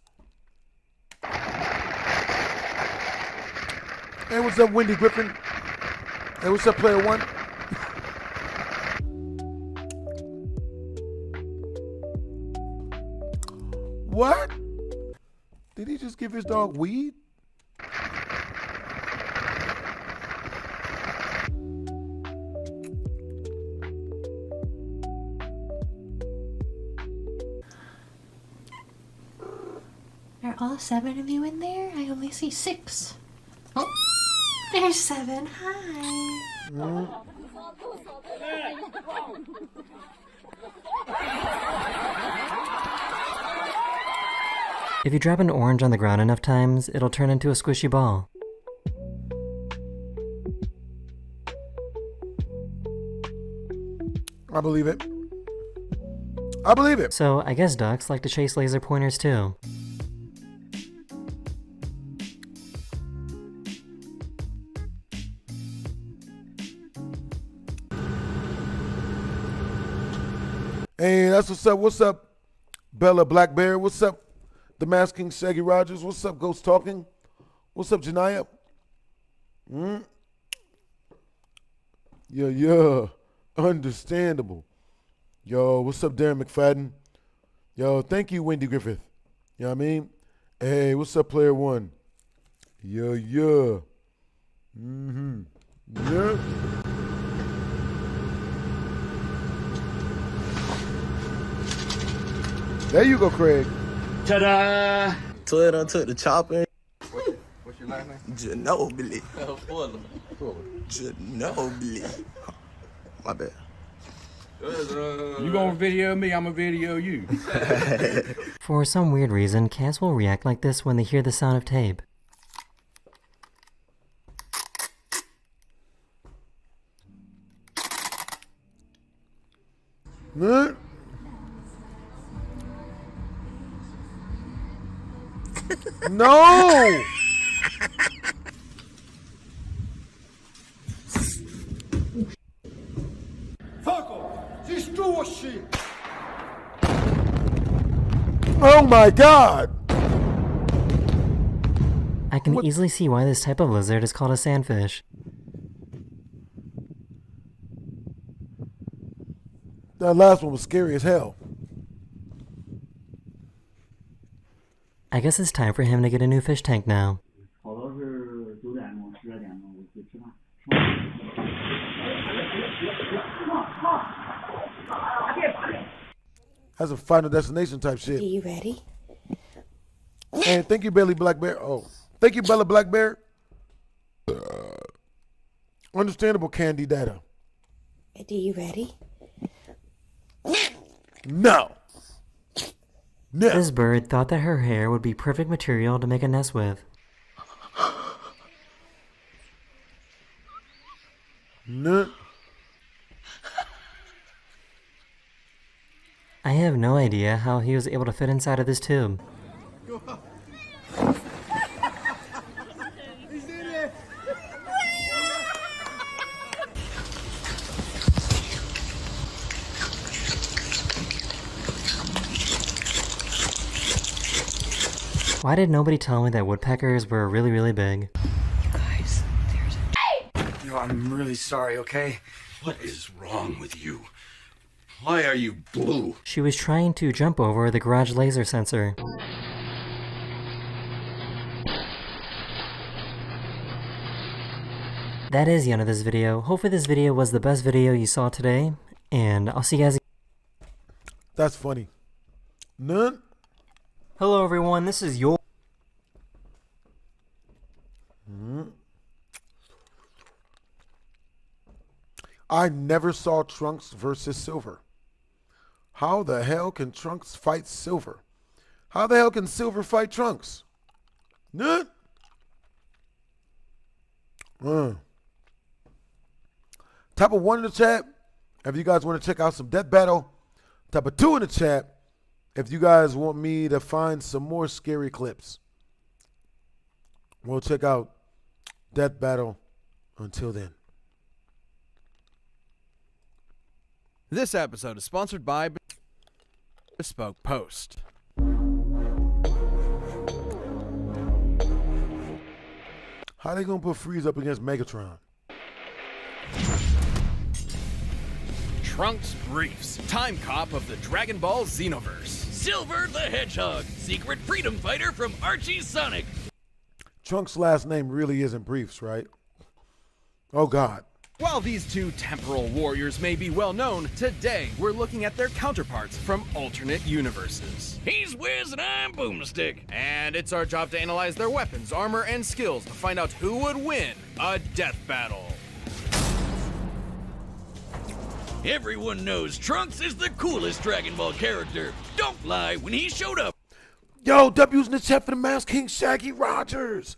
Hey, what's up, Wendy Griffin? Hey, what's up, player one? What? Did he just give his dog weed? Are all 7 of you in there? I only see 6. Oh, there's 7. Hi. If you drop an orange on the ground enough times, it'll turn into a squishy ball. I believe it. I believe it. So I guess ducks like to chase laser pointers too. Hey, that's what's up. What's up, Bella Blackberry? What's up, The Masked King Shaggy Rogers? What's up, Ghost Talking? What's up, Janaya? Yeah. Understandable. Yo, what's up, Darren McFadden? Yo, thank you, Wendy Griffith. You know what I mean? Hey, what's up, player one? Yeah. Yeah. There you go, Craig. Ta-da! Twitter took the chopper. What's your last name? Ginobili. Ginobili. My bad. You gonna video me, I'm gonna video you. For some weird reason, cats will react like this when they hear the sound of tape. Huh? No! Oh my God! I can easily see why this type of lizard is called a sandfish. That last one was scary as hell. I guess it's time for him to get a new fish tank now. That's a Final Destination type shit. Are you ready? And thank you, Belly Black Bear. Oh, thank you, Bella Black Bear. Understandable, Candy Data. Are you ready? No. No. This bird thought that her hair would be perfect material to make a nest with. No. I have no idea how he was able to fit inside of this tube. Why did nobody tell me that woodpeckers were really, really big? Guys, Yo, I'm really sorry, okay? What is wrong with you? Why are you blue? She was trying to jump over the garage laser sensor. That is the end of this video. Hopefully this video was the best video you saw today, and I'll see you guys again. That's funny. None. Hello everyone, this is your... I never saw Trunks versus Silver. How the hell can Trunks fight Silver? How the hell can Silver fight Trunks? None. Type of 1 in the chat if you guys want to check out some Death Battle. Type of 2 in the chat if you guys want me to find some more scary clips. We'll check out Death Battle. Until then. This episode is sponsored by Bespoke Post. How they gonna put Freeze up against Megatron? Trunks Briefs, time cop of the Dragon Ball Xenoverse. Silver the Hedgehog, secret freedom fighter from Archie's Sonic. Trunks' last name really isn't Briefs, right? Oh God. While these two temporal warriors may be well known, today we're looking at their counterparts from alternate universes. He's Wiz and I'm Boomstick. And it's our job to analyze their weapons, armor, and skills to find out who would win a death battle. Everyone knows Trunks is the coolest Dragon Ball character. Don't lie, when he showed up. Yo, W's in the chat for the Mouse King Shaggy Rogers.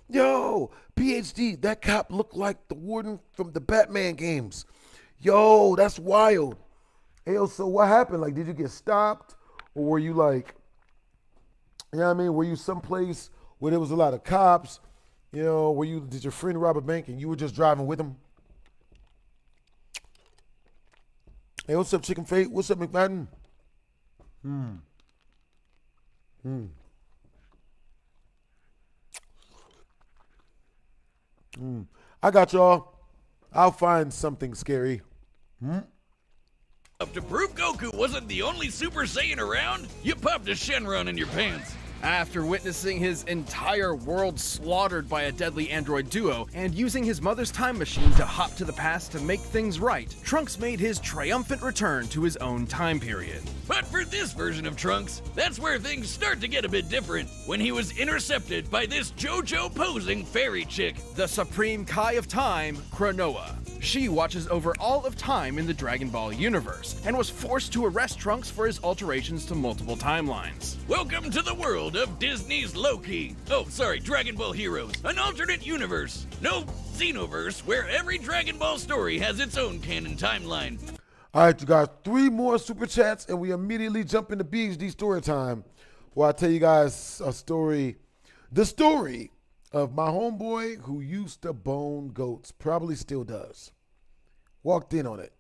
Yo, PhD, that cop looked like the warden from the Batman games. Yo, that's wild. Hey, yo, so what happened? Like, did you get stopped? Or were you like, you know what I mean? Were you someplace where there was a lot of cops? You know, did your friend rob a bank and you were just driving with him? Hey, what's up, Chicken Fate? What's up, McFadden? I got y'all. I'll find something scary. To prove Goku wasn't the only Super Saiyan around, you popped a Shenron in your pants. After witnessing his entire world slaughtered by a deadly android duo and using his mother's time machine to hop to the past to make things right, Trunks made his triumphant return to his own time period. But for this version of Trunks, that's where things start to get a bit different, when he was intercepted by this JoJo posing fairy chick. The Supreme Kai of Time, Cronoa. She watches over all of time in the Dragon Ball universe, and was forced to arrest Trunks for his alterations to multiple timelines. Welcome to the world of Disney's Loki. Oh, sorry, Dragon Ball Heroes. An alternate universe. No, Xenoverse, where every Dragon Ball story has its own canon timeline. All right, you guys, 3 more super chats, and we immediately jump into PhD story time, where I tell you guys a story, the story of my homeboy who used to bone goats, probably still does. Walked in on it.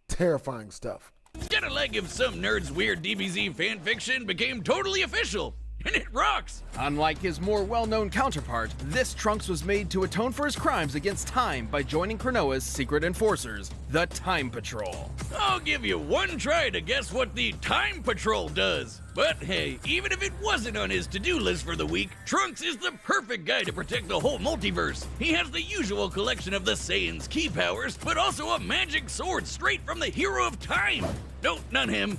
Terrifying stuff. It's kinda like if some nerd's weird DBZ fanfiction became totally official. And it rocks! Unlike his more well-known counterpart, this Trunks was made to atone for his crimes against time by joining Cronoa's secret enforcers, the Time Patrol. I'll give you one try to guess what the Time Patrol does. But hey, even if it wasn't on his to-do list for the week, Trunks is the perfect guy to protect the whole multiverse. He has the usual collection of the Saiyans' key powers, but also a magic sword straight from the hero of time. No, not him.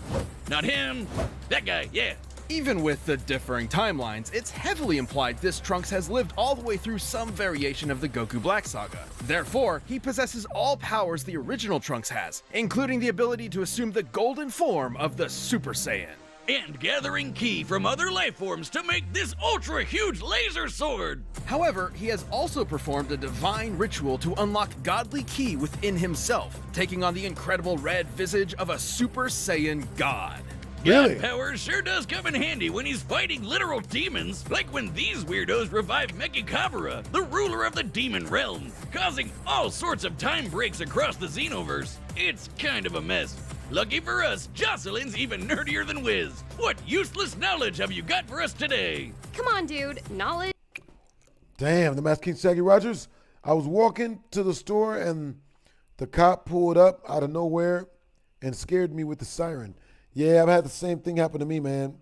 Not him. That guy, yeah. Even with the differing timelines, it's heavily implied this Trunks has lived all the way through some variation of the Goku Black Saga. Therefore, he possesses all powers the original Trunks has, including the ability to assume the golden form of the Super Saiyan. And gathering ki from other life forms to make this ultra-huge laser sword! However, he has also performed a divine ritual to unlock godly ki within himself, taking on the incredible red visage of a Super Saiyan god. Really? God power sure does come in handy when he's fighting literal demons, like when these weirdos revive Mechikabura, the ruler of the demon realm, causing all sorts of time breaks across the Xenoverse. It's kind of a mess. Lucky for us, Jocelyn's even nerdier than Wiz. What useless knowledge have you got for us today? Come on, dude. Knowledge. Damn, the Masked King Shaggy Rogers. I was walking to the store and the cop pulled up out of nowhere and scared me with the siren. Yeah, I've had the same thing happen to me, man.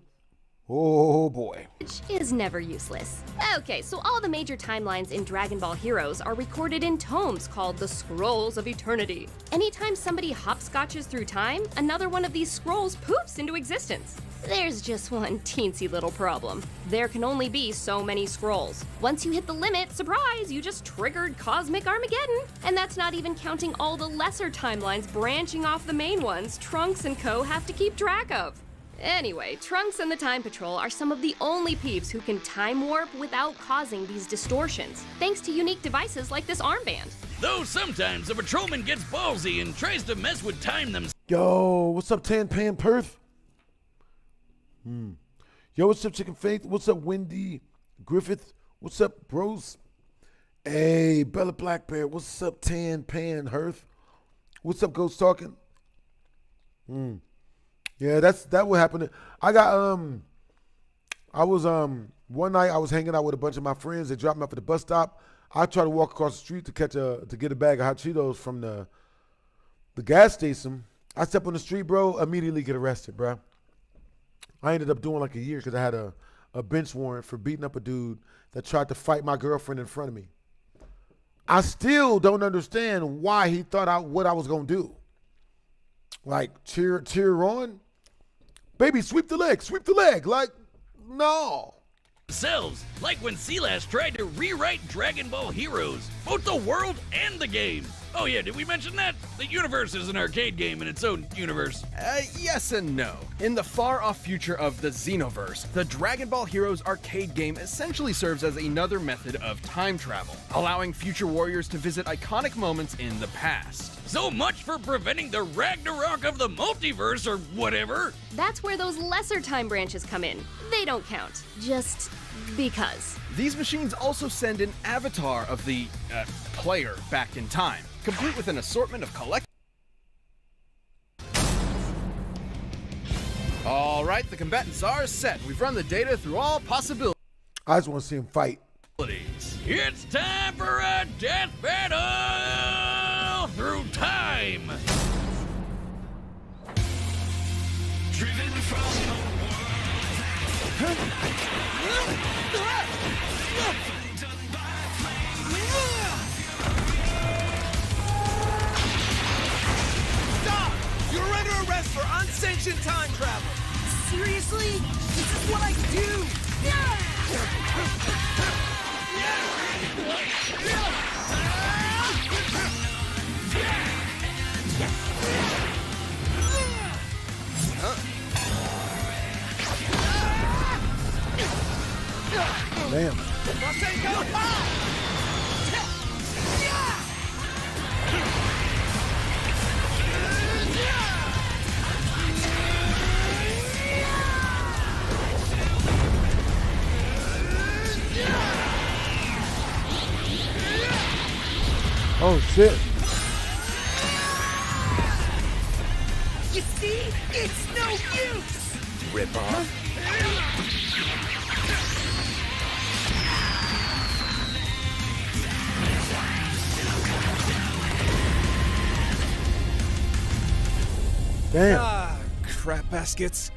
Oh boy. Is never useless. Okay, so all the major timelines in Dragon Ball Heroes are recorded in tomes called the Scrolls of Eternity. Anytime somebody hopscotches through time, another one of these scrolls poofs into existence. There's just one teensy little problem. There can only be so many scrolls. Once you hit the limit, surprise, you just triggered Cosmic Armageddon. And that's not even counting all the lesser timelines branching off the main ones Trunks and co have to keep track of. Anyway, Trunks and the Time Patrol are some of the only peeps who can time warp without causing these distortions, thanks to unique devices like this armband. Though sometimes a patrolman gets ballsy and tries to mess with time themselves. Yo, what's up, Tan Pan Perth? Yo, what's up, Chicken Faith? What's up, Wendy Griffith? What's up, bros? Hey, Bella Black Bear. What's up, Tan Pan Hearth? What's up, Ghost Talking? Yeah, that what happened. I got I was one night I was hanging out with a bunch of my friends. They dropped me off at the bus stop. I tried to walk across the street to get a bag of hot Cheetos from the gas station. I step on the street, bro, immediately get arrested, bro. I ended up doing like a year because I had a bench warrant for beating up a dude that tried to fight my girlfriend in front of me. I still don't understand why he thought what I was gonna do. Like cheer on, baby, sweep the leg. Like, no. Themselves, like when Silas tried to rewrite Dragon Ball Heroes, both the world and the game. Oh yeah, did we mention that? The universe is an arcade game in its own universe. Yes and no. In the far-off future of the Xenoverse, the Dragon Ball Heroes arcade game essentially serves as another method of time travel, allowing future warriors to visit iconic moments in the past. So much for preventing the Ragnarok of the multiverse or whatever. That's where those lesser time branches come in. They don't count. Just because. These machines also send an avatar of the player back in time, complete with an assortment of collect. All right, the combatants are set. We've run the data through all possibilities. I just want to see him fight. It's time for a death battle through time. Driven from the Stop! You're under arrest for unsanctioned time travel. Seriously? This is what I do. Damn. Oh shit. You see? It's no use! Rip off. Damn. Ah, crap baskets.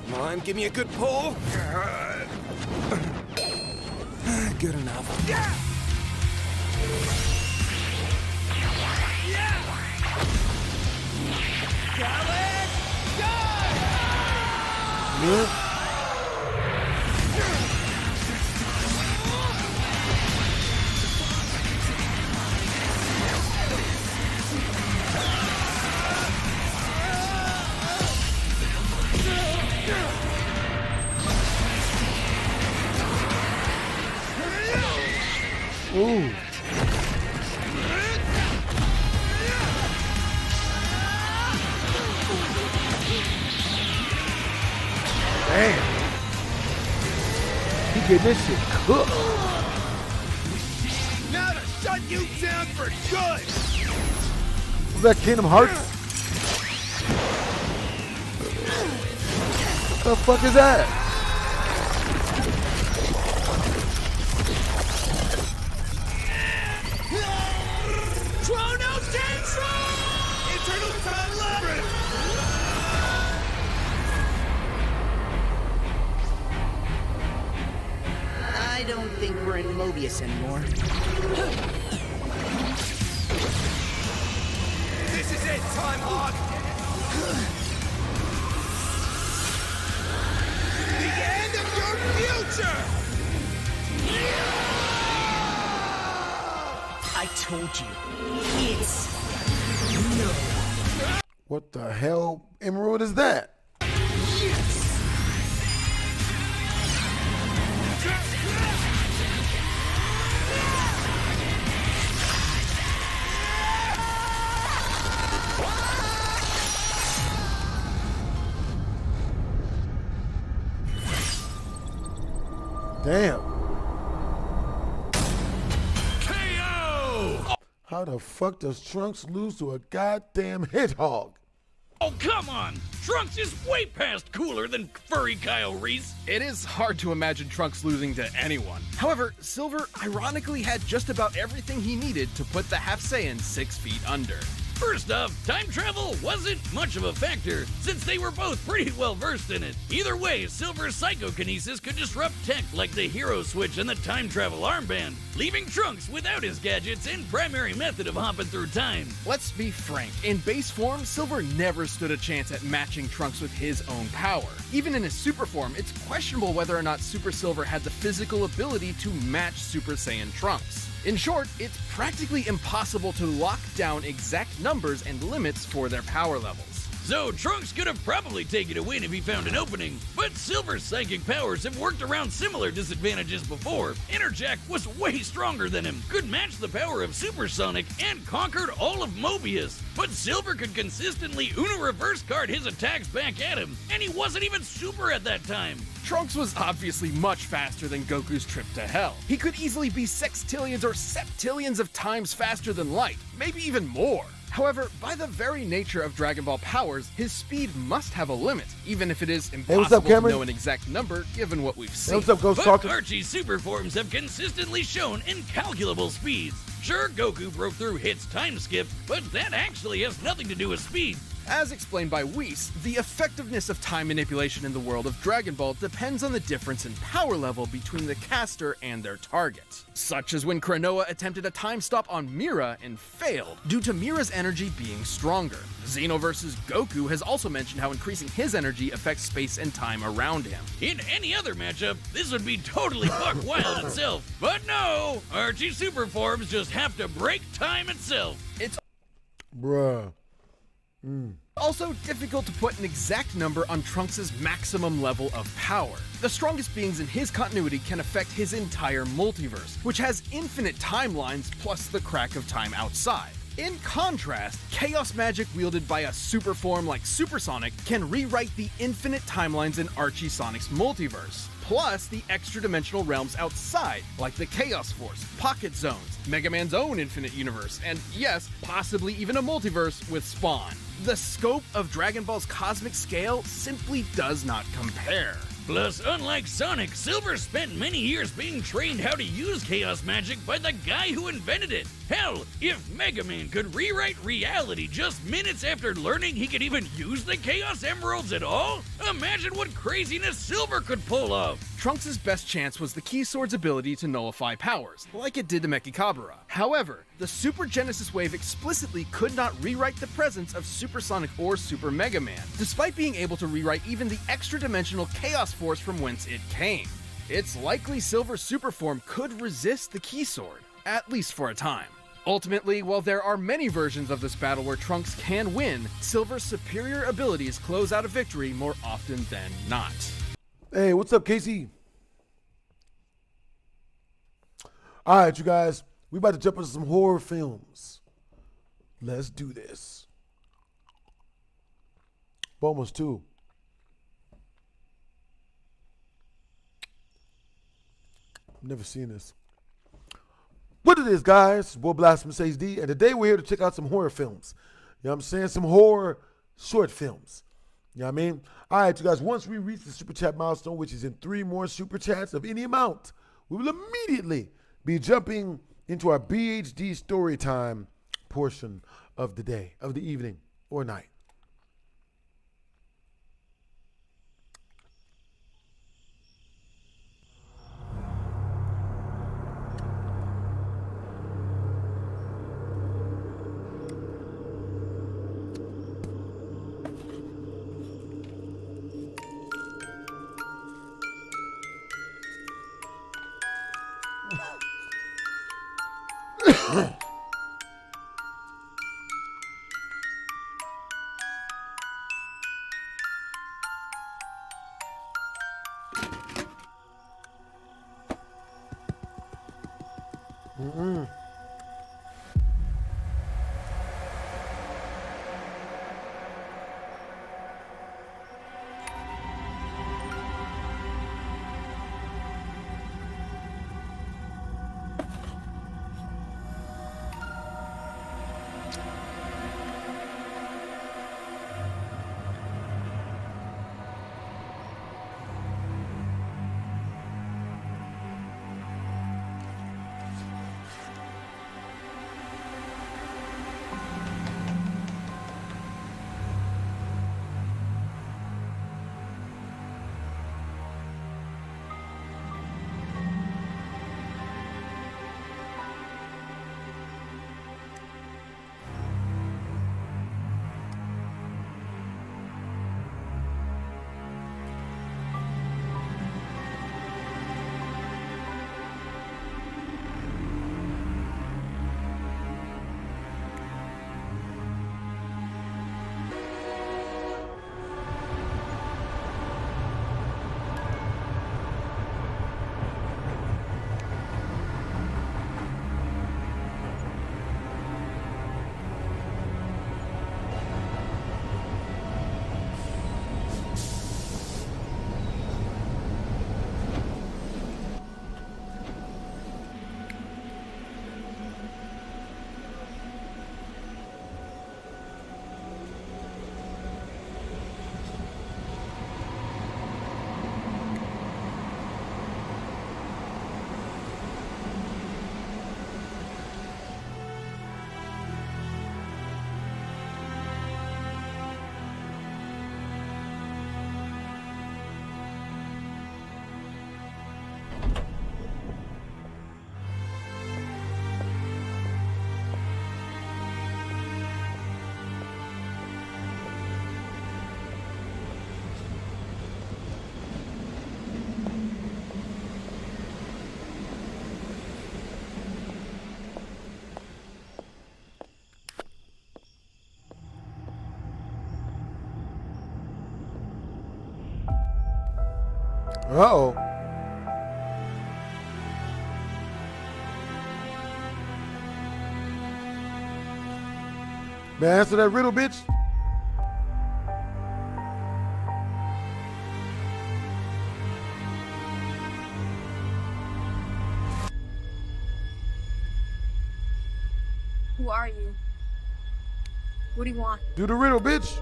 Come on, give me a good pull. Good enough. Yeah. Ooh. Damn. He getting this shit cooked. Now to shut you down for good. Was that Kingdom Hearts? What the fuck is that? Chrono Tantrum! Eternal Time Labyrinth! I don't think we're in Mobius anymore. This is it, Time Lord! The end of your future! I told you. It's no. What the hell emerald is that? Damn. KO! How the fuck does Trunks lose to a goddamn hedgehog? Oh, come on! Trunks is way past cooler than furry Kyle Reese. It is hard to imagine Trunks losing to anyone. However, Silver ironically had just about everything he needed to put the Half Saiyan 6 feet under. First off, time travel wasn't much of a factor, since they were both pretty well versed in it. Either way, Silver's psychokinesis could disrupt tech like the hero switch and the time travel armband, leaving Trunks without his gadgets and primary method of hopping through time. Let's be frank, in base form, Silver never stood a chance at matching Trunks with his own power. Even in his super form, it's questionable whether or not Super Silver had the physical ability to match Super Saiyan Trunks. In short, it's practically impossible to lock down exact numbers and limits for their power levels. So Trunks could have probably taken a win if he found an opening, but Silver's psychic powers have worked around similar disadvantages before. Interjack was way stronger than him, could match the power of Supersonic, and conquered all of Mobius. But Silver could consistently Uno reverse card his attacks back at him, and he wasn't even super at that time. Trunks was obviously much faster than Goku's trip to hell. He could easily be sextillions or septillions of times faster than light, maybe even more. However, by the very nature of Dragon Ball powers, his speed must have a limit, even if it is impossible to know an exact number given what we've seen. Hey, what's up, Ghost But Talker? Archie's super forms have consistently shown incalculable speeds. Sure, Goku broke through Hit's time skip, but that actually has nothing to do with speed. As explained by Whis, the effectiveness of time manipulation in the world of Dragon Ball depends on the difference in power level between the caster and their target. Such as when Kranoa attempted a time stop on Mira and failed, due to Mira's energy being stronger. Xeno vs. Goku has also mentioned how increasing his energy affects space and time around him. In any other matchup, this would be totally buck wild itself. But no, Archie super forms just have to break time itself. It's Bruh. also difficult to put an exact number on Trunks' maximum level of power. The strongest beings in his continuity can affect his entire multiverse, which has infinite timelines plus the crack of time outside. In contrast, chaos magic wielded by a super form like Supersonic can rewrite the infinite timelines in Archie Sonic's multiverse, plus the extra-dimensional realms outside, like the Chaos Force, Pocket Zones, Mega Man's own infinite universe, and yes, possibly even a multiverse with Spawn. The scope of Dragon Ball's cosmic scale simply does not compare. Plus, unlike Sonic, Silver spent many years being trained how to use chaos magic by the guy who invented it. Hell, if Mega Man could rewrite reality just minutes after learning he could even use the Chaos Emeralds at all, imagine what craziness Silver could pull off. Trunks' best chance was the Key Sword's ability to nullify powers, like it did to Mechikabura. However, the Super Genesis Wave explicitly could not rewrite the presence of Supersonic or Super Mega Man, despite being able to rewrite even the extra-dimensional Chaos Force from whence it came. It's likely Silver's super form could resist the Key Sword, at least for a time. Ultimately, while there are many versions of this battle where Trunks can win, Silver's superior abilities close out a victory more often than not. Hey, what's up, Casey? All right, you guys, we about to jump into some horror films. Let's do this. Almost two. Never seen this. What it is, guys? Boy Blasphemous HD, and today we're here to check out some horror films. You know what I'm saying? Some horror short films. You know what I mean? All right, you guys, once we reach the super chat milestone, which is in 3 more super chats of any amount, we will immediately be jumping into our BHD story time portion of the day, of the evening or night. Uh-oh. Man, answer that riddle, bitch. Who are you? What do you want? Do the riddle, bitch.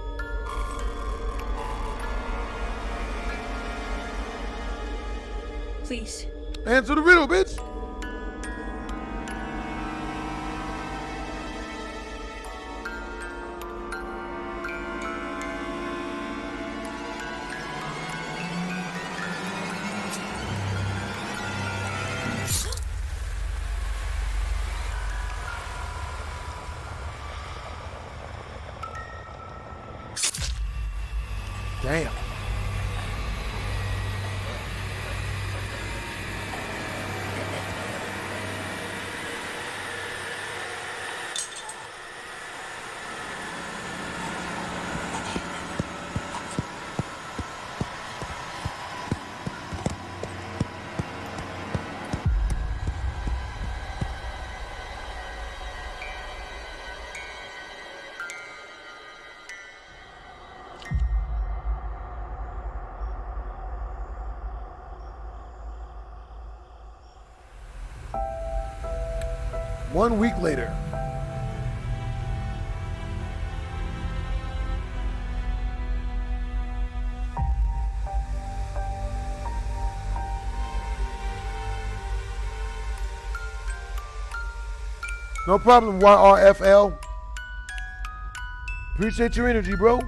Please. Answer the riddle, bitch. Damn. One week later. No problem, YRFL. Appreciate your energy, bro.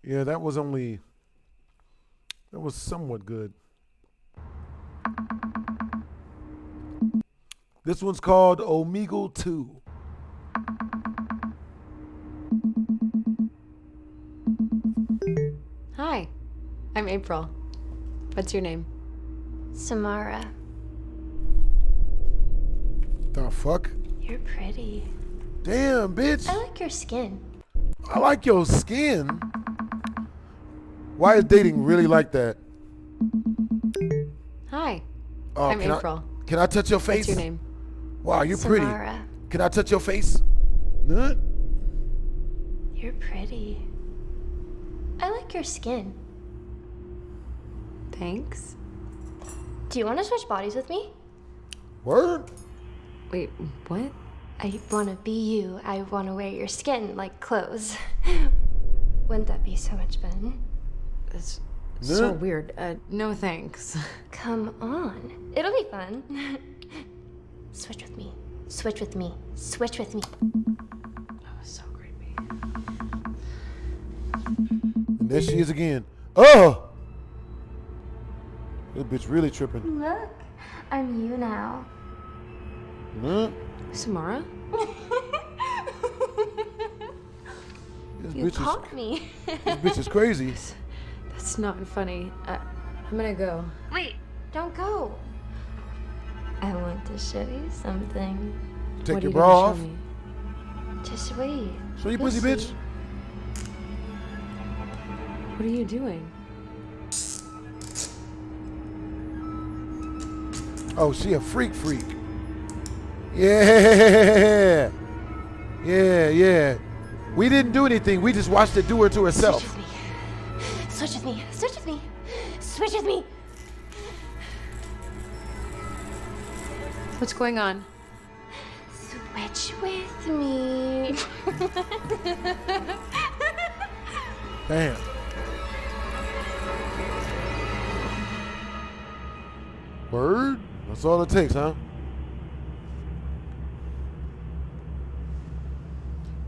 Yeah, that was somewhat good. This one's called Omegle 2. Hi, I'm April. What's your name? Samara. The fuck? You're pretty. Damn, bitch. I like your skin. I like your skin. Why is dating really like that? Hi, Oh, I'm April. Can I touch your face? What's your name? Wow, you're Samara. pretty. Can I touch your face? Nut? You're pretty. I like your skin. Thanks. Do you want to switch bodies with me? Word? Wait, what? I want to be you. I want to wear your skin like clothes. Wouldn't that be so much fun? That's so weird. No thanks. Come on. It'll be fun. Switch with me. Switch with me. Switch with me. Oh, so creepy. And there she is again. Oh! This bitch really tripping. Look, I'm you now. Huh? Samara? This You bitch caught me. This bitch is crazy. That's not funny. I'm gonna go. Wait, don't go. I want to show you something. Take your bra off. Just wait. Show your You'll pussy, see. bitch. What are you doing? Oh, she a freak. Yeah. Yeah. We didn't do anything. We just watched it do her to herself. Switch with me. Switch with me. Switch with me. What's going on? Switch with me. Damn. Word? That's all it takes, huh?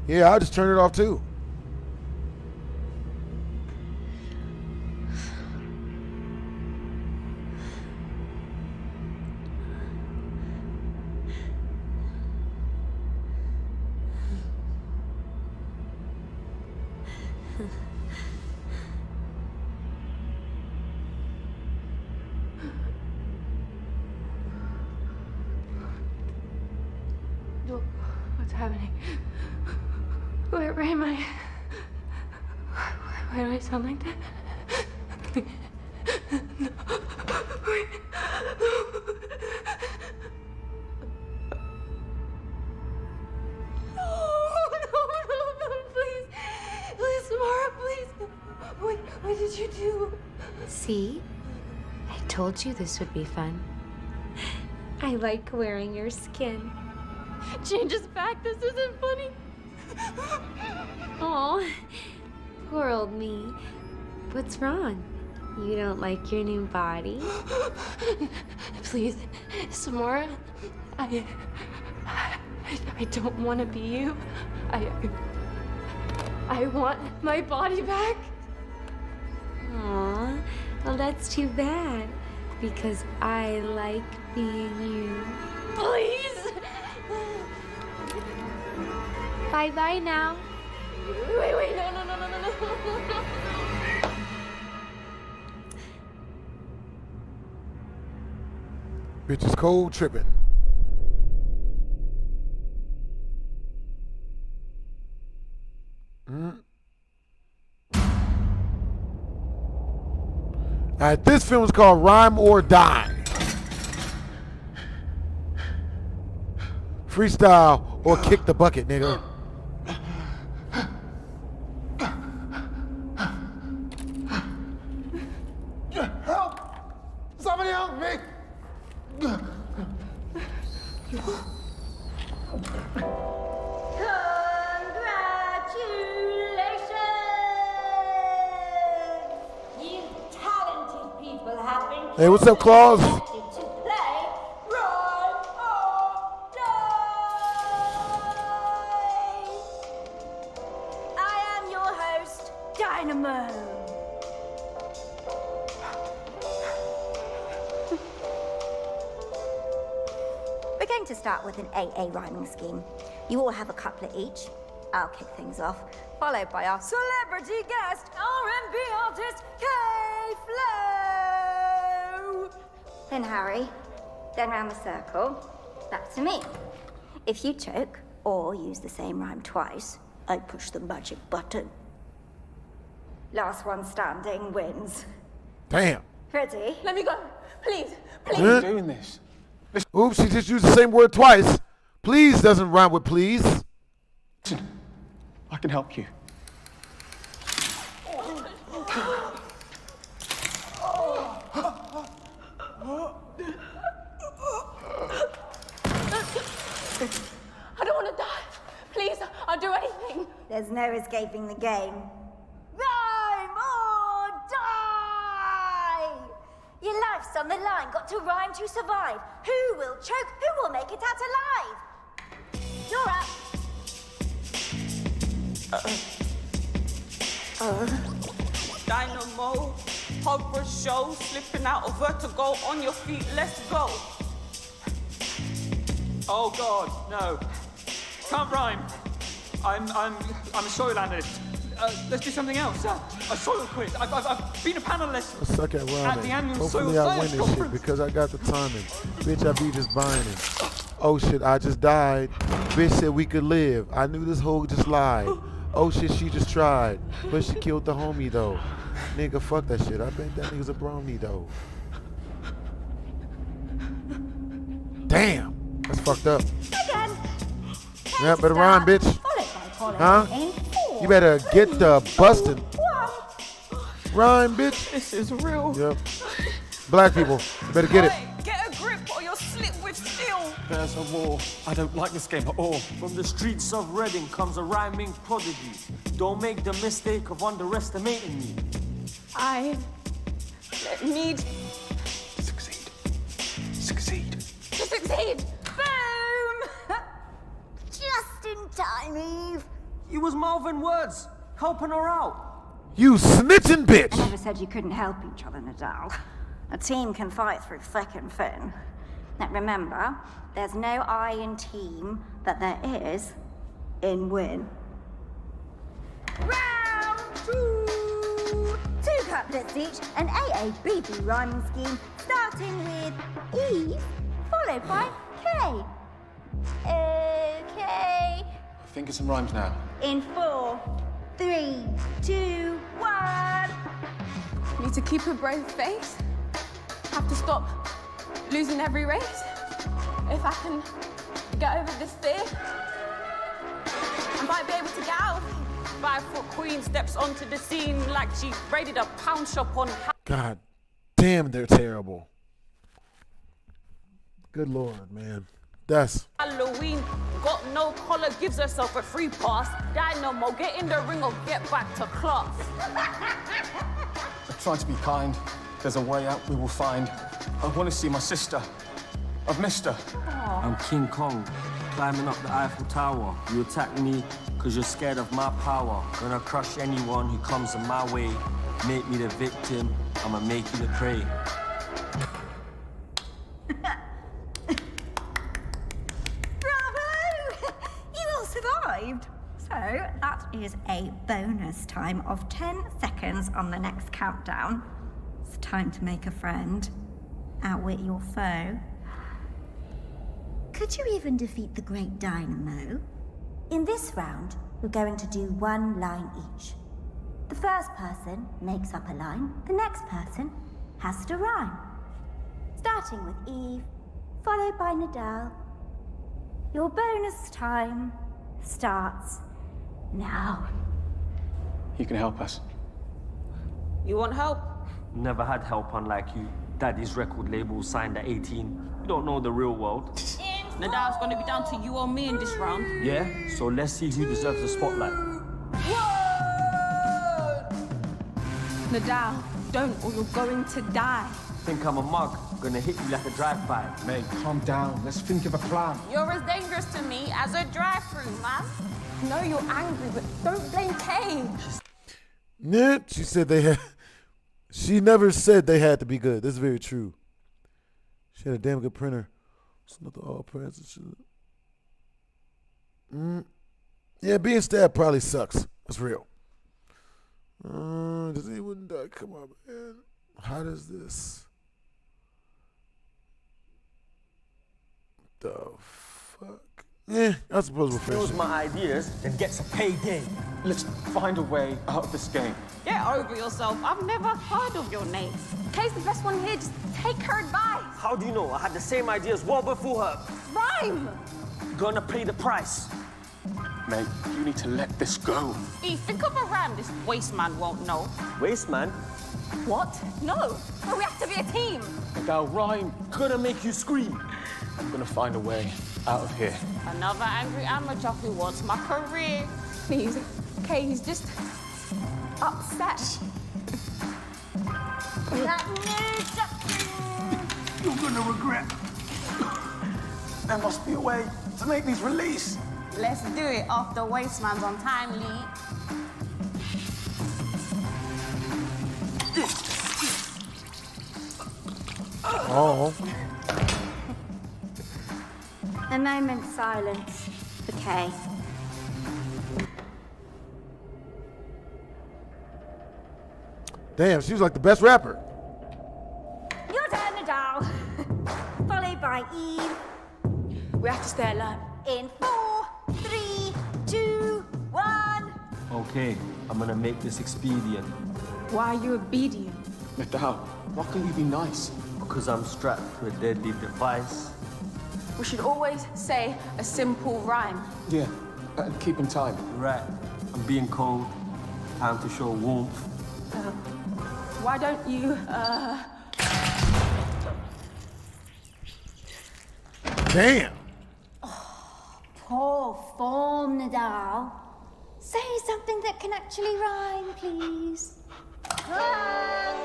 Yeah, I'll just turn it off too. What's happening? Where am I? Why do I sound like that? No. Wait. No, please. Please, Samara, please. What did you do? See? I told you this would be fun. I like wearing your skin. Change us back. This isn't funny. Oh, poor old me. What's wrong? You don't like your new body? Please, Samara. I don't want to be you. I want my body back. Aw, well that's too bad. Because I like being you. Please! Bye-bye now. Wait, no. Bitch is cold tripping. Alright, this film is called Rhyme or Die. Freestyle or kick the bucket, nigga. Help! Somebody help me! You talented people have been Hey, what's up, Claus? selected to play Rhyme or Die. I am your host, Dynamo. We're going to start with an AA rhyming scheme. You all have a couplet each. I'll kick things off, followed by our celebrity guest, R&B artist, K-Flow. Then Harry, then round the circle, back to me. If you choke or use the same rhyme twice, I push the magic button. Last one standing wins. Damn. Ready? Let me go. Please. Huh? Doing this. Oops, she just used the same word twice. Please doesn't rhyme with please. Listen, I can help you. I don't want to die. Please, I'll do anything. There's no escaping the game. Rhyme or die! Your life's on the line, got to rhyme to survive. Who will choke? Who will make it out alive? You're up. Dynamo, hover show, slipping out of vertigo, on your feet, let's go. Oh God, no. Can't rhyme. I'm a soil analyst. Let's do something else. A soil quiz. I've been a panelist I suck at rhyming. at the annual Hopefully soil I win science this shit conference. because I got the timing. Bitch, I be just buying it. Oh shit, I just died. Bitch said we could live. I knew this hoe just lied. Oh shit, she just tried. But she killed the homie though. Nigga, fuck that shit. I bet that nigga's a brony though. Damn. That's fucked up. Again. Yeah, better rhyme, bitch. Huh? You better get the busted. Rhyme, bitch. This is real. Yep. Black people, you better get it. Get a grip or you'll slip with steel. There's a war. I don't like this game at all. From the streets of Reading comes a rhyming prodigy. Don't make the mistake of underestimating me. I need Succeed. to succeed. Boom! Just in time, Eve. You was mouthing words, helping her out. You snitching bitch. I never said you couldn't help each other, Nadal. A team can fight through thick and thin. Now remember, there's no I in team, but there is in win. Round 2! 2 couplets each, an AABB rhyming scheme, starting with Eve, followed by K. Okay. Think of some rhymes now. In 4, 3, 2, 1. Need to keep a brave face. Have to stop losing every race. If I can get over this fear, I might be able to get out. 5-foot queen steps onto the scene like she raided a pound shop on. God damn, they're terrible. Good Lord, man. That's Halloween, got no collar, gives herself a free pass. Dynamo, get in the ring or get back to class. I try to be kind. There's a way out we will find. I want to see my sister. I've missed her. I'm King Kong, climbing up the Eiffel Tower. You attack me because you're scared of my power. Gonna crush anyone who comes in my way. Make me the victim, I'ma make you the prey. that is a bonus time of 10 seconds on the next countdown. It's time to make a friend. Outwit your foe. Could you even defeat the Great Dynamo? In this round, we're going to do one line each. The first person makes up a line, the next person has to rhyme. Starting with Eve, followed by Nadal. Your bonus time starts now. You can help us. You want help? Never had help unlike you. Daddy's record label signed at 18. You don't know the real world. Nadal's gonna be down to you or me in this round. Yeah? So let's see who deserves the spotlight. Nadal, don't or you're going to die. Think I'm a mug? Gonna hit you like a drive-by. Mate, calm down. Let's think of a plan. You're as dangerous to me as a drive-through, man. No, you're angry, but don't blame Kay. Yeah, she said they had. She never said they had to be good. This is very true. She had a damn good printer. It's not the all presents. Yeah, being stabbed probably sucks. That's real. Does anyone die? Come on, man. How does this? The fuck? Yeah, I suppose we're Steals my ideas and gets a payday. Let's find a way out of this game. Get over yourself. I've never heard of your name. Kay's the best one here. Just take her advice. How do you know? I had the same ideas well before her. Rhyme! Gonna pay the price. Mate, you need to let this go. Eve, think of a rhyme this waste man won't know. Waste man? What? No. But we have to be a team. Nadal, rhyme. Gonna make you scream. I'm gonna find a way out of here. Another angry amateur who wants my career. Please, Kay, he's just upset. You're gonna regret. There must be a way to make these release. Let's do it after waste man's on time, Lee. Oh. A moment's silence for Kay. Damn, she was like the best rapper. Your turn, Nadal. Followed by Eve. We have to stay alert. In 4, 3, 2, 1. Okay, I'm gonna make this expedient. Why are you obedient? Nadal, why can't you be nice? Because I'm strapped to a deadly device. We should always say a simple rhyme. Yeah, and keep in time. Right, I'm being cold. Time to show warmth. Why don't you, Damn. Poor form, Nadal. Say something that can actually rhyme, please. Congratulations!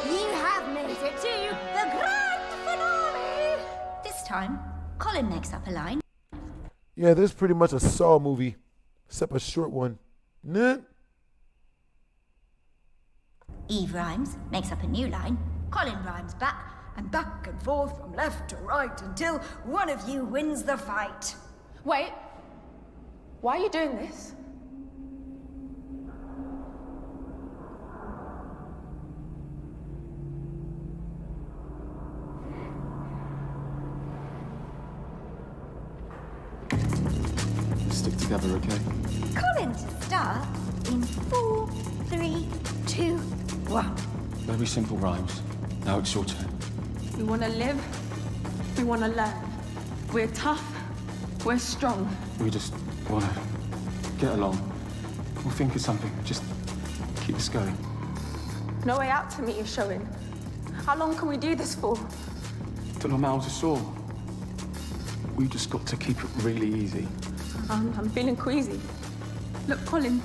You have made it to the grand finale. This time, Colin makes up a line. Yeah, this is pretty much a Saw movie, except a short one. Nah. Eve rhymes, makes up a new line. Colin rhymes back and forth from left to right until one of you wins the fight. Wait. Why are you doing this? Stick together, okay? Colin to start in 4, 3, 2, 1. Very simple rhymes. Now it's your turn. We want to live. We want to learn. We're tough. We're strong. We just want to get along. We'll think of something. Just keep this going. No way out to me is showing. How long can we do this for? Till our mouths are sore. We just got to keep it really easy. I'm feeling queasy. Look, Colin,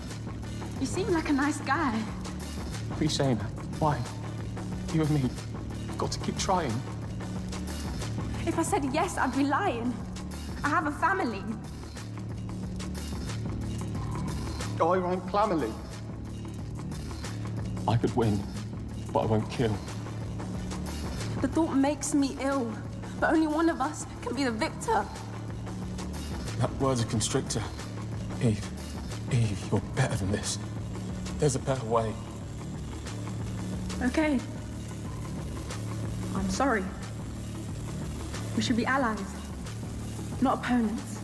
you seem like a nice guy. What are you saying? Why? You and me, we've got to keep trying. If I said yes, I'd be lying. I have a family. I won't clamorly. I could win, but I won't kill. The thought makes me ill. but only one of us can be the victor. That word's a constrictor. Eve, you're better than this. There's a better way. Okay. I'm sorry. We should be allies, not opponents.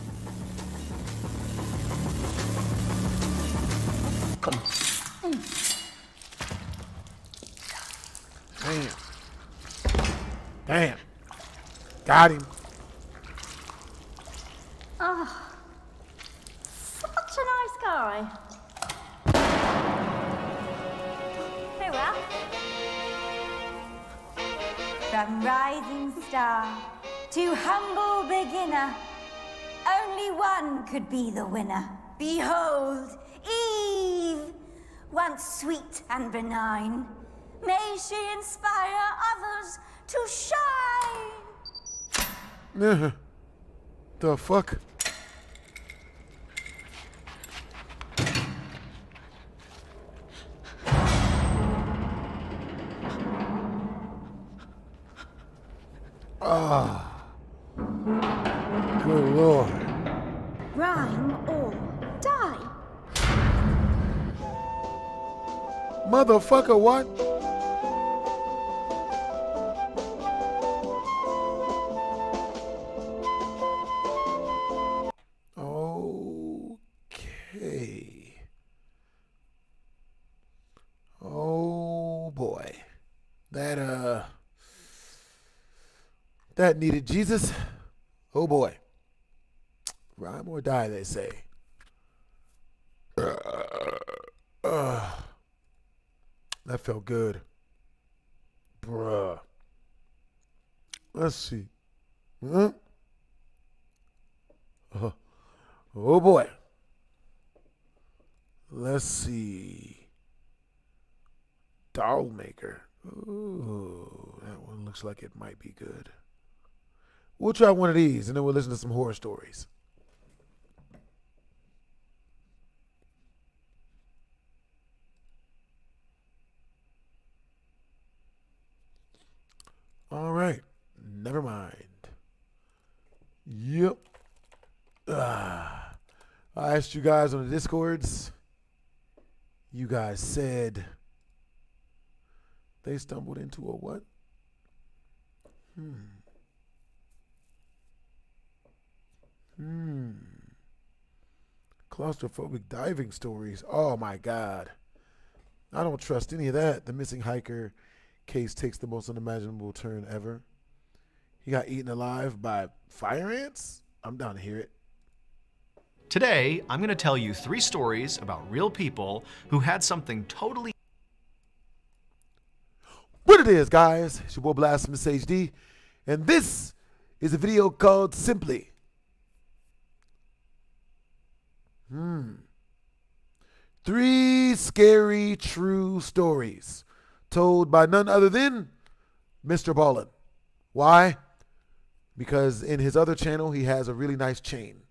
Come on. Damn. Got him. Oh, such a nice guy. Very well. From rising star to humble beginner, only one could be the winner. Behold, Eve, once sweet and benign, may she inspire others to shine. The fuck? Ah. Good Lord. Rhyme or die. Motherfucker, what? Okay. Oh boy. That needed Jesus. Oh boy. Rhyme or die, they say. That felt good. Bruh. Let's see. Huh? Oh boy. Let's see. Doll maker. Ooh, that one looks like it might be good. We'll try one of these and then we'll listen to some horror stories. All right. Never mind. Yep. I asked you guys on the Discords. You guys said they stumbled into a what? Claustrophobic diving stories. Oh my God. I don't trust any of that. The missing hiker case takes the most unimaginable turn ever. He got eaten alive by fire ants? I'm down to hear it. Today, I'm going to tell you 3 stories about real people who had something totally... What it is, guys? It's your boy Blasphemous HD, and this is a video called Simply. 3 scary true stories told by none other than Mr. Ballin. Why? Because in his other channel, he has a really nice chain.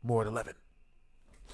More at 11.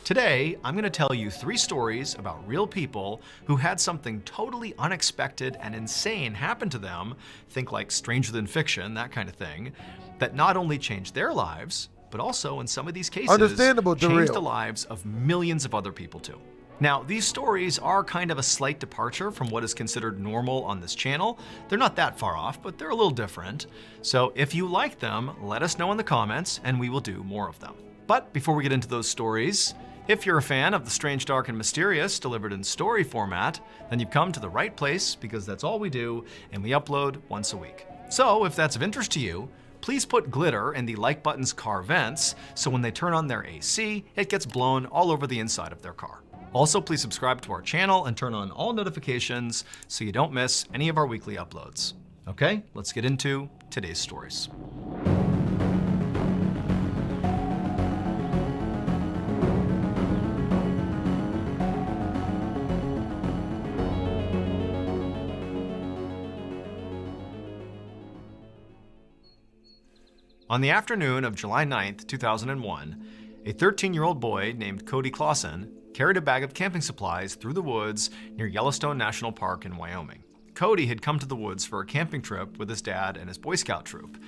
Today, I'm going to tell you 3 stories about real people who had something totally unexpected and insane happen to them, think like stranger than fiction, that kind of thing, that not only changed their lives, but also in some of these cases, changed the lives of millions of other people too. Now, these stories are kind of a slight departure from what is considered normal on this channel. They're not that far off, but they're a little different. So if you like them, let us know in the comments and we will do more of them. But before we get into those stories, if you're a fan of the strange, dark, and mysterious delivered in story format, then you've come to the right place because that's all we do and we upload once a week. So if that's of interest to you, please put glitter in the like button's car vents so when they turn on their AC, it gets blown all over the inside of their car. Also, please subscribe to our channel and turn on all notifications so you don't miss any of our weekly uploads. Okay, let's get into today's stories. On the afternoon of July 9th, 2001, a 13-year-old boy named Cody Clausen carried a bag of camping supplies through the woods near Yellowstone National Park in Wyoming. Cody had come to the woods for a camping trip with his dad and his Boy Scout troop.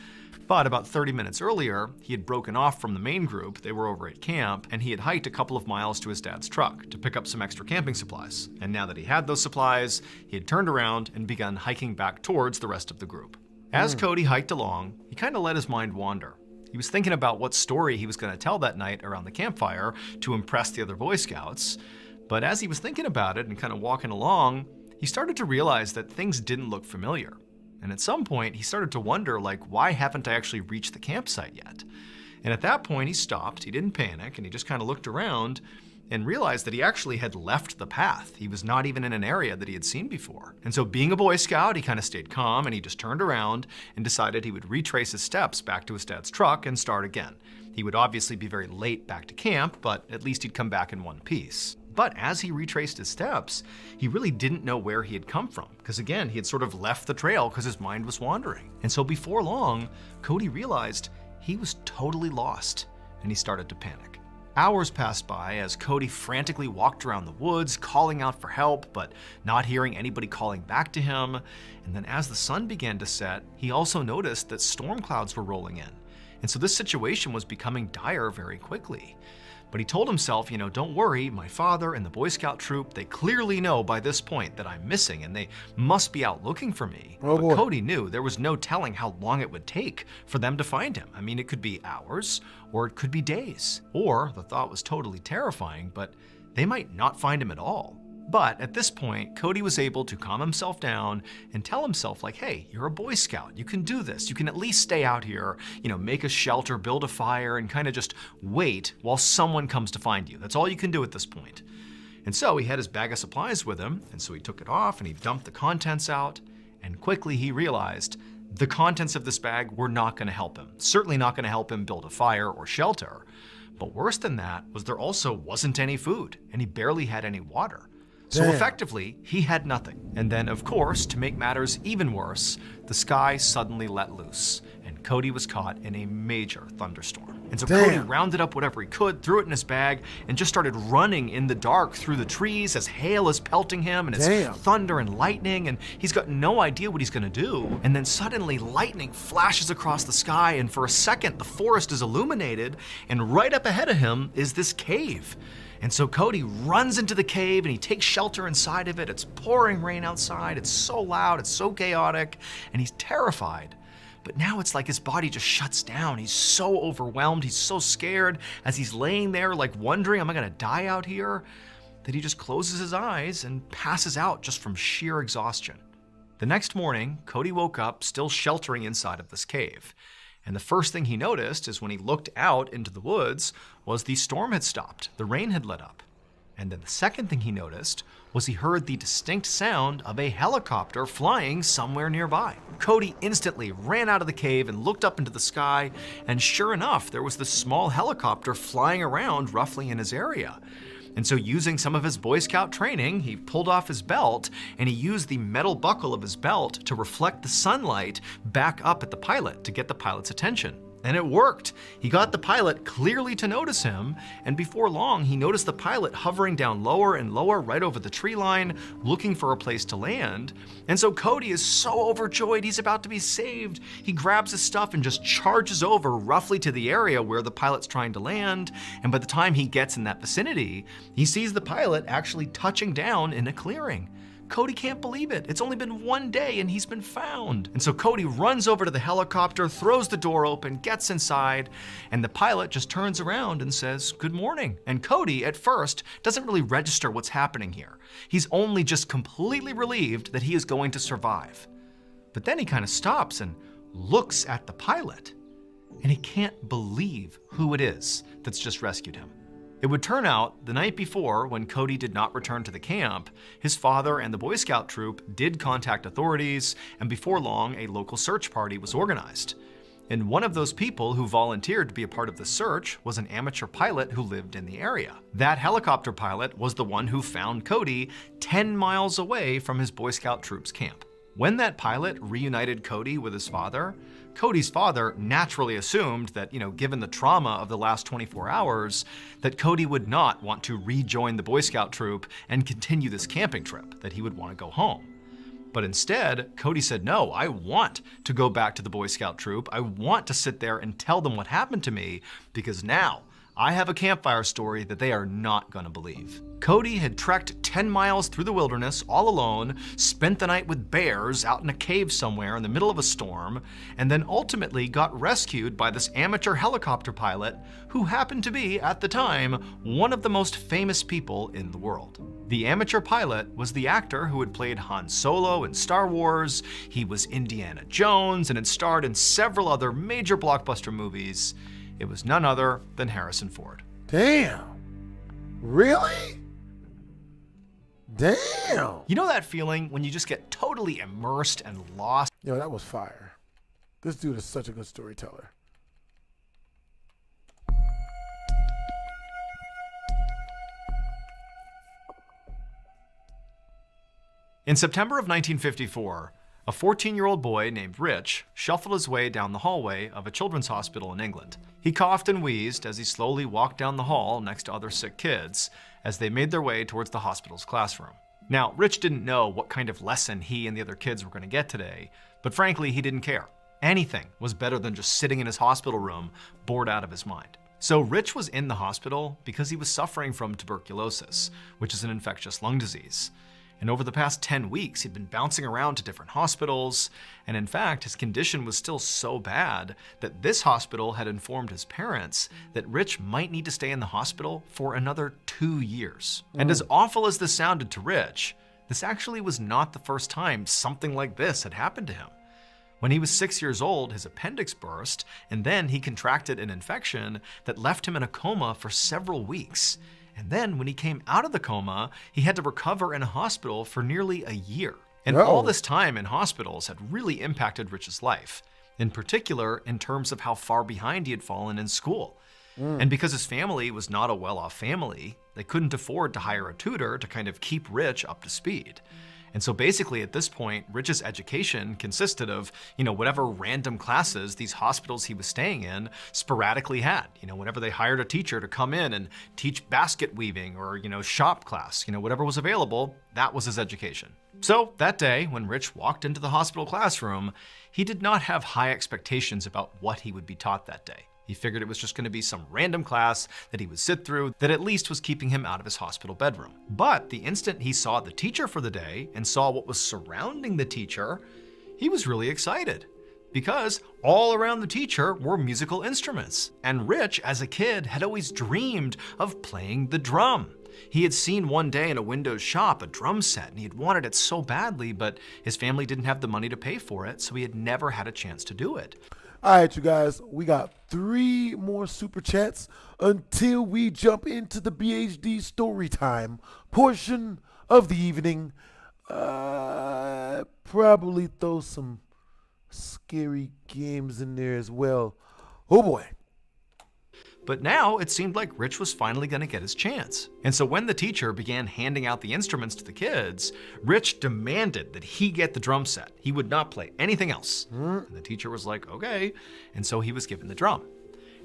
But about 30 minutes earlier, he had broken off from the main group, they were over at camp, and he had hiked a couple of miles to his dad's truck to pick up some extra camping supplies. And now that he had those supplies, he had turned around and begun hiking back towards the rest of the group. As Cody hiked along, he kind of let his mind wander. He was thinking about what story he was going to tell that night around the campfire to impress the other Boy Scouts. But as he was thinking about it and kind of walking along, he started to realize that things didn't look familiar. And at some point, he started to wonder, why haven't I actually reached the campsite yet? And at that point, he stopped, he didn't panic, and he just kind of looked around and realized that he actually had left the path. He was not even in an area that he had seen before. And so being a Boy Scout, he kind of stayed calm and he just turned around and decided he would retrace his steps back to his dad's truck and start again. He would obviously be very late back to camp, but at least he'd come back in one piece. But as he retraced his steps, he really didn't know where he had come from, because again, he had sort of left the trail because his mind was wandering. And so before long, Cody realized he was totally lost, and he started to panic. Hours passed by as Cody frantically walked around the woods, calling out for help, but not hearing anybody calling back to him. And then as the sun began to set, he also noticed that storm clouds were rolling in. And so this situation was becoming dire very quickly. But he told himself, don't worry, my father and the Boy Scout troop, they clearly know by this point that I'm missing and they must be out looking for me. But Cody knew there was no telling how long it would take for them to find him. I mean, it could be hours or it could be days. Or, the thought was totally terrifying, but they might not find him at all. But at this point, Cody was able to calm himself down and tell himself, hey, you're a Boy Scout. You can do this. You can at least stay out here, make a shelter, build a fire, and kind of just wait while someone comes to find you. That's all you can do at this point. And so he had his bag of supplies with him, and so he took it off and he dumped the contents out, and quickly he realized the contents of this bag were not going to help him. Certainly not going to help him build a fire or shelter. But worse than that was there also wasn't any food, and he barely had any water. So effectively, he had nothing. And then, of course, to make matters even worse, the sky suddenly let loose, and Cody was caught in a major thunderstorm. And so Cody rounded up whatever he could, threw it in his bag, and just started running in the dark through the trees as hail is pelting him, and it's thunder and lightning, and he's got no idea what he's gonna do. And then suddenly lightning flashes across the sky, and for a second, the forest is illuminated, and right up ahead of him is this cave. And so Cody runs into the cave and he takes shelter inside of it. It's pouring rain outside. It's so loud. It's so chaotic. And he's terrified. But now it's like his body just shuts down. He's so overwhelmed. He's so scared as he's laying there wondering, am I going to die out here? That he just closes his eyes and passes out just from sheer exhaustion. The next morning, Cody woke up still sheltering inside of this cave. And the first thing he noticed is when he looked out into the woods was the storm had stopped, the rain had let up. And then the second thing he noticed was he heard the distinct sound of a helicopter flying somewhere nearby. Cody instantly ran out of the cave and looked up into the sky, and sure enough, there was this small helicopter flying around roughly in his area. And so using some of his Boy Scout training, he pulled off his belt and he used the metal buckle of his belt to reflect the sunlight back up at the pilot to get the pilot's attention. And it worked. He got the pilot clearly to notice him, and before long, he noticed the pilot hovering down lower and lower right over the tree line, looking for a place to land. And so Cody is so overjoyed, he's about to be saved. He grabs his stuff and just charges over roughly to the area where the pilot's trying to land, and by the time he gets in that vicinity, he sees the pilot actually touching down in a clearing. Cody can't believe it. It's only been one day and he's been found. And so Cody runs over to the helicopter, throws the door open, gets inside, and the pilot just turns around and says, "Good morning." And Cody, at first, doesn't really register what's happening here. He's only just completely relieved that he is going to survive. But then he kind of stops and looks at the pilot, and he can't believe who it is that's just rescued him. It would turn out, the night before, when Cody did not return to the camp, his father and the Boy Scout troop did contact authorities, and before long, a local search party was organized. And one of those people who volunteered to be a part of the search was an amateur pilot who lived in the area. That helicopter pilot was the one who found Cody 10 miles away from his Boy Scout troop's camp. When that pilot reunited Cody with his father, Cody's father naturally assumed that, given the trauma of the last 24 hours, that Cody would not want to rejoin the Boy Scout troop and continue this camping trip, that he would want to go home. But instead, Cody said, no, I want to go back to the Boy Scout troop. I want to sit there and tell them what happened to me, because now I have a campfire story that they are not gonna believe. Cody had trekked 10 miles through the wilderness all alone, spent the night with bears out in a cave somewhere in the middle of a storm, and then ultimately got rescued by this amateur helicopter pilot who happened to be, at the time, one of the most famous people in the world. The amateur pilot was the actor who had played Han Solo in Star Wars, he was Indiana Jones, and had starred in several other major blockbuster movies. It was none other than Harrison Ford. Damn. Really? Damn. You know that feeling when you just get totally immersed and lost? Yo, that was fire. This dude is such a good storyteller. In September of 1954, a 14-year-old boy named Rich shuffled his way down the hallway of a children's hospital in England. He coughed and wheezed as he slowly walked down the hall next to other sick kids as they made their way towards the hospital's classroom. Now, Rich didn't know what kind of lesson he and the other kids were going to get today, but frankly, he didn't care. Anything was better than just sitting in his hospital room, bored out of his mind. So Rich was in the hospital because he was suffering from tuberculosis, which is an infectious lung disease. And over the past 10 weeks, he'd been bouncing around to different hospitals, and in fact, his condition was still so bad that this hospital had informed his parents that Rich might need to stay in the hospital for another 2 years. And as awful as this sounded to Rich, this actually was not the first time something like this had happened to him. When he was 6 years old, his appendix burst, and then he contracted an infection that left him in a coma for several weeks. And then when he came out of the coma, he had to recover in a hospital for nearly a year. And all this time in hospitals had really impacted Rich's life, in particular in terms of how far behind he had fallen in school. And because his family was not a well-off family, they couldn't afford to hire a tutor to kind of keep Rich up to speed. And so basically at this point, Rich's education consisted of, whatever random classes these hospitals he was staying in sporadically had. Whenever they hired a teacher to come in and teach basket weaving or, shop class, whatever was available, that was his education. So that day, when Rich walked into the hospital classroom, he did not have high expectations about what he would be taught that day. He figured it was just going to be some random class that he would sit through that at least was keeping him out of his hospital bedroom. But the instant he saw the teacher for the day and saw what was surrounding the teacher, he was really excited. Because all around the teacher were musical instruments. And Rich, as a kid, had always dreamed of playing the drum. He had seen one day in a Windows shop a drum set, and he had wanted it so badly, but his family didn't have the money to pay for it, so he had never had a chance to do it. All right, you guys, we got 3 more super chats until we jump into the BHD story time portion of the evening. Probably throw some scary games in there as well. Oh boy. But now it seemed like Rich was finally going to get his chance. And so when the teacher began handing out the instruments to the kids, Rich demanded that he get the drum set. He would not play anything else. And the teacher was like, okay. And so he was given the drum.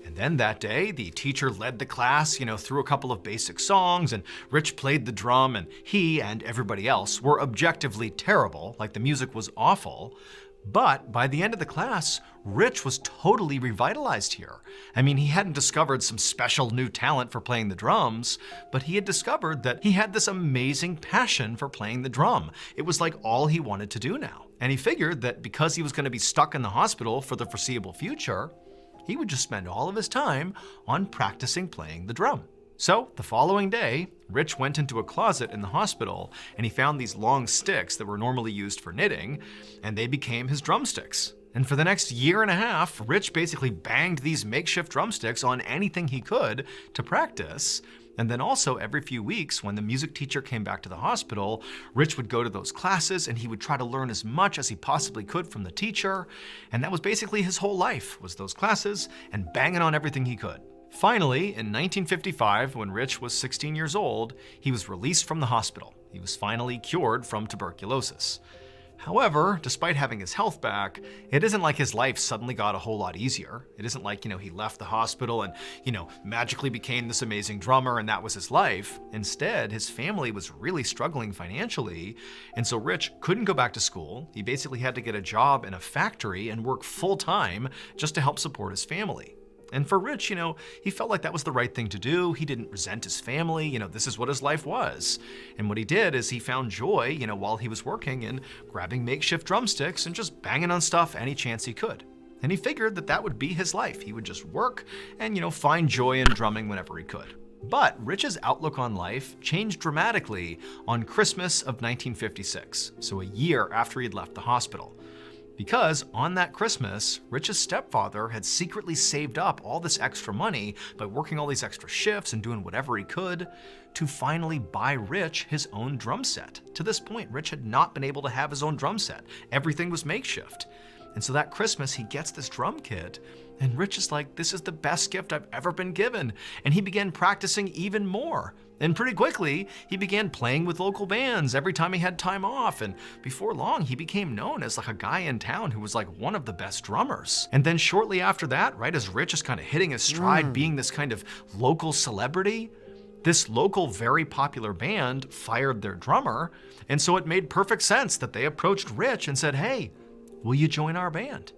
And then that day, the teacher led the class, through a couple of basic songs, and Rich played the drum, and he and everybody else were objectively terrible, like the music was awful. But by the end of the class, Rich was totally revitalized here. I mean, he hadn't discovered some special new talent for playing the drums, but he had discovered that he had this amazing passion for playing the drum. It was like all he wanted to do now. And he figured that because he was going to be stuck in the hospital for the foreseeable future, he would just spend all of his time on practicing playing the drum. So the following day, Rich went into a closet in the hospital and he found these long sticks that were normally used for knitting, and they became his drumsticks. And for the next year and a half, Rich basically banged these makeshift drumsticks on anything he could to practice. And then also every few weeks, when the music teacher came back to the hospital, Rich would go to those classes and he would try to learn as much as he possibly could from the teacher. And that was basically his whole life, was those classes and banging on everything he could. Finally, in 1955, when Rich was 16 years old, he was released from the hospital. He was finally cured from tuberculosis. However, despite having his health back, it isn't like his life suddenly got a whole lot easier. It isn't like, he left the hospital and, magically became this amazing drummer and that was his life. Instead, his family was really struggling financially, and so Rich couldn't go back to school. He basically had to get a job in a factory and work full-time just to help support his family. And for Rich, he felt like that was the right thing to do. He didn't resent his family. This is what his life was. And what he did is he found joy, while he was working in grabbing makeshift drumsticks and just banging on stuff any chance he could. And he figured that that would be his life. He would just work and, find joy in drumming whenever he could. But Rich's outlook on life changed dramatically on Christmas of 1956, so a year after he'd left the hospital. Because on that Christmas, Rich's stepfather had secretly saved up all this extra money by working all these extra shifts and doing whatever he could to finally buy Rich his own drum set. To this point, Rich had not been able to have his own drum set. Everything was makeshift. And so that Christmas, he gets this drum kit, and Rich is like, this is the best gift I've ever been given. And he began practicing even more. And pretty quickly, he began playing with local bands every time he had time off. And before long, he became known as like a guy in town who was like one of the best drummers. And then shortly after that, right as Rich is kind of hitting his stride, being this kind of local celebrity, this local very popular band fired their drummer. And so it made perfect sense that they approached Rich and said, hey, will you join our band?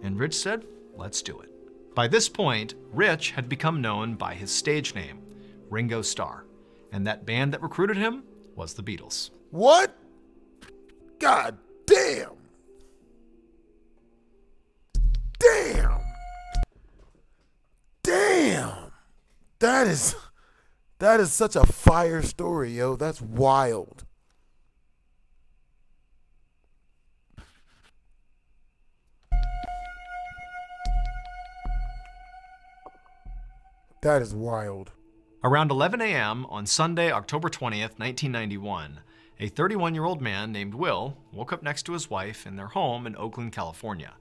And Rich said, let's do it. By this point, Rich had become known by his stage name, Ringo Starr. And that band that recruited him was the Beatles. What? God damn. Damn. Damn. That is such a fire story, yo. That's wild. That is wild. Around 11 a.m. on Sunday, October 20th, 1991, a 31-year-old man named Will woke up next to his wife in their home in Oakland, California.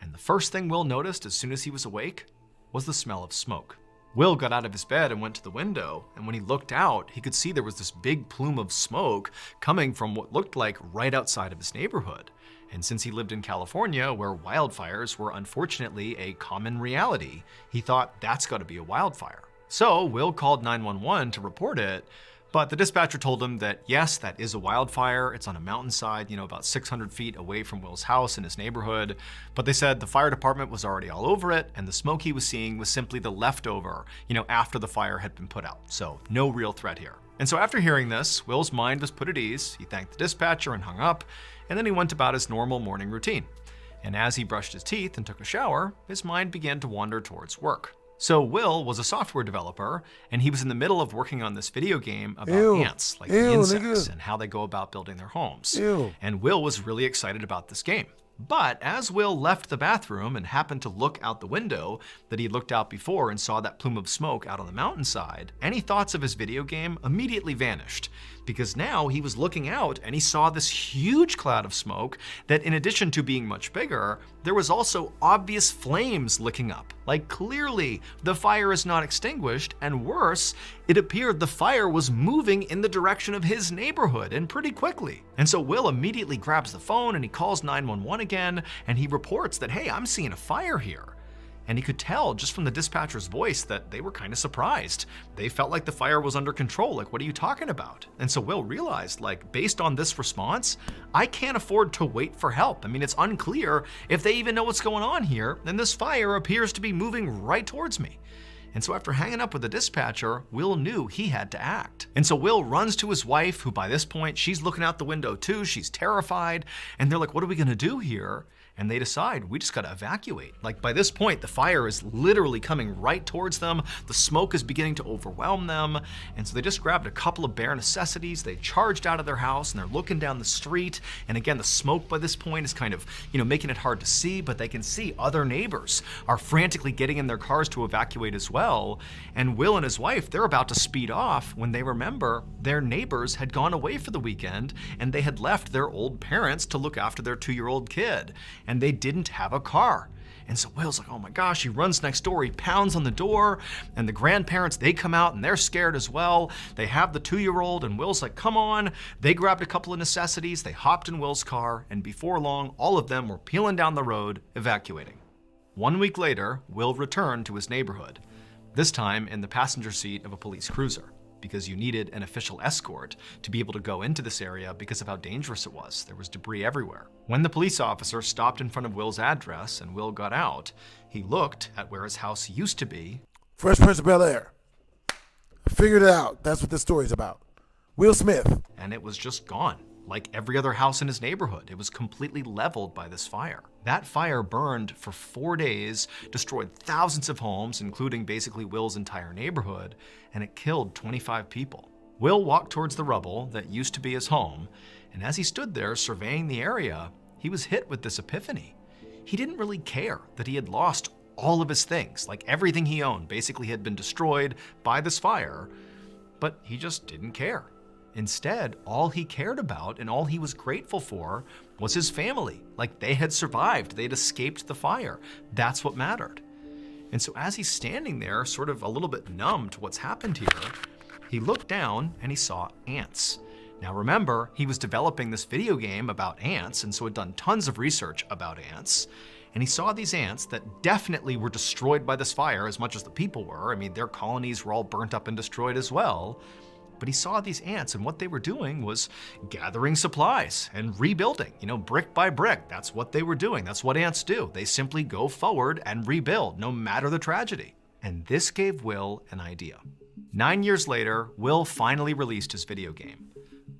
And the first thing Will noticed as soon as he was awake was the smell of smoke. Will got out of his bed and went to the window, and when he looked out, he could see there was this big plume of smoke coming from what looked like right outside of his neighborhood. And since he lived in California, where wildfires were unfortunately a common reality, he thought that's got to be a wildfire. So Will called 911 to report it, but the dispatcher told him that yes, that is a wildfire. It's on a mountainside, about 600 feet away from Will's house in his neighborhood. But they said the fire department was already all over it, and the smoke he was seeing was simply the leftover, after the fire had been put out. So no real threat here. And so after hearing this, Will's mind was put at ease. He thanked the dispatcher and hung up, and then he went about his normal morning routine. And as he brushed his teeth and took a shower, his mind began to wander towards work. So Will was a software developer, and he was in the middle of working on this video game about ants, like the insects, and how they go about building their homes. And Will was really excited about this game. But as Will left the bathroom and happened to look out the window that he looked out before and saw that plume of smoke out on the mountainside, any thoughts of his video game immediately vanished. Because now he was looking out and he saw this huge cloud of smoke that, in addition to being much bigger, there was also obvious flames licking up. Like, clearly the fire is not extinguished, and worse, it appeared the fire was moving in the direction of his neighborhood, and pretty quickly. And so Will immediately grabs the phone and he calls 911 again, and he reports that, hey, I'm seeing a fire here. And he could tell just from the dispatcher's voice that they were kind of surprised. They felt like the fire was under control. Like, what are you talking about? And so Will realized, like, based on this response, I can't afford to wait for help. I mean, it's unclear if they even know what's going on here, and this fire appears to be moving right towards me. And so after hanging up with the dispatcher, Will knew he had to act. And so Will runs to his wife, who by this point, she's looking out the window too. She's terrified. And they're like, what are we gonna do here? And they decide, we just gotta evacuate. Like, by this point, the fire is literally coming right towards them. The smoke is beginning to overwhelm them. And so they just grabbed a couple of bare necessities. They charged out of their house and they're looking down the street. And again, the smoke by this point is kind of, making it hard to see, but they can see other neighbors are frantically getting in their cars to evacuate as well. And Will and his wife, they're about to speed off when they remember their neighbors had gone away for the weekend and they had left their old parents to look after their 2-year-old kid. And they didn't have a car. And so Will's like, oh my gosh, he runs next door, he pounds on the door, and the grandparents, they come out and they're scared as well. They have the 2-year-old, and Will's like, come on. They grabbed a couple of necessities, they hopped in Will's car, and before long, all of them were peeling down the road, evacuating. 1 week later, Will returned to his neighborhood, this time in the passenger seat of a police cruiser, because you needed an official escort to be able to go into this area because of how dangerous it was. There was debris everywhere. When the police officer stopped in front of Will's address and Will got out, he looked at where his house used to be. Fresh Prince of Bel-Air. I figured it out. That's what this story's about. Will Smith. And it was just gone. Like every other house in his neighborhood, it was completely leveled by this fire. That fire burned for 4 days, destroyed thousands of homes, including basically Will's entire neighborhood, and it killed 25 people. Will walked towards the rubble that used to be his home, and as he stood there surveying the area, he was hit with this epiphany. He didn't really care that he had lost all of his things, like everything he owned basically had been destroyed by this fire, but he just didn't care. Instead, all he cared about and all he was grateful for was his family. Like they had survived, they'd escaped the fire. That's what mattered. And so as he's standing there, sort of a little bit numb to what's happened here, he looked down and he saw ants. Now remember, he was developing this video game about ants, and so had done tons of research about ants. And he saw these ants that definitely were destroyed by this fire as much as the people were. I mean, their colonies were all burnt up and destroyed as well. But he saw these ants, and what they were doing was gathering supplies and rebuilding, brick by brick. That's what they were doing. That's what ants do. They simply go forward and rebuild, no matter the tragedy. And this gave Will an idea. 9 years later, Will finally released his video game.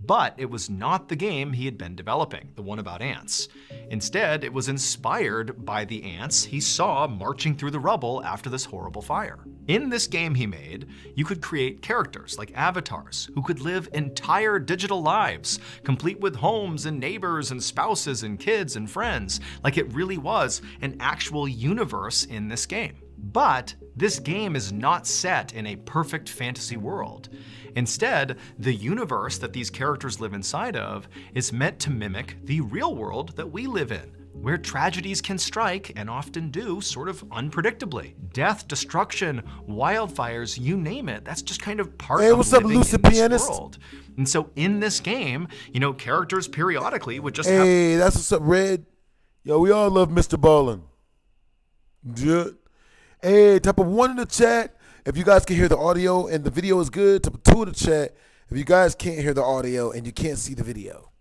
But it was not the game he had been developing, the one about ants. Instead, it was inspired by the ants he saw marching through the rubble after this horrible fire. In this game he made, you could create characters like avatars who could live entire digital lives, complete with homes and neighbors and spouses and kids and friends, like it really was an actual universe in this game. But this game is not set in a perfect fantasy world. Instead, the universe that these characters live inside of is meant to mimic the real world that we live in, where tragedies can strike, and often do, sort of unpredictably. Death, destruction, wildfires, you name it, that's just kind of part of living in this world. And so in this game, characters periodically would just have... Hey, that's what's up, Red. Yo, we all love Mr. Ballin. Yeah. Hey, type of 1 in the chat if you guys can hear the audio and the video is good. Type of 2 in the chat if you guys can't hear the audio and you can't see the video.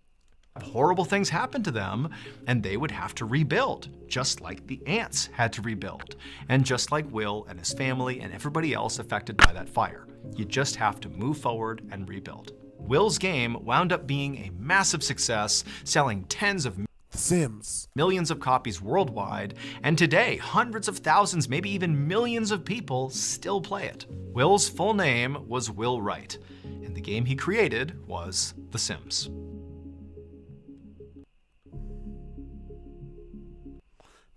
Horrible things happened to them, and they would have to rebuild, just like the ants had to rebuild, and just like Will and his family and everybody else affected by that fire. You just have to move forward and rebuild. Will's game wound up being a massive success, selling tens of Sims. millions of copies worldwide, and today hundreds of thousands, maybe even millions of people still play it. Will's full name was Will Wright, and the game he created was The Sims.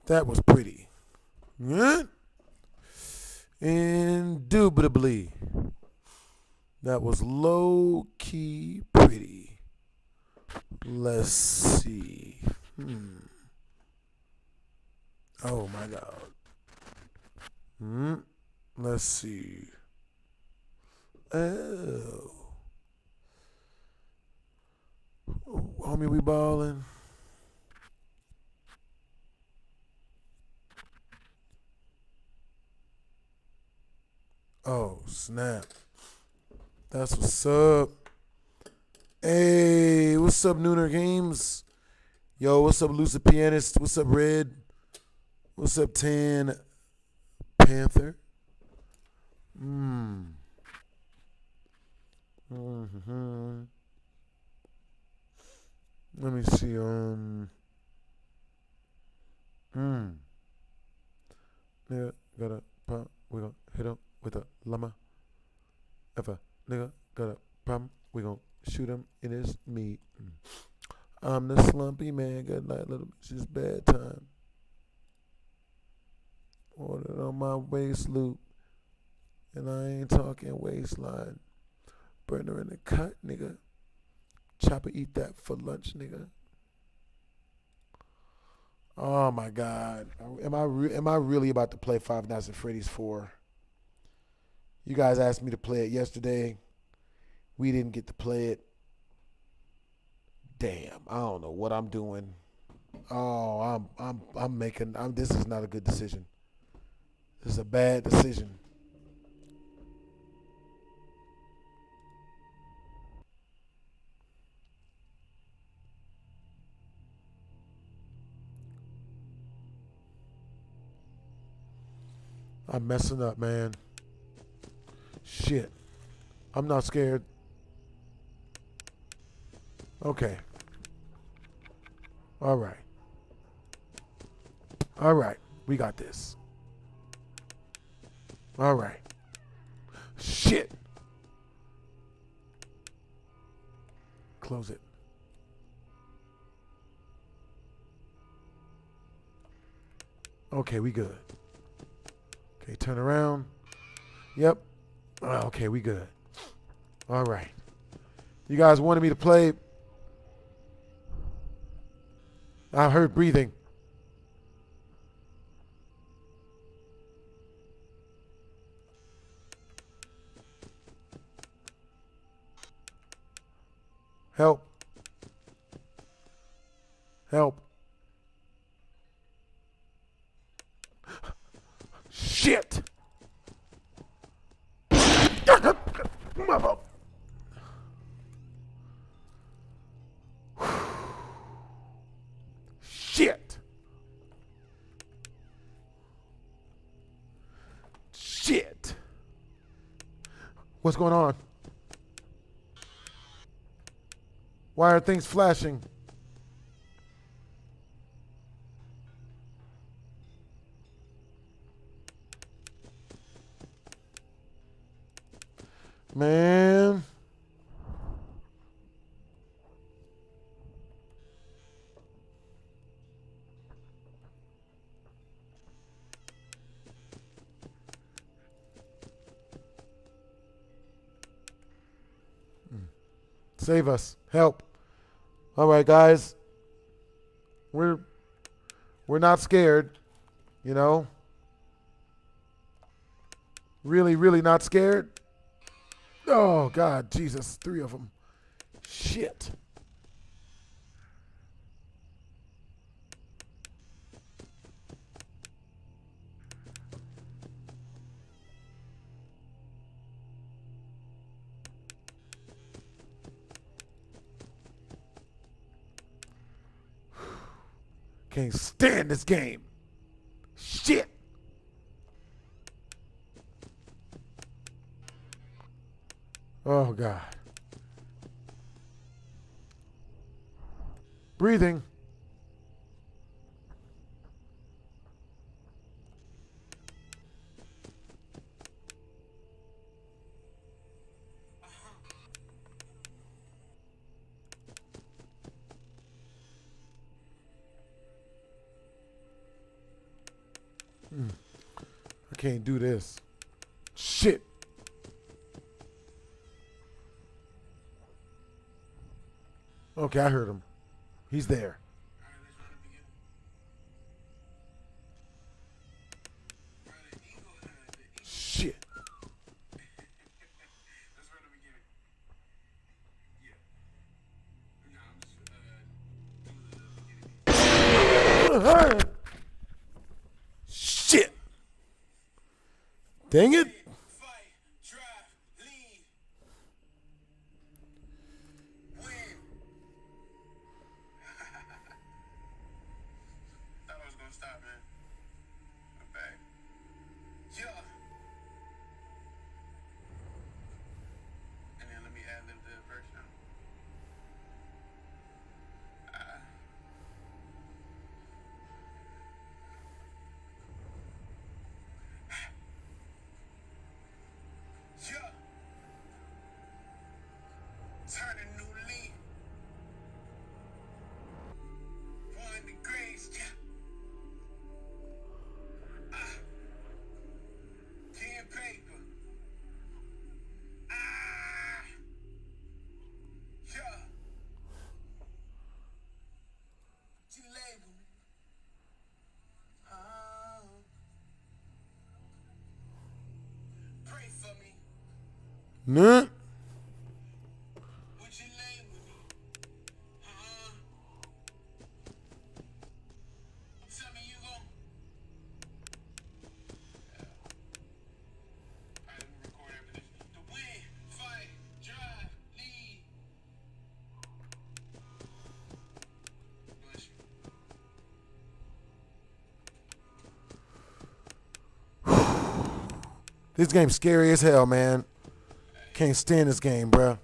That was pretty. Yeah? Indubitably. That was low-key pretty. Let's see. Oh my God. Let's see. Oh, homie, we ballin'. Oh, snap. That's what's up. Hey, what's up, Nooner Games? Yo, what's up, Lucid Pianist? What's up, Red? What's up, Tan Panther? Let me see. Nigga got a problem, we gon' hit him with a llama. If a nigga got a problem, we gon' shoot him in his meat. I'm the slumpy man. Good night, little bitch. It's bad time. Ordered on my waist loop, and I ain't talking waistline. Burner in the cut, nigga. Chopper eat that for lunch, nigga. Oh my God. Am I really about to play Five Nights at Freddy's 4? You guys asked me to play it yesterday. We didn't get to play it. Damn, I don't know what I'm doing. Oh, this is not a good decision. This is a bad decision. I'm messing up, man. Shit. I'm not scared. Okay. All right. All right. We got this. All right. Shit. Close it. Okay, we good. Okay, turn around. Yep. Okay, we good. All right. You guys wanted me to play. I heard breathing. Help. Help. Shit. Mother. Shit. Shit. What's going on? Why are things flashing? Man. Save us. Help. All right, guys. We're not scared, you know? Really, really not scared? Oh, God, Jesus, 3 of them. Shit. Can't stand this game. Shit. Oh, God. Breathing. I can't do this. Shit. Okay, I heard him. He's there. Shit. Shit. Dang it. Nah. This game's scary as hell, man. Can't stand this game, bruh.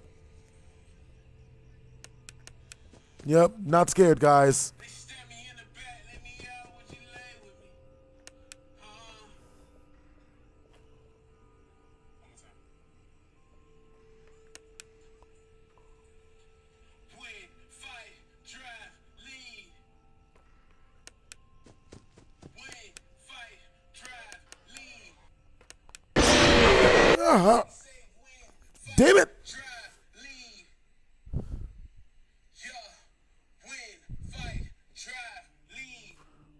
Yep, not scared, guys. Damn it!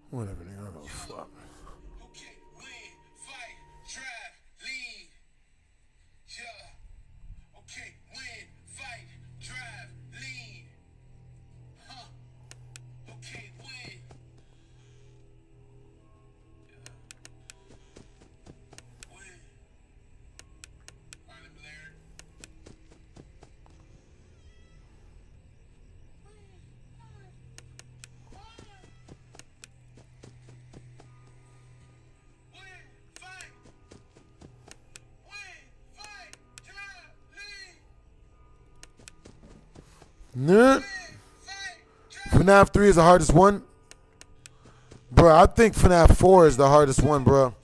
Whatever, nigga. I don't know. Fuck. Nah. FNAF 3 is the hardest one. Bro, I think FNAF 4 is the hardest one, bro.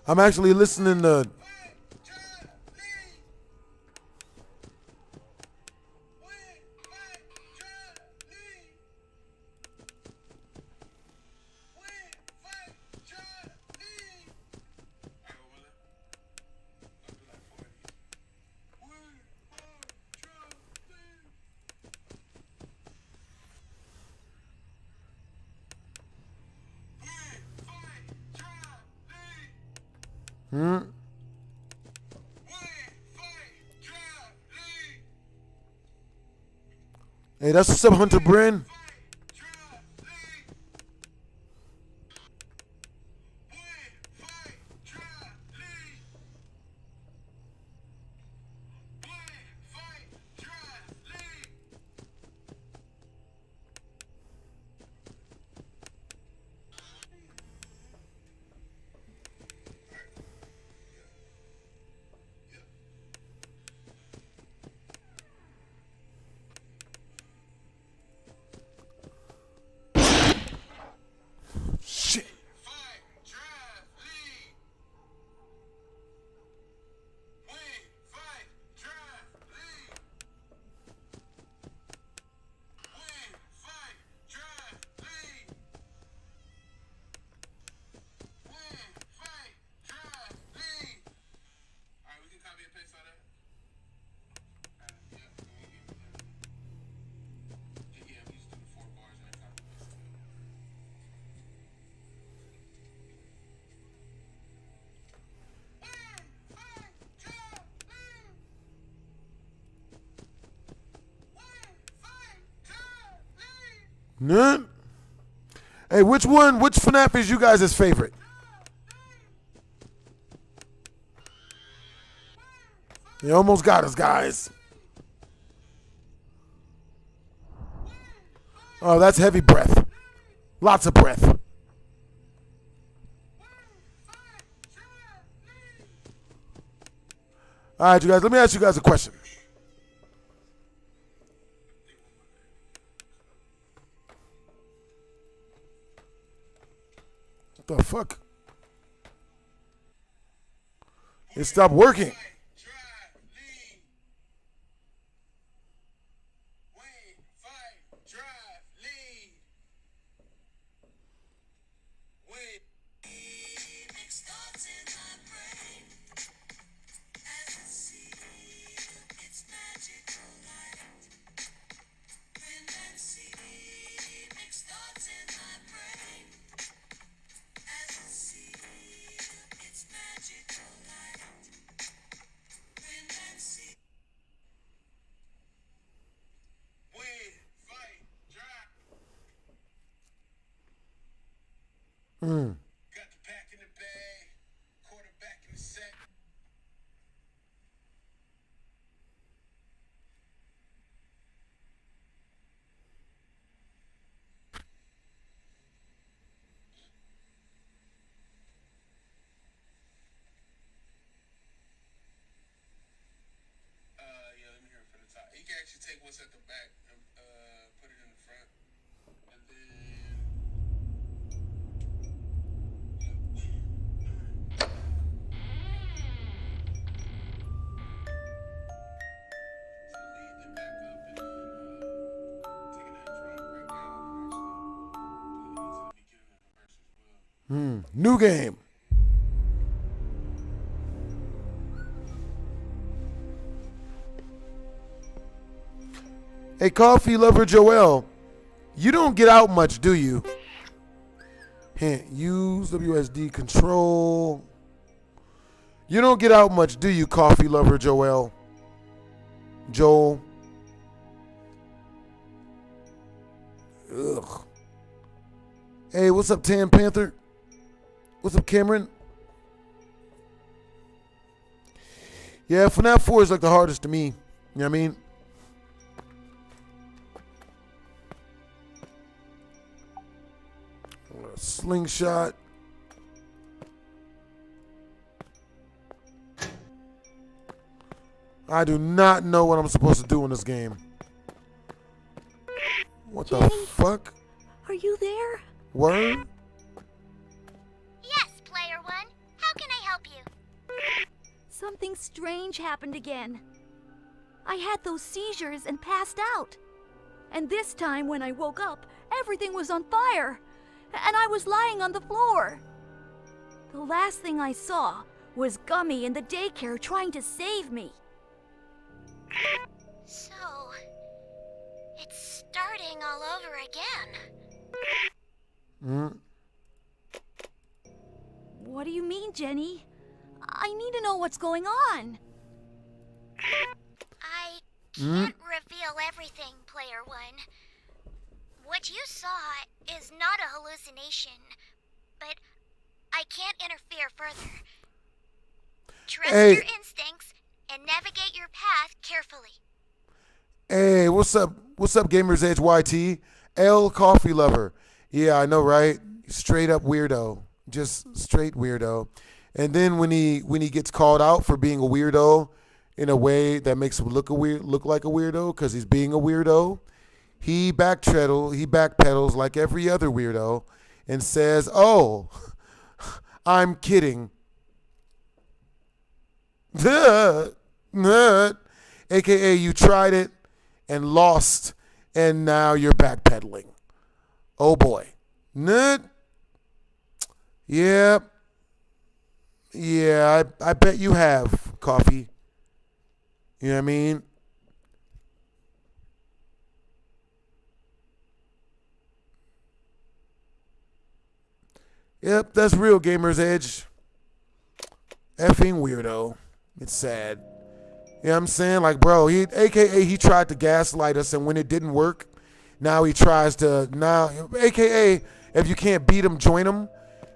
I'm actually listening to... Hey, that's what's up, Hunter Bryn. None. Hey, which FNAF is you guys' favorite? You almost got us, guys. Oh, that's heavy breath. Lots of breath. All right, you guys, let me ask you guys a question. What the fuck? It stopped working. Mm. Take what's at the back and put it in the front, and then new game. Hey, coffee lover Joel, you don't get out much, do you? Hint, use WSD control. You don't get out much, do you, coffee lover Joel? Joel. Ugh. Hey, what's up, Tan Panther? What's up, Cameron? Yeah, FNAF 4 is like the hardest to me. You know what I mean? Slingshot. I do not know what I'm supposed to do in this game. What the fuck? Are you there? Word? Yes, Player One. How can I help you? Something strange happened again. I had those seizures and passed out. And this time when I woke up, everything was on fire. And I was lying on the floor. The last thing I saw was Gummy in the daycare trying to save me. So, it's starting all over again. What do you mean, Jenny? I need to know what's going on. I can't reveal everything, Player One. What you saw is not a hallucination, but I can't interfere further. Trust your instincts and navigate your path carefully. Hey, what's up? What's up, Gamers Edge YT? L Coffee Lover. Yeah, I know, right? Straight up weirdo. Just straight weirdo. And then when he gets called out for being a weirdo in a way that makes him look like a weirdo because he's being a weirdo, he backpedals like every other weirdo and says, "Oh, I'm kidding." AKA you tried it and lost and now you're backpedaling. Oh boy. Yeah. Yeah, I bet you have, Coffee. You know what I mean? Yep, that's real, Gamer's Edge. Effing weirdo. It's sad. You know what I'm saying? Like, bro, AKA he tried to gaslight us, and when it didn't work, now he tries to, AKA, if you can't beat him, join him.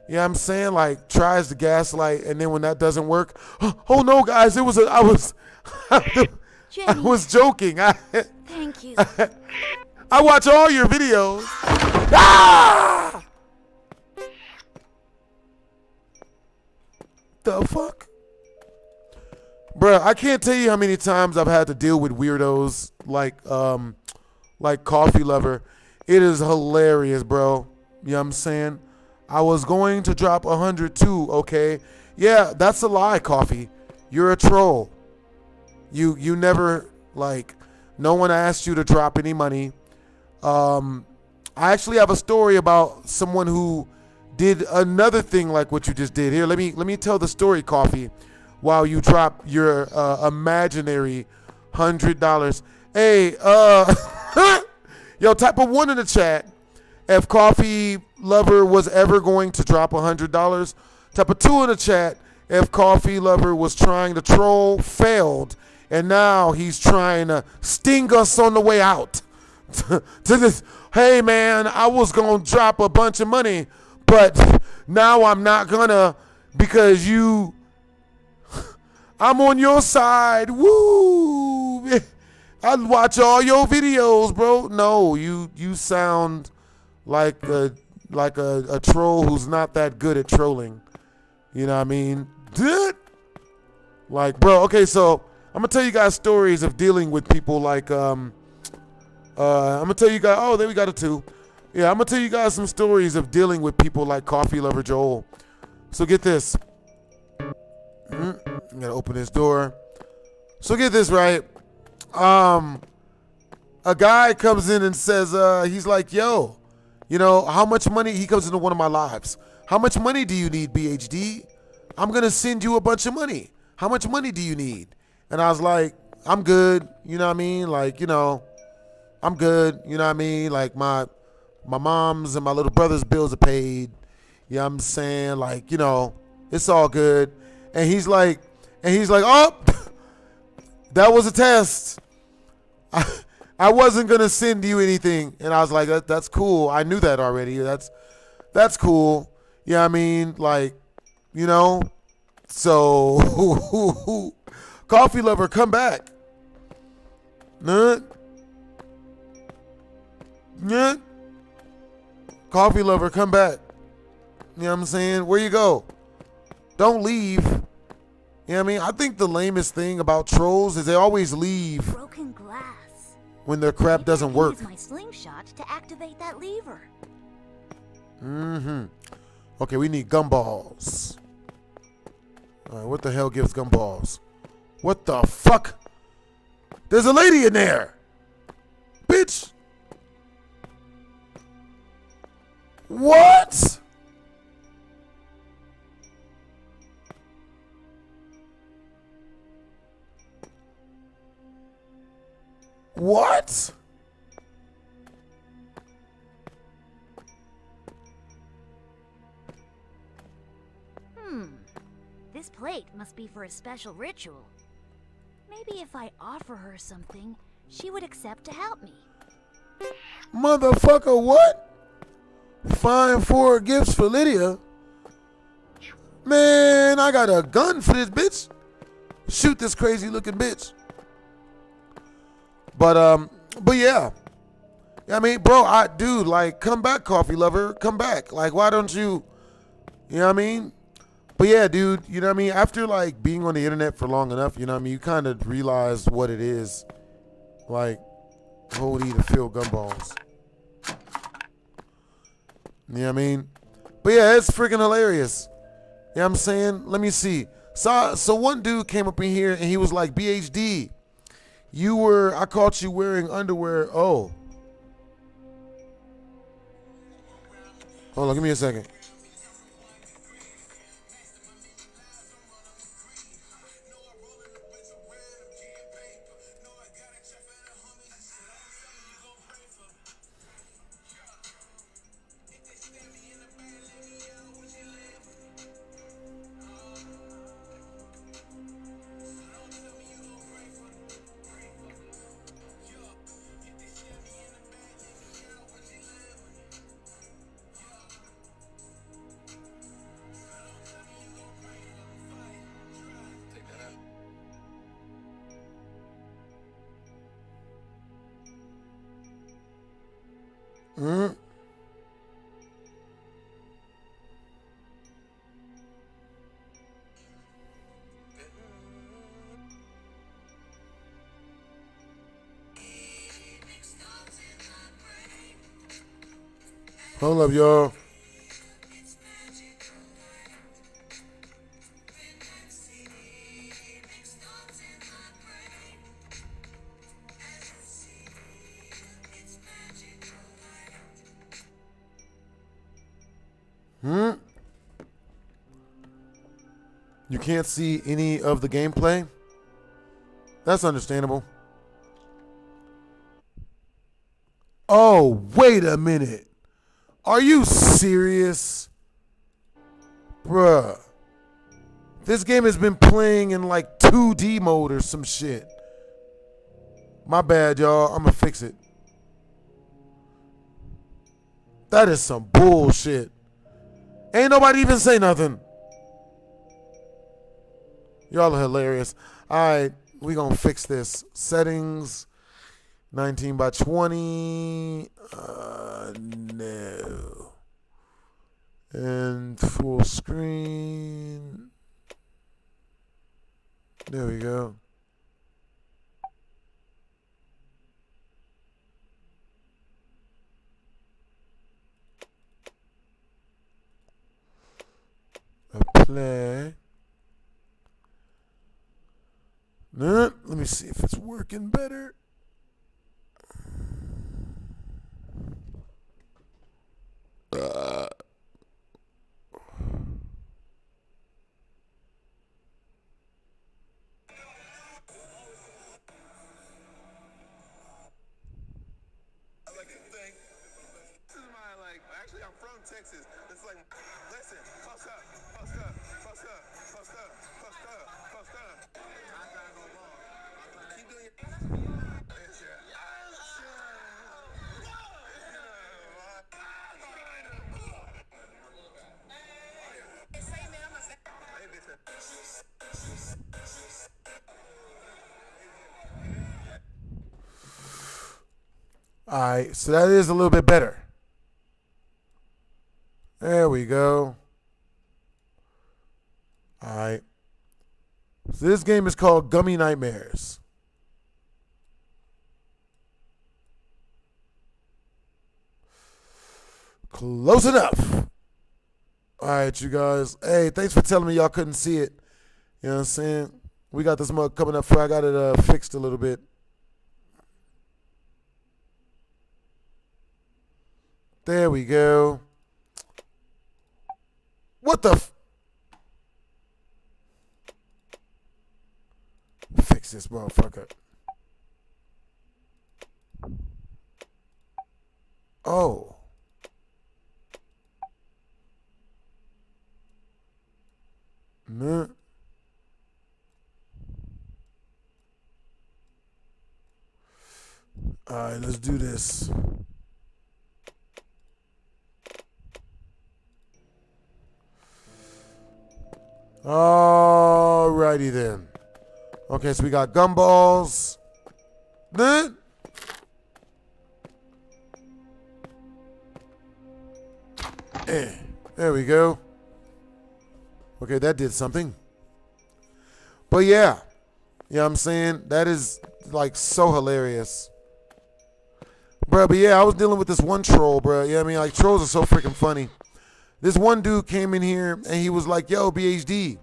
You know what I'm saying? Like, tries to gaslight, and then when that doesn't work, oh no, guys, I was joking. Thank you. I watch all your videos. Ah! The fuck? Bruh, I can't tell you how many times I've had to deal with weirdos like Coffee Lover. It is hilarious, bro. You know what I'm saying? I was going to drop 100 too, okay? Yeah, that's a lie, Coffee. You're a troll. You never, no one asked you to drop any money. I actually have a story about someone who did another thing like what you just did. Here, let me tell the story, Coffee, while you drop your imaginary $100. Hey, yo, type a 1 in the chat if Coffee Lover was ever going to drop $100. Type a 2 in the chat if Coffee Lover was trying to troll, failed, and now he's trying to sting us on the way out. To this, hey man, I was gonna drop a bunch of money, But now I'm not gonna, because I'm on your side. Woo! I'd watch all your videos, bro. No, you sound like a troll who's not that good at trolling. You know what I mean? Like, bro, okay, so I'm gonna tell you guys stories of dealing with people like I'm gonna tell you guys, oh, there we got it too. Yeah, I'm gonna tell you guys some stories of dealing with people like Coffee Lover Joel. So get this. I gotta open this door. So get this, right? A guy comes in and says, he's like, yo, you know, how much money? He comes into one of my lives. How much money do you need, BHD? I'm gonna send you a bunch of money. How much money do you need? And I was like, I'm good. You know what I mean? Like, you know, I'm good. You know what I mean? Like my mom's and my little brother's bills are paid. You know what I'm saying? Like, you know, it's all good. And he's like, oh, that was a test. I wasn't gonna send you anything. And I was like, that's cool. I knew that already. That's cool. You know what I mean? Like, you know, so Coffee Lover, come back. Coffee Lover, come back. You know what I'm saying? Where you go? Don't leave. You know what I mean? I think the lamest thing about trolls is they always leave Broken glass. when their crap doesn't work. Use my slingshot to activate that lever. Okay, we need gumballs. All right, what the hell gives gumballs? What the fuck? There's a lady in there. Bitch. What? What? This plate must be for a special ritual. Maybe if I offer her something, she would accept to help me. Motherfucker, what? Find 4 gifts for Lydia? Man, I got a gun for this bitch. Shoot this crazy looking bitch. But yeah. I mean, bro, dude, like, come back, Coffee Lover. Come back. Like, why don't you know what I mean? But yeah, dude, you know what I mean? After like being on the internet for long enough, you know what I mean? You kind of realize what it is. Like, hold E to fill gumballs. You know what I mean? But yeah, it's freaking hilarious. You know what I'm saying? Let me see. So one dude came up in here and he was like, BHD, I caught you wearing underwear. Oh. Hold on, give me a second. Hold up, y'all. You can't see any of the gameplay? That's understandable. Oh, wait a minute. Are you serious? Bruh. This game has been playing in like 2D mode or some shit. My bad, y'all. I'm gonna fix it. That is some bullshit. Ain't nobody even say nothing. Y'all are hilarious. All right, we gonna fix this. Settings, 19 by 20. No. And full screen. There we go. Play. Let me see if it's working better. Actually, I'm from Texas. It's like, listen, post up, post up, post up, post up, post up, post up. I'm not gonna go wrong. Keep doing your... Yes, sir. All right, so that is a little bit better. There we go. All right. So this game is called Gummy Nightmares. Close enough. All right, you guys. Hey, thanks for telling me y'all couldn't see it. You know what I'm saying? We got this mug coming up for I got it fixed a little bit. There we go. What the fix this motherfucker. Oh. Nah. All right, let's do this. Alrighty then. Okay, so we got gumballs. Then there we go. Okay, that did something. But yeah. You know what I'm saying? That is like so hilarious. Bro, but yeah, I was dealing with this one troll, bro. You know what I mean? Like trolls are so freaking funny. This one dude came in here and he was like, yo, BHD,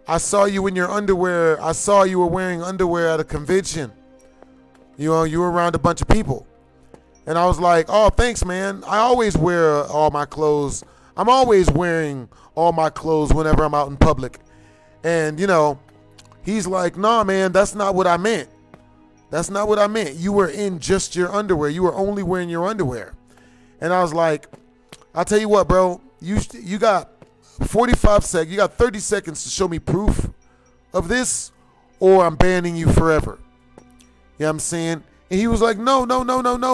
I saw you in your underwear. I saw you were wearing underwear at a convention. You know, you were around a bunch of people. And I was like, oh, thanks, man. I always wear all my clothes. I'm always wearing all my clothes whenever I'm out in public. And, you know, he's like, nah, man, that's not what I meant. That's not what I meant. You were in just your underwear. You were only wearing your underwear. And I was like, I'll tell you what, bro. You got 45 seconds. You got 30 seconds to show me proof of this, or I'm banning you forever. You know what I'm saying? And he was like, no,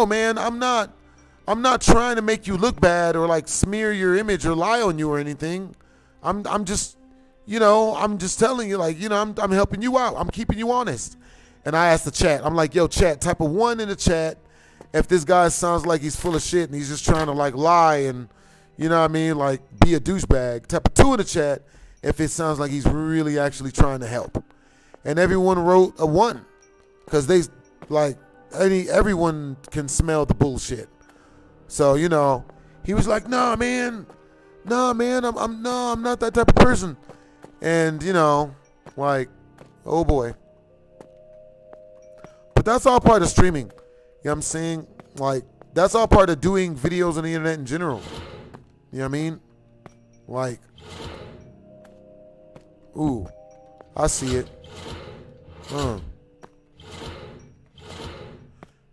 man. I'm not trying to make you look bad or like smear your image or lie on you or anything. I'm just, you know, I'm just telling you, like, you know, I'm helping you out. I'm keeping you honest. And I asked the chat. I'm like, yo, chat, type a 1 in the chat if this guy sounds like he's full of shit and he's just trying to like lie and, you know what I mean, like be a douchebag. Type a 2 in the chat if it sounds like he's really actually trying to help. And everyone wrote a 1 because they like everyone can smell the bullshit. So, you know, he was like, nah, man, I'm not that type of person. And, you know, like, oh boy. But that's all part of streaming. You know what I'm saying? Like, that's all part of doing videos on the internet in general. You know what I mean? Like, ooh, I see it.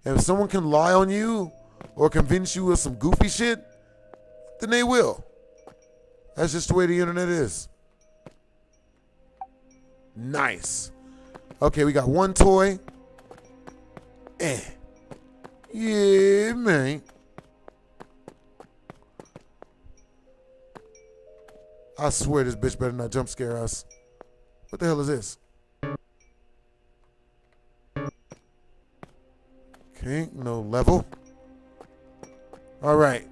If someone can lie on you or convince you of some goofy shit, then they will. That's just the way the internet is. Nice. Okay, we got one toy. Yeah, man. I swear this bitch better not jump scare us. What the hell is this? Okay, no level. All right.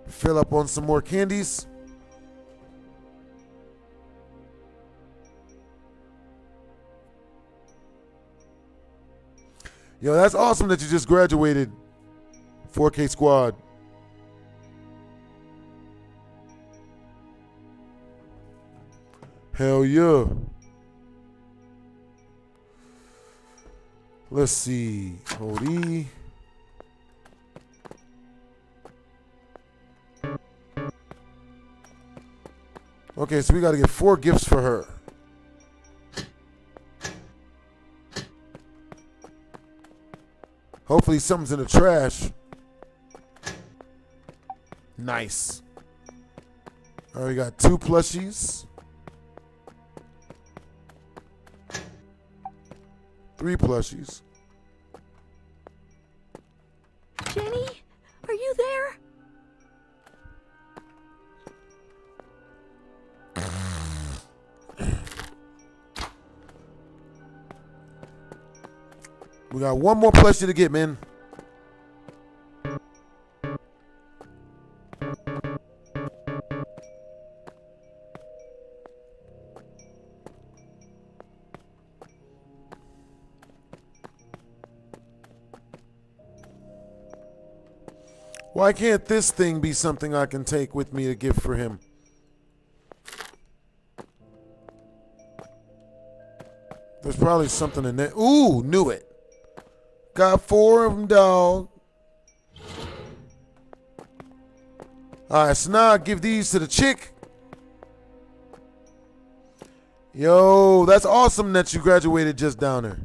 Fill up on some more candies. Yo, that's awesome that you just graduated. 4K squad. Hell yeah. Let's see. Hold E. Okay, so we got to get 4 gifts for her. Hopefully something's in the trash. Nice. All right, we got 2 plushies. 3 plushies. Jenny, are you there? We got 1 more plushie to get, man. Why can't this thing be something I can take with me to gift for him? There's probably something in there. Ooh, knew it. Got 4 of them, dog. All right, so now I give these to the chick. Yo, that's awesome that you graduated just down there.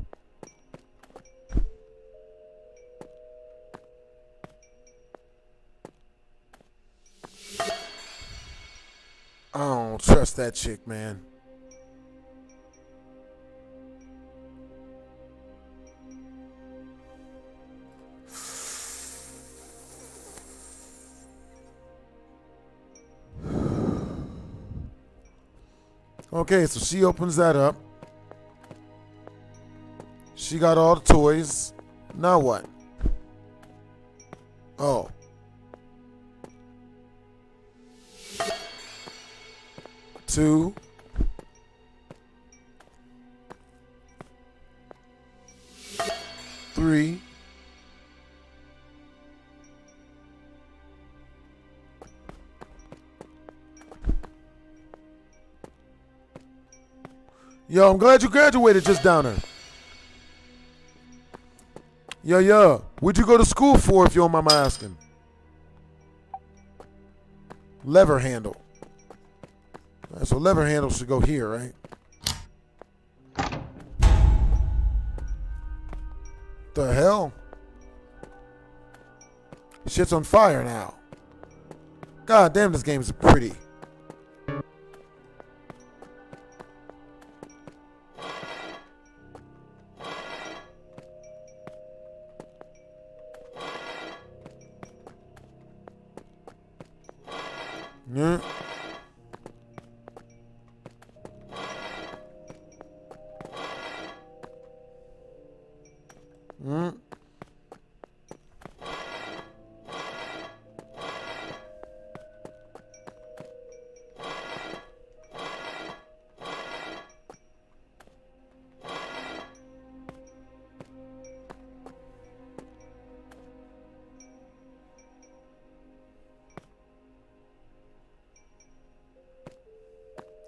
I don't trust that chick, man. Okay, so she opens that up. She got all the toys. Now what? Oh. Two. Three. Yo, I'm glad you graduated just down there. Yo. What'd you go to school for, if you don't mind my asking? Lever handle. All right, so lever handle should go here, right? The hell? Shit's on fire now. God damn, this game is pretty. Yeah.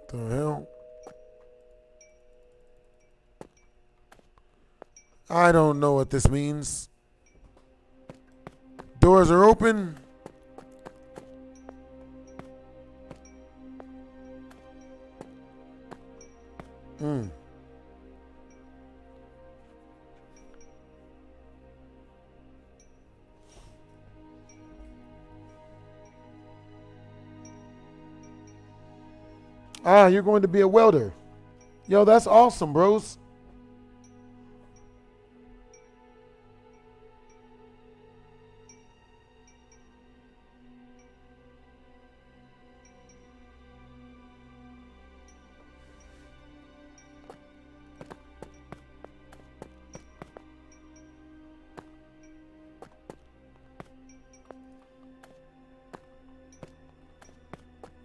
The hell? I don't know what this means. Doors are open. Ah, you're going to be a welder. Yo, that's awesome, bros.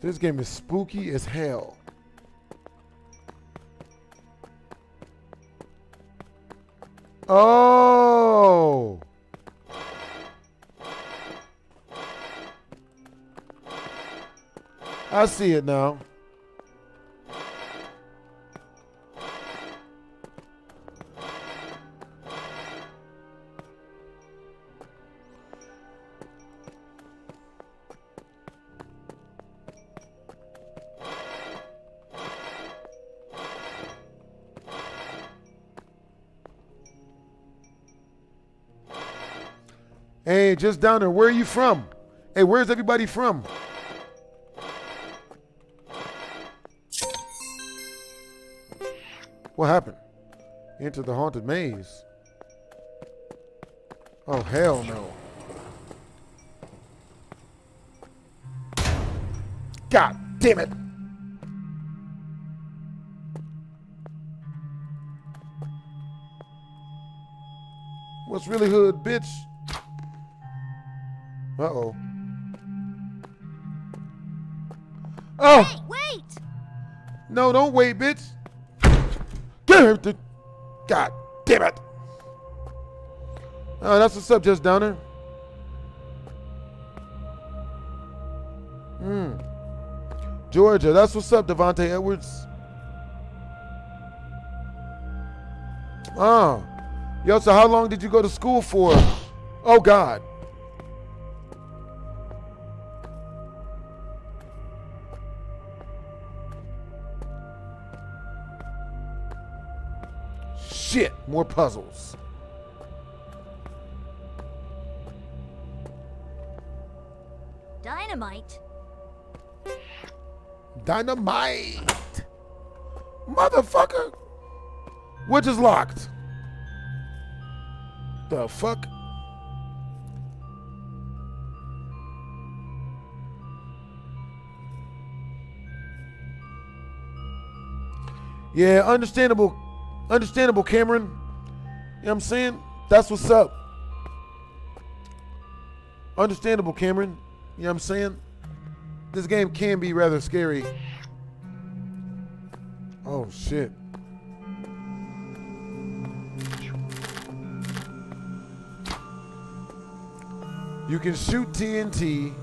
This game is spooky as hell. Oh. I see it now. Hey, just down there. Where are you from? Hey, where's everybody from? What happened? Enter the haunted maze. Oh, hell no. God damn it. What's really hood, bitch? Uh-oh. Oh! Hey, wait! No, don't wait, bitch. Get her. God damn it. Oh, that's what's up, just down there. Georgia, that's what's up, Devontae Edwards. Oh. Yo, so how long did you go to school for? Oh, God. Shit, more puzzles. Dynamite? Dynamite. Motherfucker. Which is locked. The fuck? Yeah, understandable. Understandable, Cameron. You know what I'm saying? That's what's up. Understandable, Cameron. You know what I'm saying? This game can be rather scary. Oh, shit. You can shoot TNT.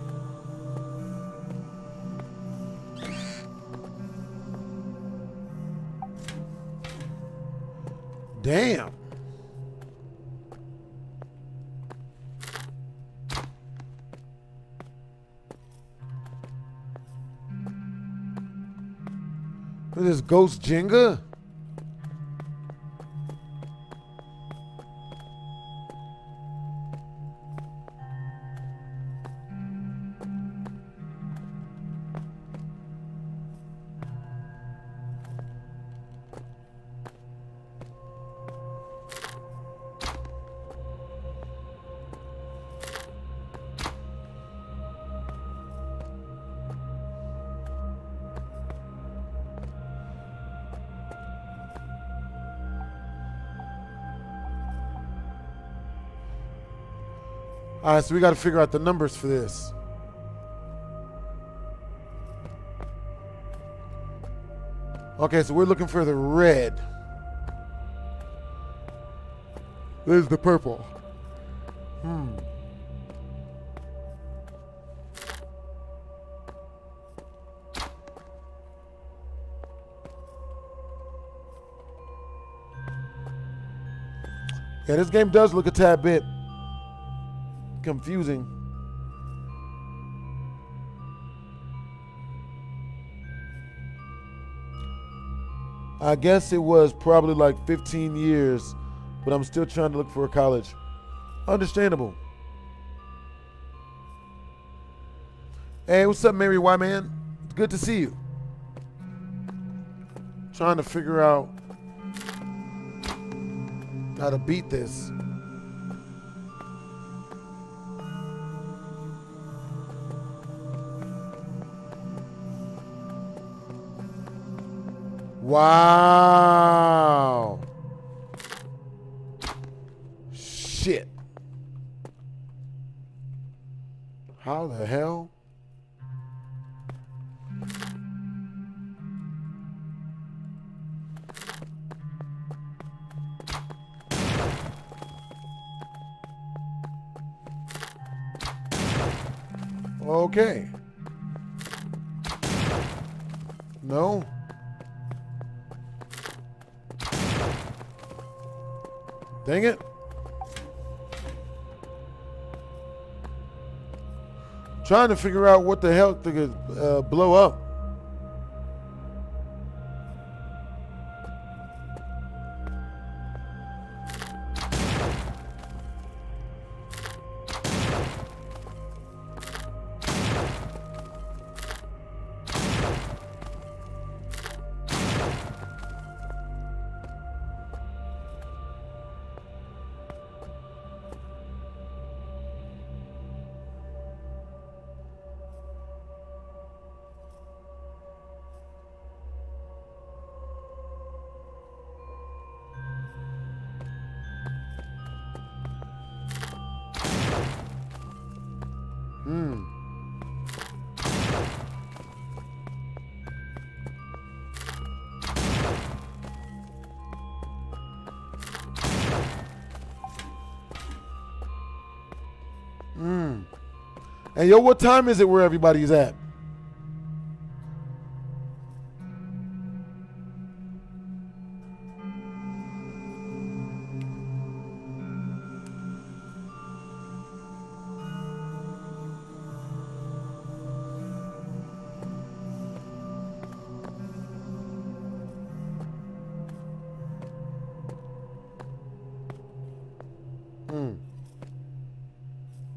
Damn. Look at this ghost Jenga. All right, so we got to figure out the numbers for this. Okay, so we're looking for the red. This is the purple. Yeah, this game does look a tad bit confusing. I guess it was probably like 15 years, but I'm still trying to look for a college. Understandable. Hey, what's up, Mary White Man? It's good to see you. Trying to figure out how to beat this. Wow. Shit. How the hell? Okay. No. Dang it. Trying to figure out what the hell to blow up. Hey, yo, what time is it where everybody's at?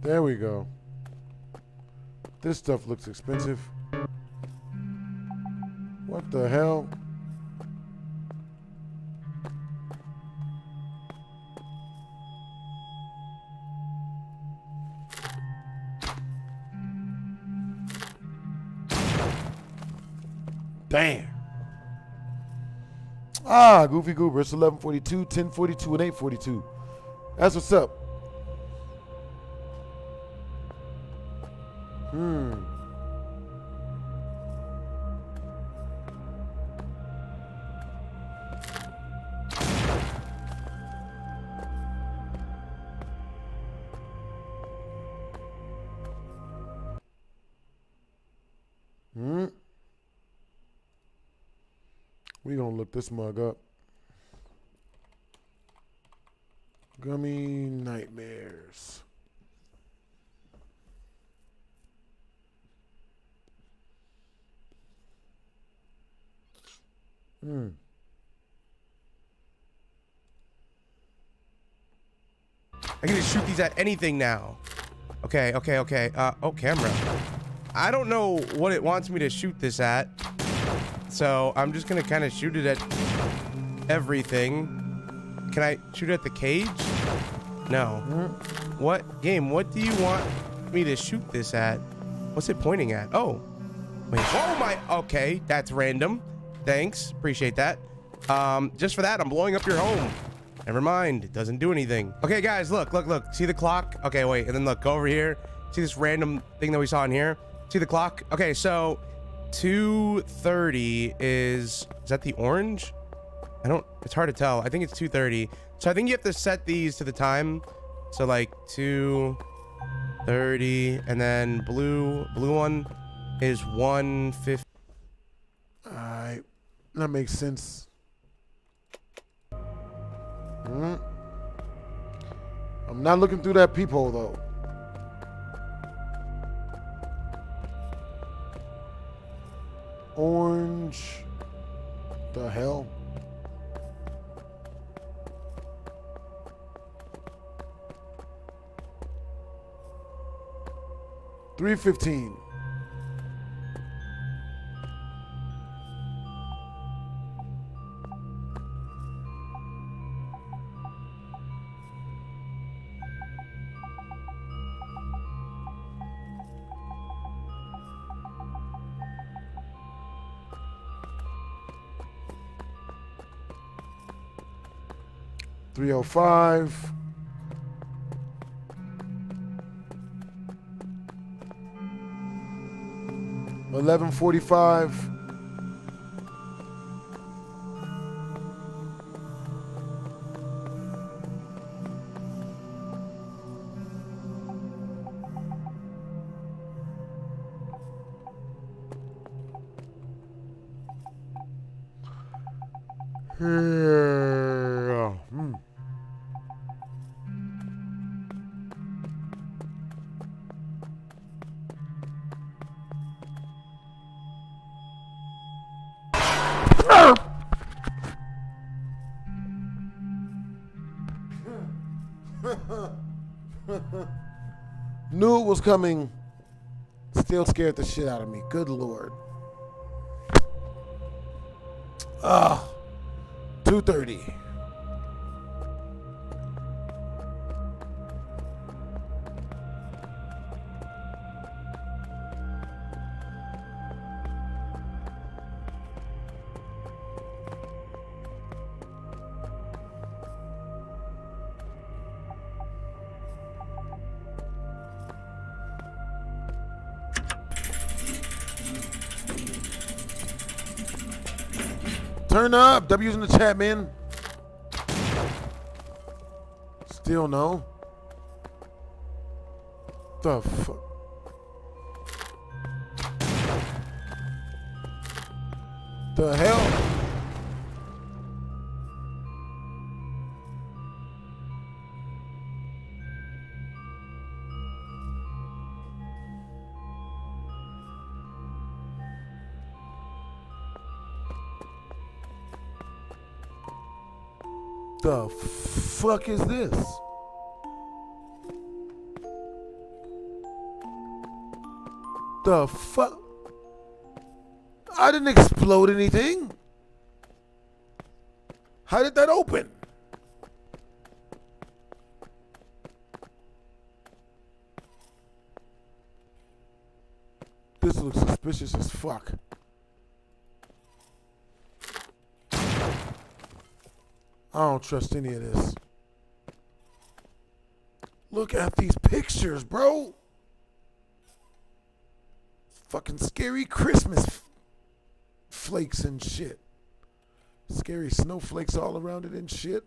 There we go. This stuff looks expensive. What the hell? Damn. Ah, Goofy Goober. It's 11:42, 10:42, and 8:42. That's what's up. We gonna look this mug up. Gummy nightmares. I can just shoot these at anything now. Okay. Oh, camera. I don't know what it wants me to shoot this at. So I'm just gonna kind of shoot it at everything. Can I shoot at the cage? No. What game? What do you want me to shoot this at? What's it pointing at? Oh. Wait. Oh my. Okay, that's random. Thanks. Appreciate that. Just for that, I'm blowing up your home. Never mind. It doesn't do anything. Okay, guys, look. See the clock? Okay, wait. And then look, go over here. See this random thing that we saw in here? See the clock? Okay, so 2:30 is that the orange? It's hard to tell. I think it's 2:30. So I think you have to set these to the time. So like 2:30, and then blue one is 1:50. All right, that makes sense. I'm not looking through that peephole though. Orange. The hell? $3.15. $3.05. $11.45. Yeah. Knew it was coming. Still scared the shit out of me. Good Lord. 2:30. Turn up. W's in the chat, man. Still no. The fuck? The hell? The fuck is this? The fuck? I didn't explode anything. How did that open? This looks suspicious as fuck. I don't trust any of this. Look at these pictures, bro. Fucking scary Christmas flakes and shit. Scary snowflakes all around it and shit.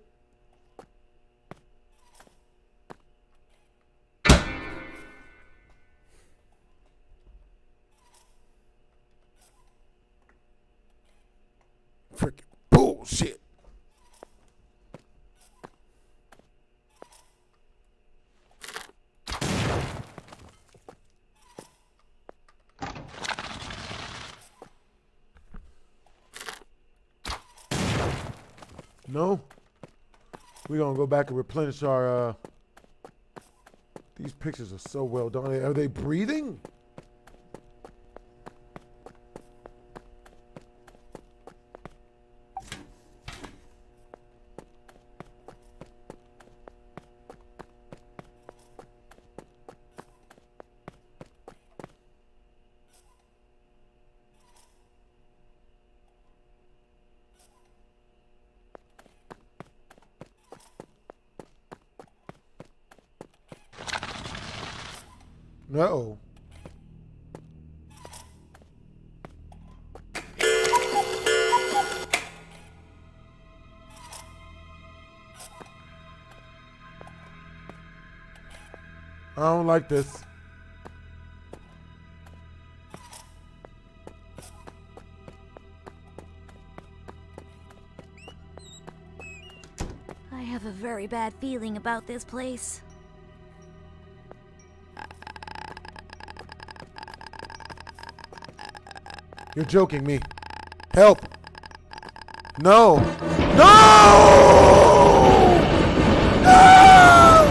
Freaking bullshit. No, we're gonna go back and replenish our, these pictures are so well done. Are they breathing? No. I don't like this. I have a very bad feeling about this place. You're joking me. Help. No. No! No!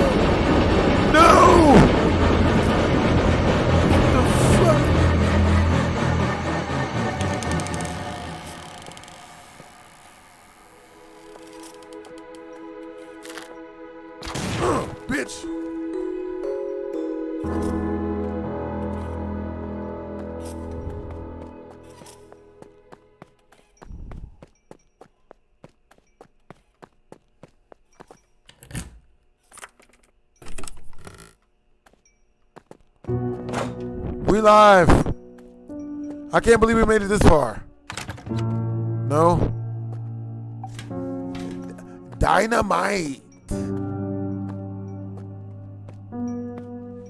No! The fuck? Bitch. We live. I can't believe we made it this far. No. Dynamite.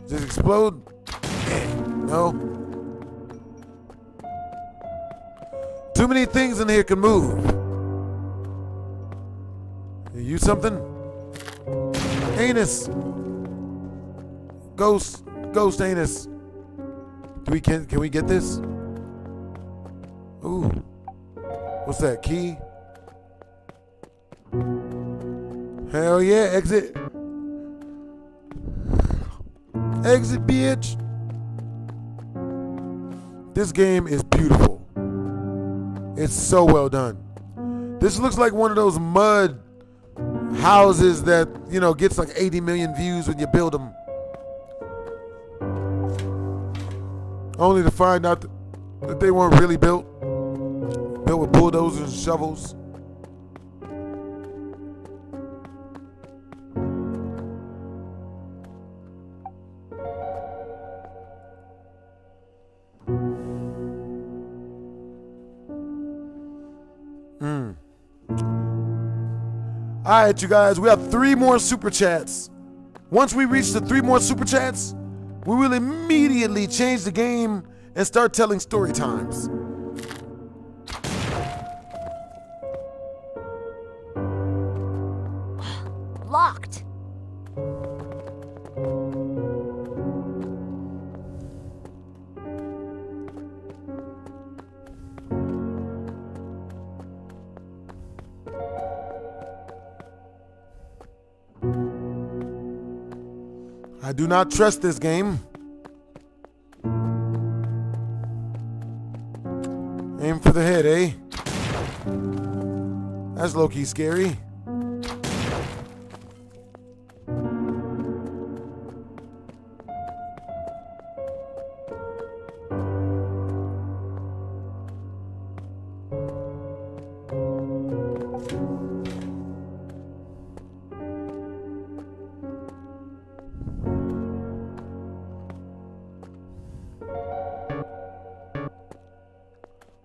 Does it explode? No. Too many things in here can move. You something? Anus. Ghost anus. Can we get this? Ooh. What's that, key? Hell yeah, exit. Exit, bitch. This game is beautiful. It's so well done. This looks like one of those mud houses that, you know, gets like 80 million views when you build them. Only to find out that they weren't really built. Built with bulldozers and shovels. All right, you guys, we have 3 more super chats. Once we reach the 3 more super chats, we will immediately change the game and start telling story times. Locked. I do not trust this game. Aim for the head, eh? That's low-key scary.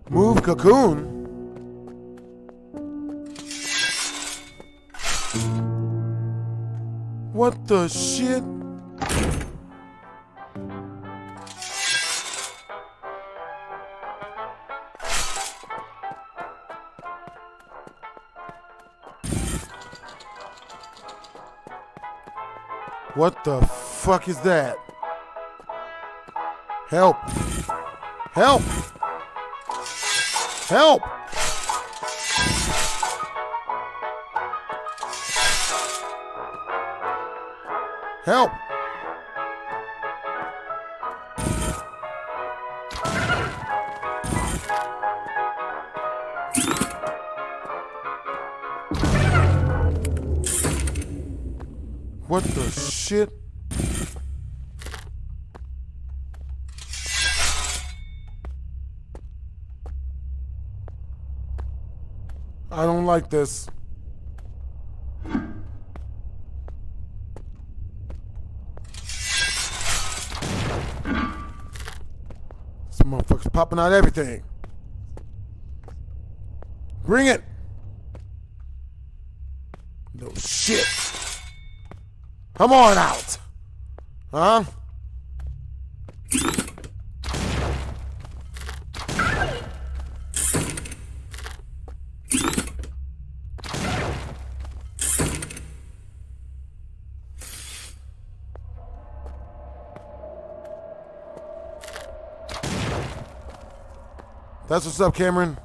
Move cocoon. What the shit? What the fuck is that? Help. Help. Help! Help! What the shit? I don't like this. This motherfucker's popping out everything. Bring it. No shit. Come on out. Huh? That's what's up, Cameron.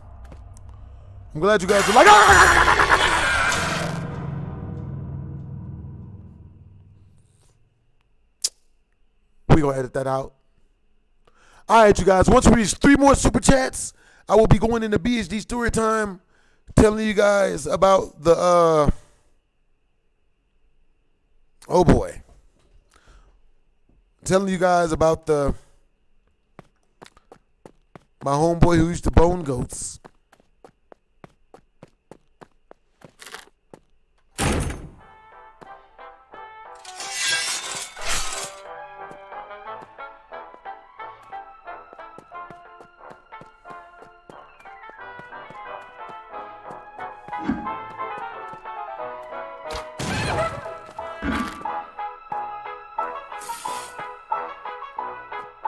I'm glad you guys are like, we gonna edit that out. All right, you guys, once we reach 3 more super chats, I will be going into BHD story time, telling you guys about the, oh boy. Telling you guys about my homeboy who used to bone goats.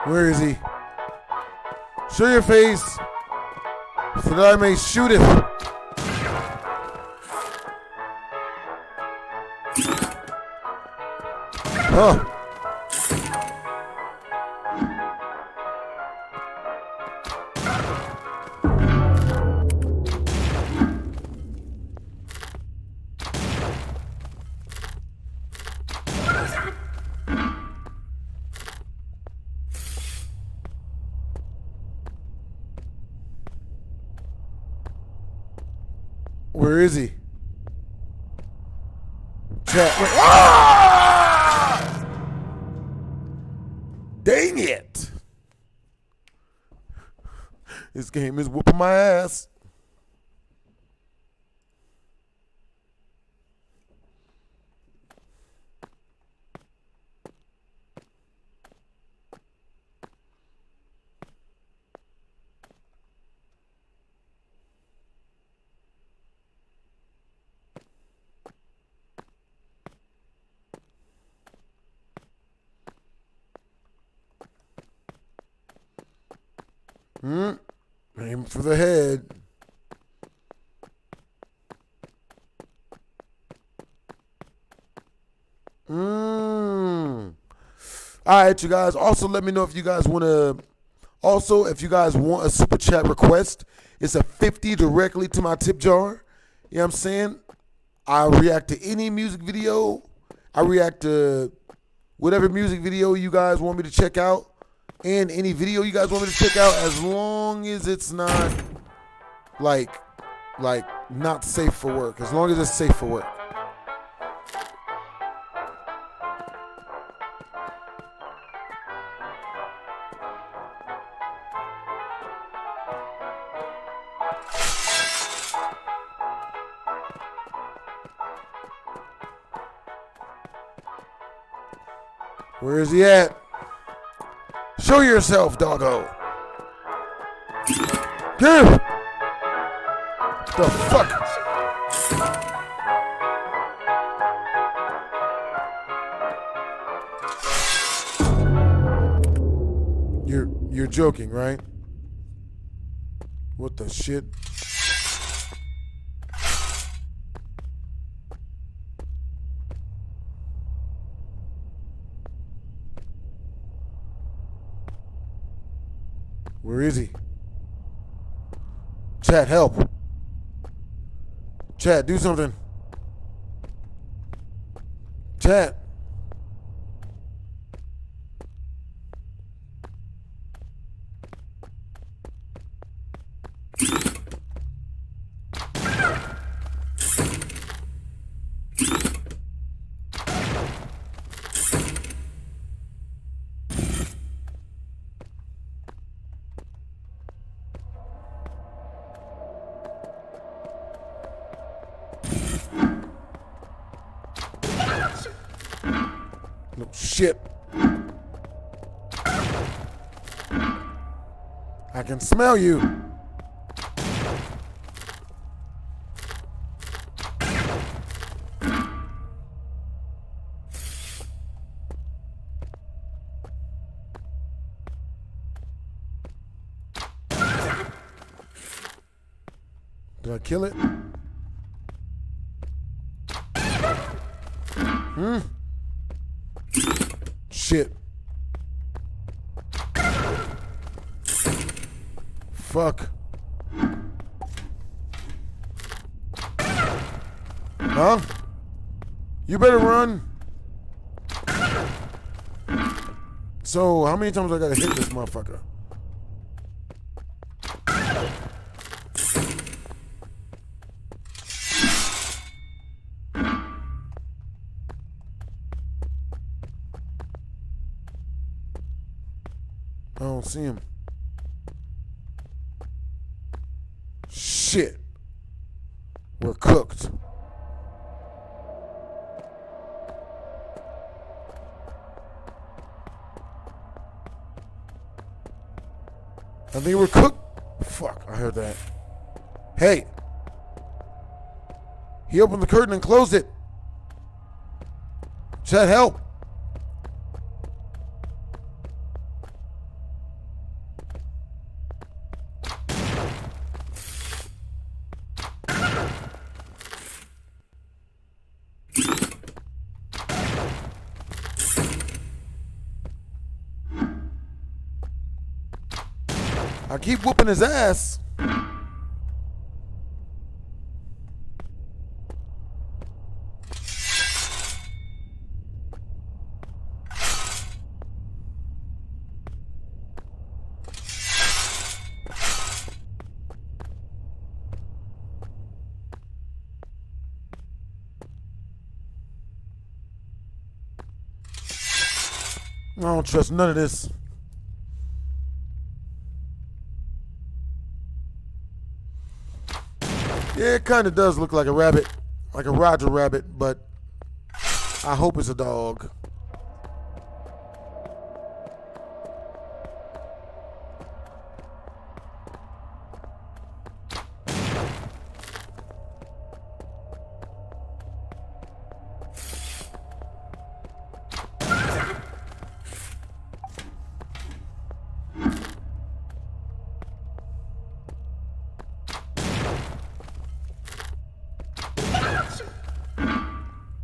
Where is he? Show your face so that I may shoot him. Huh. Where is he? Chat. Ah! Dang it. This game is whooping my ass. Aim for the head. All right, you guys. Also, let me know if you guys want to. Also, if you guys want a super chat request, it's a 50 directly to my tip jar. You know what I'm saying? I react to any music video. I react to whatever music video you guys want me to check out. And any video you guys want me to check out, as long as it's not like not safe for work. As long as it's safe for work. Where is he at? Show yourself, doggo. Give. The fuck? You're joking, right? What the shit? Where is he? Chat, help. Chat, do something. Chat. No shit. I can smell you. Did I kill it? Shit. Fuck. Huh? You better run. So, how many times I gotta hit this motherfucker? I don't see him. Shit. We're cooked. I think we're cooked. Fuck, I heard that. Hey. He opened the curtain and closed it. Chat, help. I keep whooping his ass. I don't trust none of this. Yeah, it kind of does look like a rabbit, like a Roger rabbit, but I hope it's a dog.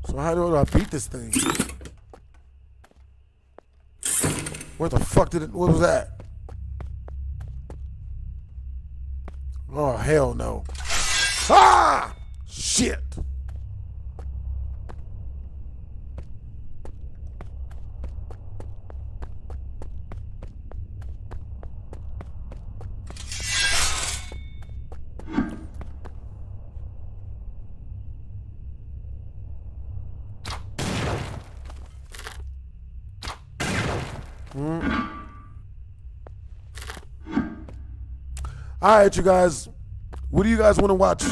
So how do I beat this thing? Where the fuck did it, what was that? Oh, hell no. Ah! Shit. All right, you guys. What do you guys want to watch?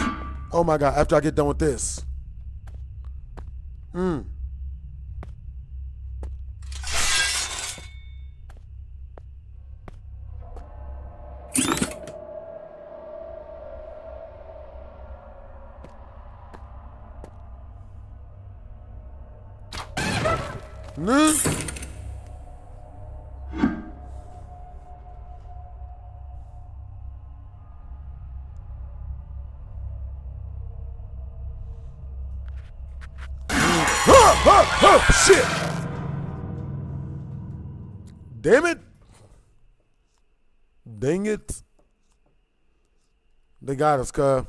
Oh my God! After I get done with this. Shit! Damn it! Dang it! They got us, cuz.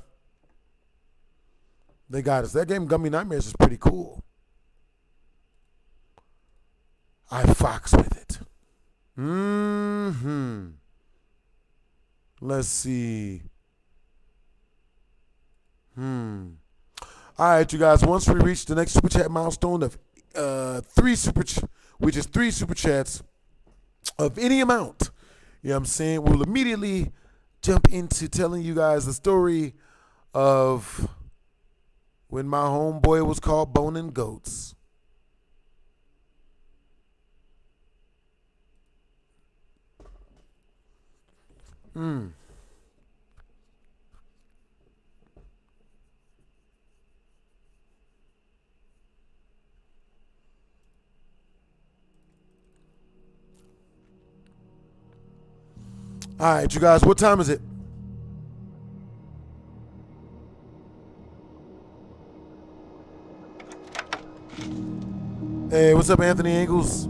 They got us. That game, Gummy Nightmares, is pretty cool. I fox with it. Let's see. All right, you guys. Once we reach the next super chat milestone of three super chats of any amount, you know what I'm saying, we'll immediately jump into telling you guys the story of when my homeboy was caught boning goats. All right, you guys, what time is it? Hey, what's up, Anthony Angles?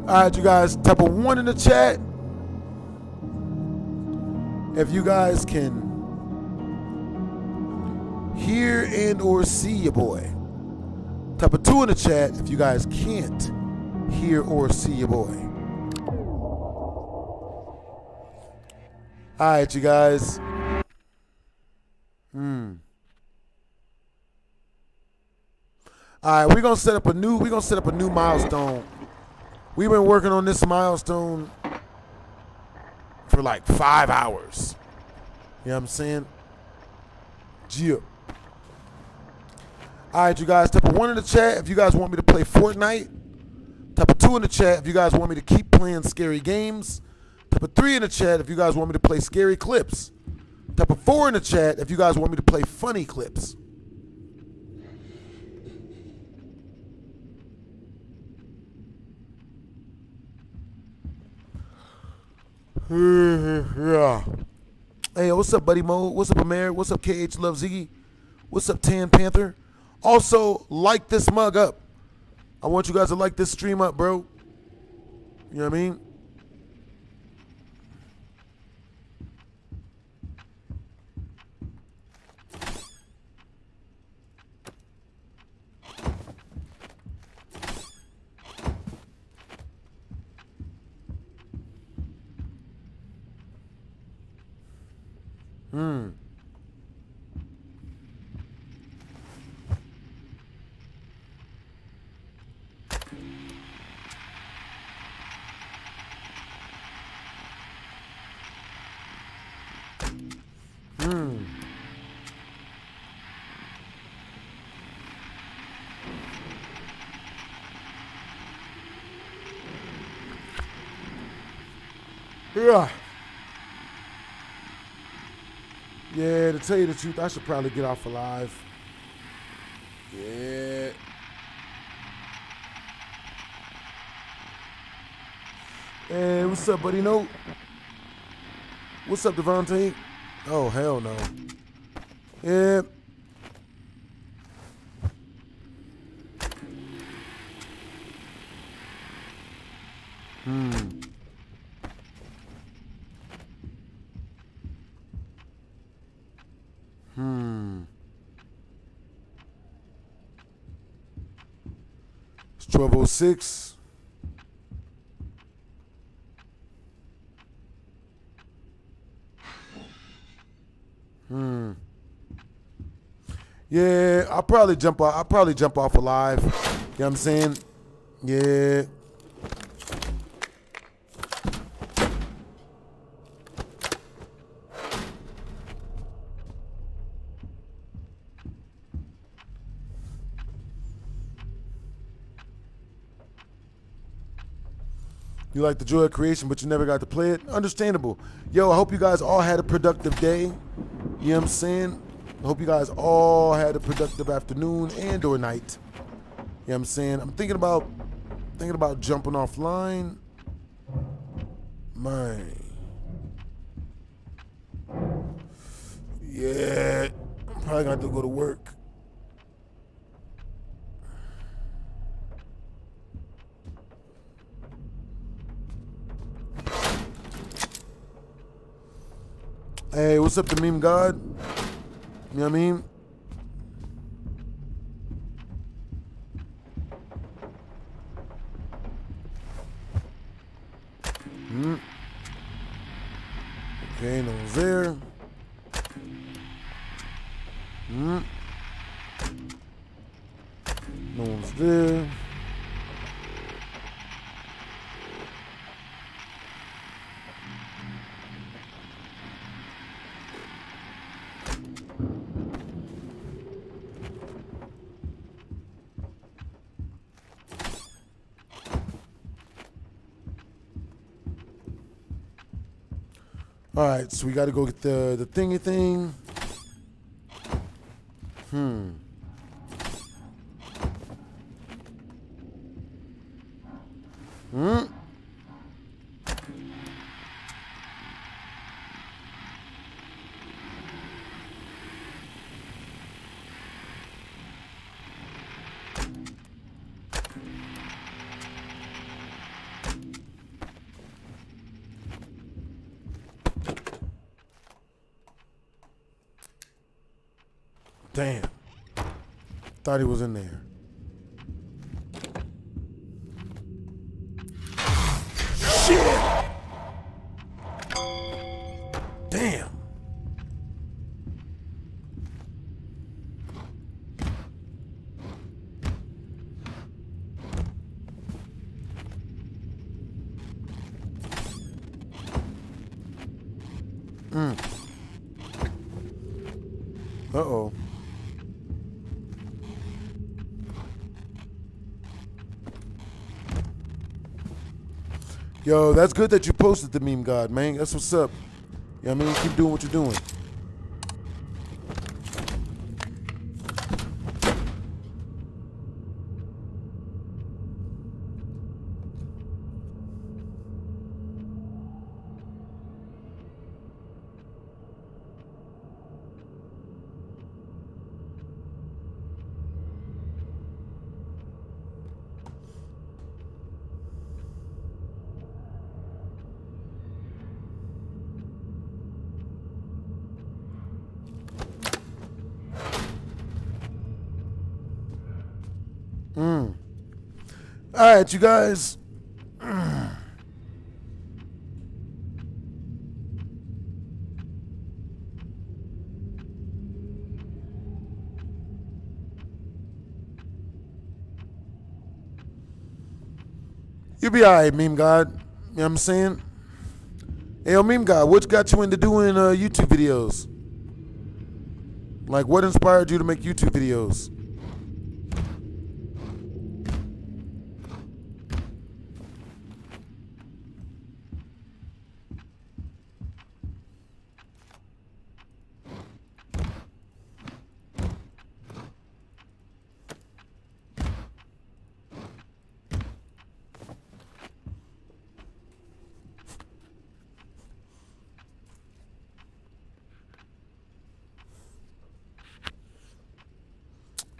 All right, you guys, type a 1 in the chat if you guys can hear and or see your boy. Type a 2 in the chat if you guys can't hear or see your boy. All right, you guys. All right, we're gonna set up a new milestone. We've been working on this milestone for like 5 hours. You know what I'm saying? Yeah. All right, you guys, type a 1 in the chat if you guys want me to play Fortnite. Type a 2 in the chat if you guys want me to keep playing scary games. Type a 3 in the chat if you guys want me to play scary clips. Type a 4 in the chat if you guys want me to play funny clips. Yeah. Hey, what's up, Buddy Mo? What's up, Amir? What's up, KH Love Ziggy? What's up, Tan Panther? Also, like this mug up. I want you guys to like this stream up, bro. You know what I mean? Yeah. Yeah, to tell you the truth, I should probably get off alive. Yeah. Hey, what's up, buddy? No. What's up, Devontae? Oh, hell no. Yeah. It's 12:06. Yeah, I'll probably jump off alive. You know what I'm saying? Yeah. You like the joy of creation, but you never got to play it? Understandable. Yo, I hope you guys all had a productive day. You know what I'm saying? I hope you guys all had a productive afternoon and or night. You know what I'm saying? I'm thinking about jumping offline. Man. Yeah. I'm probably gonna have to go to work. Hey, what's up, the meme god? You know what I mean? Okay, no one's there. No one's there. All right, so we got to go get the thingy thing. Damn. Thought he was in there. Shit! Damn. Uh-oh. Yo, that's good that you posted the meme god, man. That's what's up. You know what I mean? Keep doing what you're doing. All right, you guys. You'll be all right, meme god. You know what I'm saying? Hey, yo, meme god, what got you into doing YouTube videos? Like, what inspired you to make YouTube videos?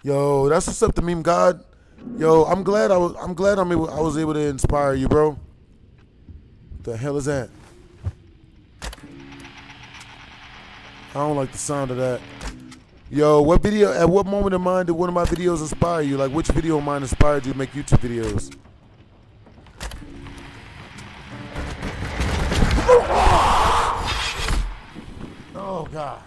Yo, that's what's up to meme god. Yo, I'm glad I was able to inspire you, bro. What the hell is that? I don't like the sound of that. Yo, what video, at what moment of mine did one of my videos inspire you? Like, which video of mine inspired you to make YouTube videos? Oh, God.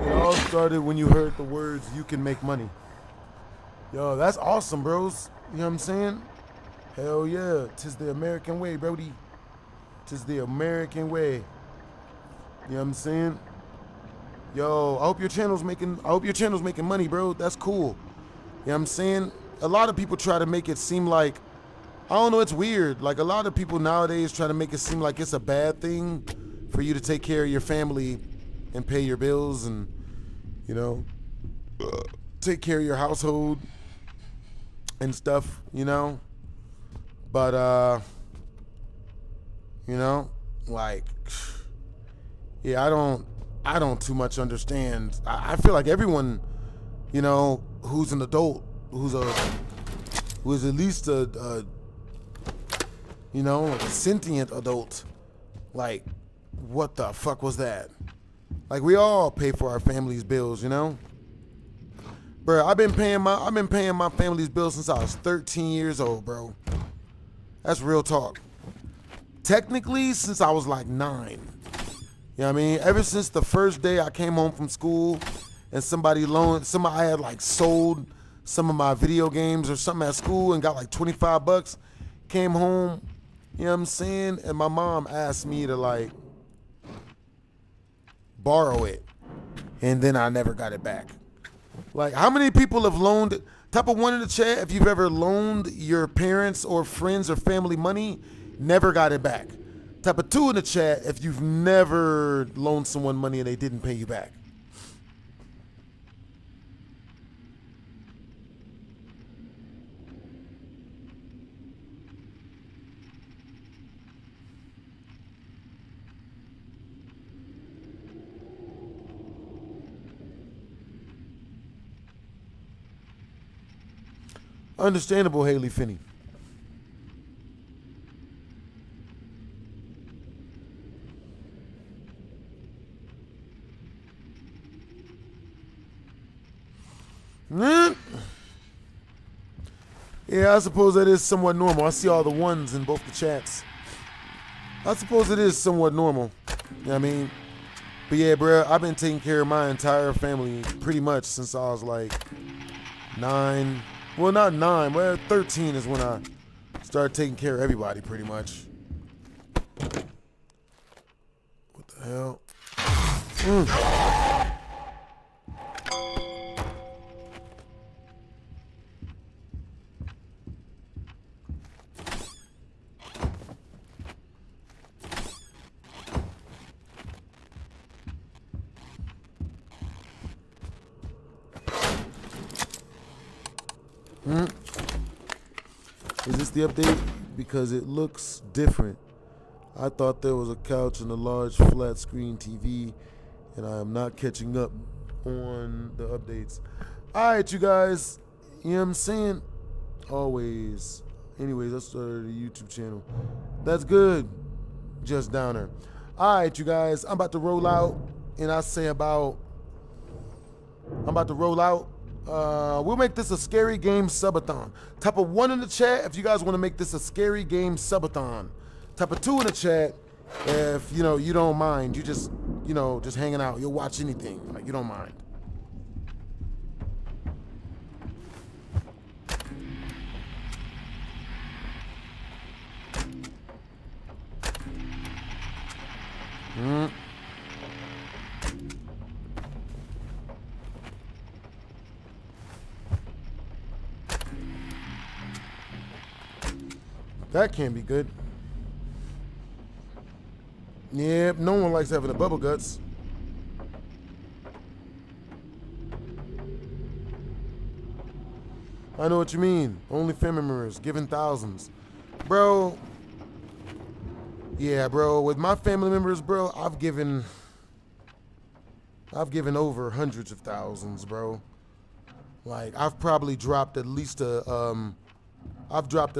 It all started when you heard the words, "You can make money." Yo, that's awesome, bros. You know what I'm saying? Hell yeah. 'Tis the American way, brody. 'Tis the American way. You know what I'm saying? Yo, I hope your channel's making money, bro. That's cool. You know what I'm saying? A lot of people try to make it seem like, I don't know, it's weird. Like, a lot of people nowadays try to make it seem like it's a bad thing for you to take care of your family and pay your bills and, you know, take care of your household and stuff, you know? But, you know, like, yeah, I don't too much understand. I feel like everyone, you know, who's an adult, who is at least a you know, like a sentient adult, like, what the fuck was that? Like, we all pay for our family's bills, you know? Bro, I've been paying my family's bills since I was 13 years old, bro. That's real talk. Technically, since I was like 9. You know what I mean? Ever since the first day I came home from school and somebody had like sold some of my video games or something at school and got like $25, came home, you know what I'm saying? And my mom asked me to like borrow it, and then I never got it back. Like, how many people have loaned, type of one in the chat, if you've ever loaned your parents or friends or family money, never got it back. Type of 2 in the chat if you've never loaned someone money and they didn't pay you back. Understandable, Haley Finney. Yeah, I suppose that is somewhat normal. I see all the ones in both the chats. I suppose it is somewhat normal. You know what I mean? But yeah, bro, I've been taking care of my entire family pretty much since I was like 9. Well, not 9. Well, 13 is when I started taking care of everybody pretty much. What the hell? Is this the update? Because it looks different. I thought there was a couch and a large flat screen TV, and I am not catching up on the updates. All right, you guys. You know what I'm saying? Always. Anyways, let's start the YouTube channel. That's good. Just Downer. All right, you guys. I'm about to roll out, and I say about. I'm about to roll out. We'll make this a scary game subathon. Type of 1 in the chat if you guys want to make this a scary game subathon. Type of 2 in the chat if you know you don't mind. You just just hanging out. You'll watch anything like you don't mind. That can't be good. Yep, no one likes having the bubble guts. I know what you mean. Only family members giving thousands. Bro. Yeah, bro. With my family members, bro, I've given over hundreds of thousands, bro. Like, I've probably dropped at least I've dropped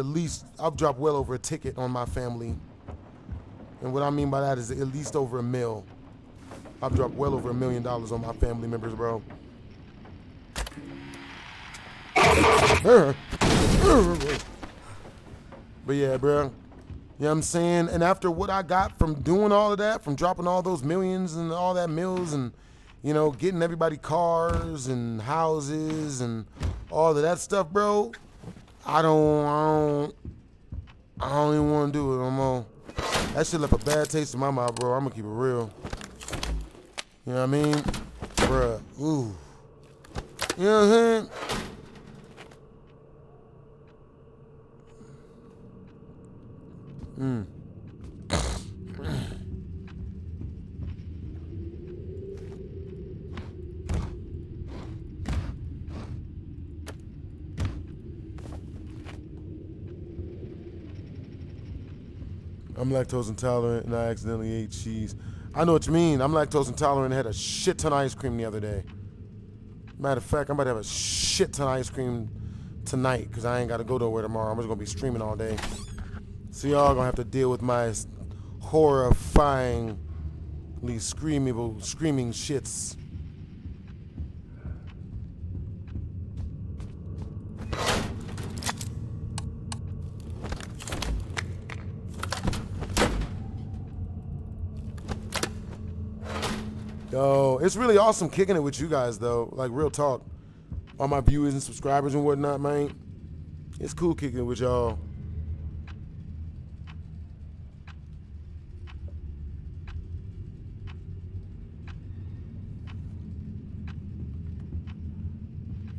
well over a ticket on my family. And what I mean by that is at least over $1 million. I've dropped well over $1 million on my family members, bro. But yeah, bro. You know what I'm saying? And after what I got from doing all of that, from dropping all those millions and all that mills and, you know, getting everybody cars and houses and all of that stuff, bro, I don't even want to do it no more. That shit left a bad taste in my mouth, bro. I'm gonna keep it real. You know what I mean? Bruh. Ooh. You know what I'm saying? I'm lactose intolerant and I accidentally ate cheese. I know what you mean. I'm lactose intolerant and had a shit ton of ice cream the other day. Matter of fact, I'm about to have a shit ton of ice cream tonight because I ain't got to go nowhere tomorrow. I'm just going to be streaming all day. So y'all going to have to deal with my horrifyingly screaming shits. Yo, it's really awesome kicking it with you guys, though. Like, real talk. All my viewers and subscribers and whatnot, man. It's cool kicking it with y'all.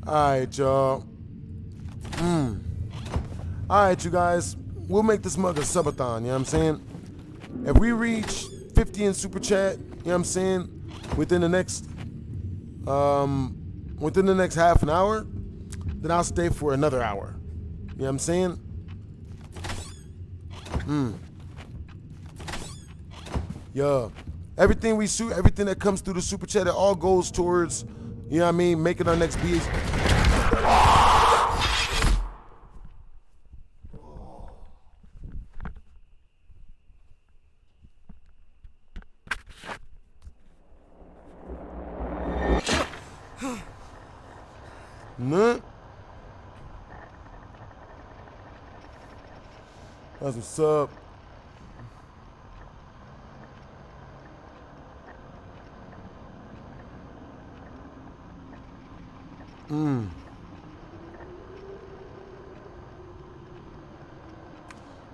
Alright, y'all. Alright, you guys. We'll make this mug a subathon, you know what I'm saying? If we reach 50 in super chat, you know what I'm saying? Within the next half an hour, then I'll stay for another hour. You know what I'm saying? Yeah. Everything we shoot, everything that comes through the super chat, it all goes towards, you know what I mean, making our next BH. Nah. That's what's up.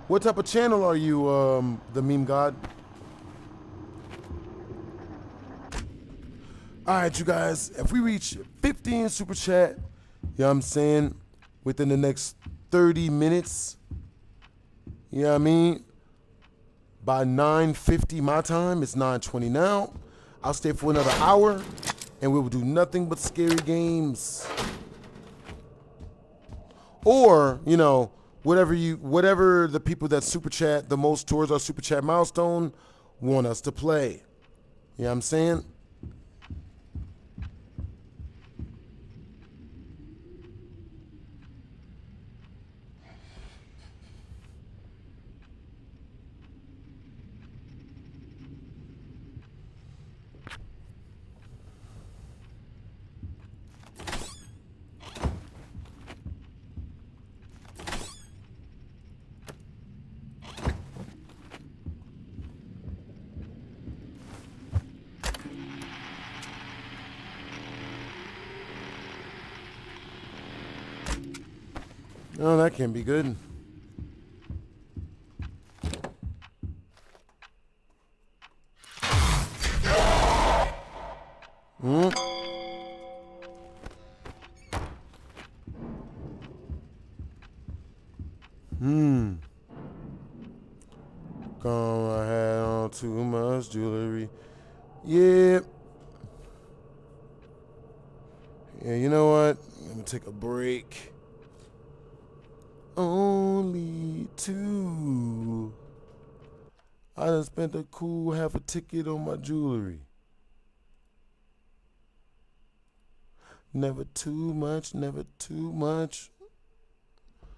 What type of channel are you, the meme god? Alright, you guys, if we reach 15 super chat, you know what I'm saying, within the next 30 minutes, you know what I mean, by 9:50 my time, it's 9:20 now, I'll stay for another hour, and we will do nothing but scary games. or whatever the people that super chat the most towards our super chat milestone want us to play. You know what I'm saying? Oh, that can be good. Come, I had on too much jewelry. Yeah. Yeah, you know what? Let me take a break. Only two. I done spent a cool half a ticket on my jewelry. Never too much, never too much.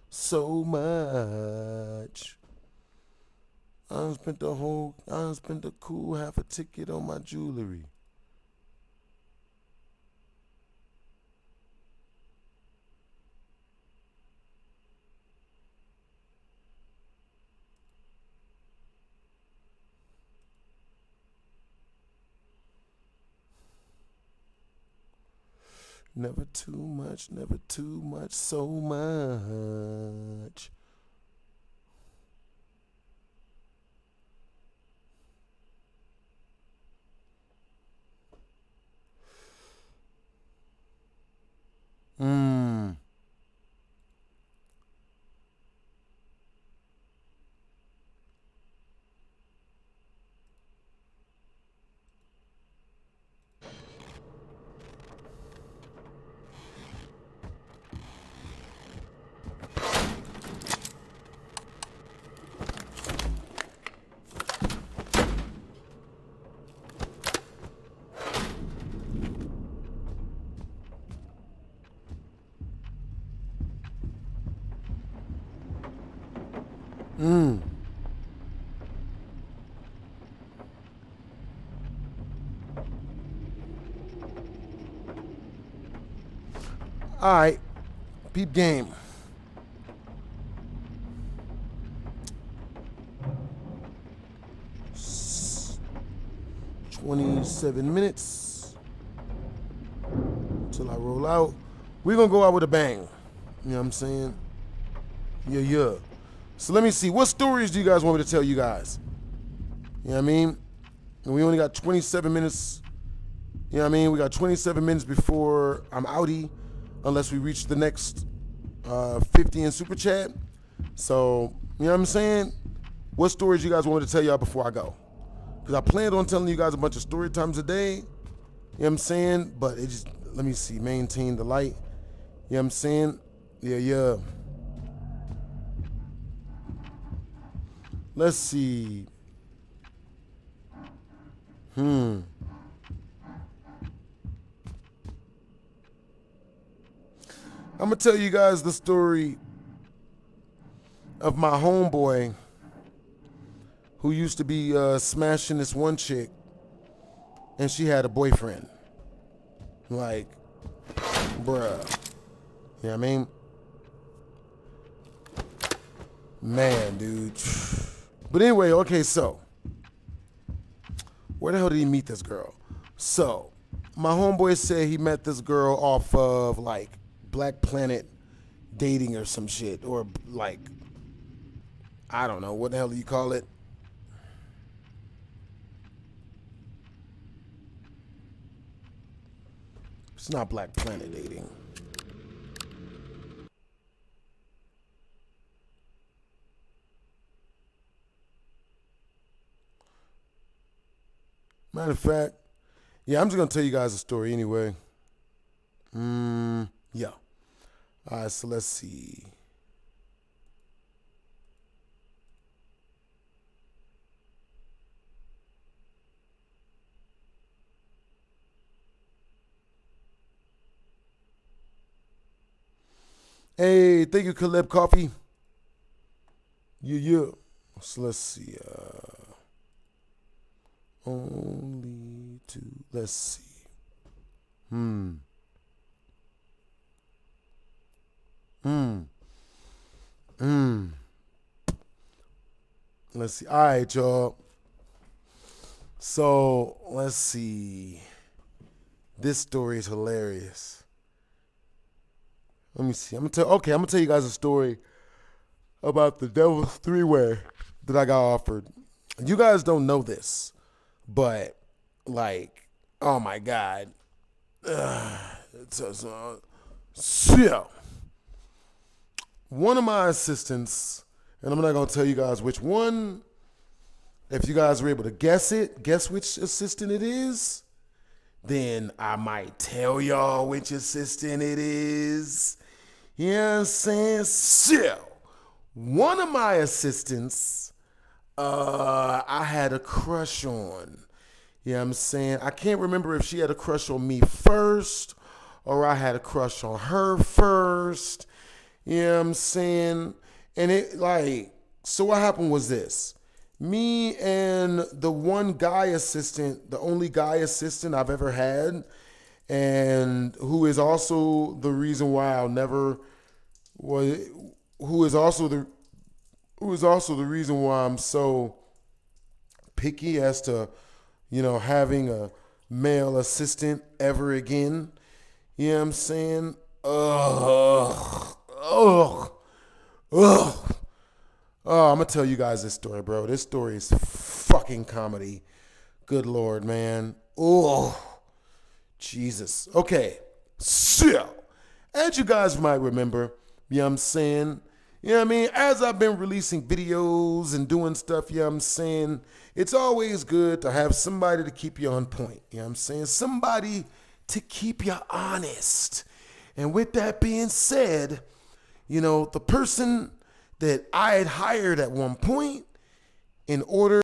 So much. I done spent a cool half a ticket on my jewelry. Never too much, so much. All right, peep game. S 27 minutes till I roll out. We're gonna go out with a bang. You know what I'm saying? Yeah. So let me see. What stories do you guys want me to tell you guys? You know what I mean? And we only got 27 minutes. You know what I mean? We got 27 minutes before I'm outie, unless we reach the next 50 in Super Chat. So, you know what I'm saying? What stories you guys want me to tell y'all before I go? Because I planned on telling you guys a bunch of story times a day. You know what I'm saying? But it just, let me see, maintain the light. You know what I'm saying? Yeah. Let's see. I'm gonna tell you guys the story of my homeboy who used to be smashing this one chick, and she had a boyfriend. Like, bruh. You know what I mean? Man, dude. But anyway, okay, so where the hell did he meet this girl? So my homeboy said he met this girl off of like Black Planet dating or some shit, or like, I don't know, what the hell do you call it? It's not Black Planet dating. Matter of fact, yeah, I'm just gonna tell you guys a story anyway. Yeah. All right, so let's see. Hey, thank you, Caleb Coffee. Yeah. So let's see. Only two. Let's see. Let's see. All right, y'all. So let's see. This story is hilarious. Let me see. I'm gonna tell you guys a story about the Devil's Three-Way that I got offered. You guys don't know this, but like, oh my God. So, one of my assistants, and I'm not gonna tell you guys which one. If you guys were able to guess which assistant it is, then I might tell y'all which assistant it is. You know what I'm saying? So, one of my assistants, I had a crush on. You know what I'm saying? I can't remember if she had a crush on me first or I had a crush on her first. You know what I'm saying? And it so what happened was this. Me and the one guy assistant, the only guy assistant I've ever had, and who is also the reason why who is also the reason why I'm so picky as to, having a male assistant ever again. You know what I'm saying? Oh, I'm going to tell you guys this story, bro. This story is fucking comedy. Good Lord, man. Oh, Jesus. Okay. So, as you guys might remember, you know what I'm saying? You know what I mean? As I've been releasing videos and doing stuff, you know what I'm saying? It's always good to have somebody to keep you on point. You know what I'm saying? Somebody to keep you honest. And with that being said, the person that I had hired at one point in order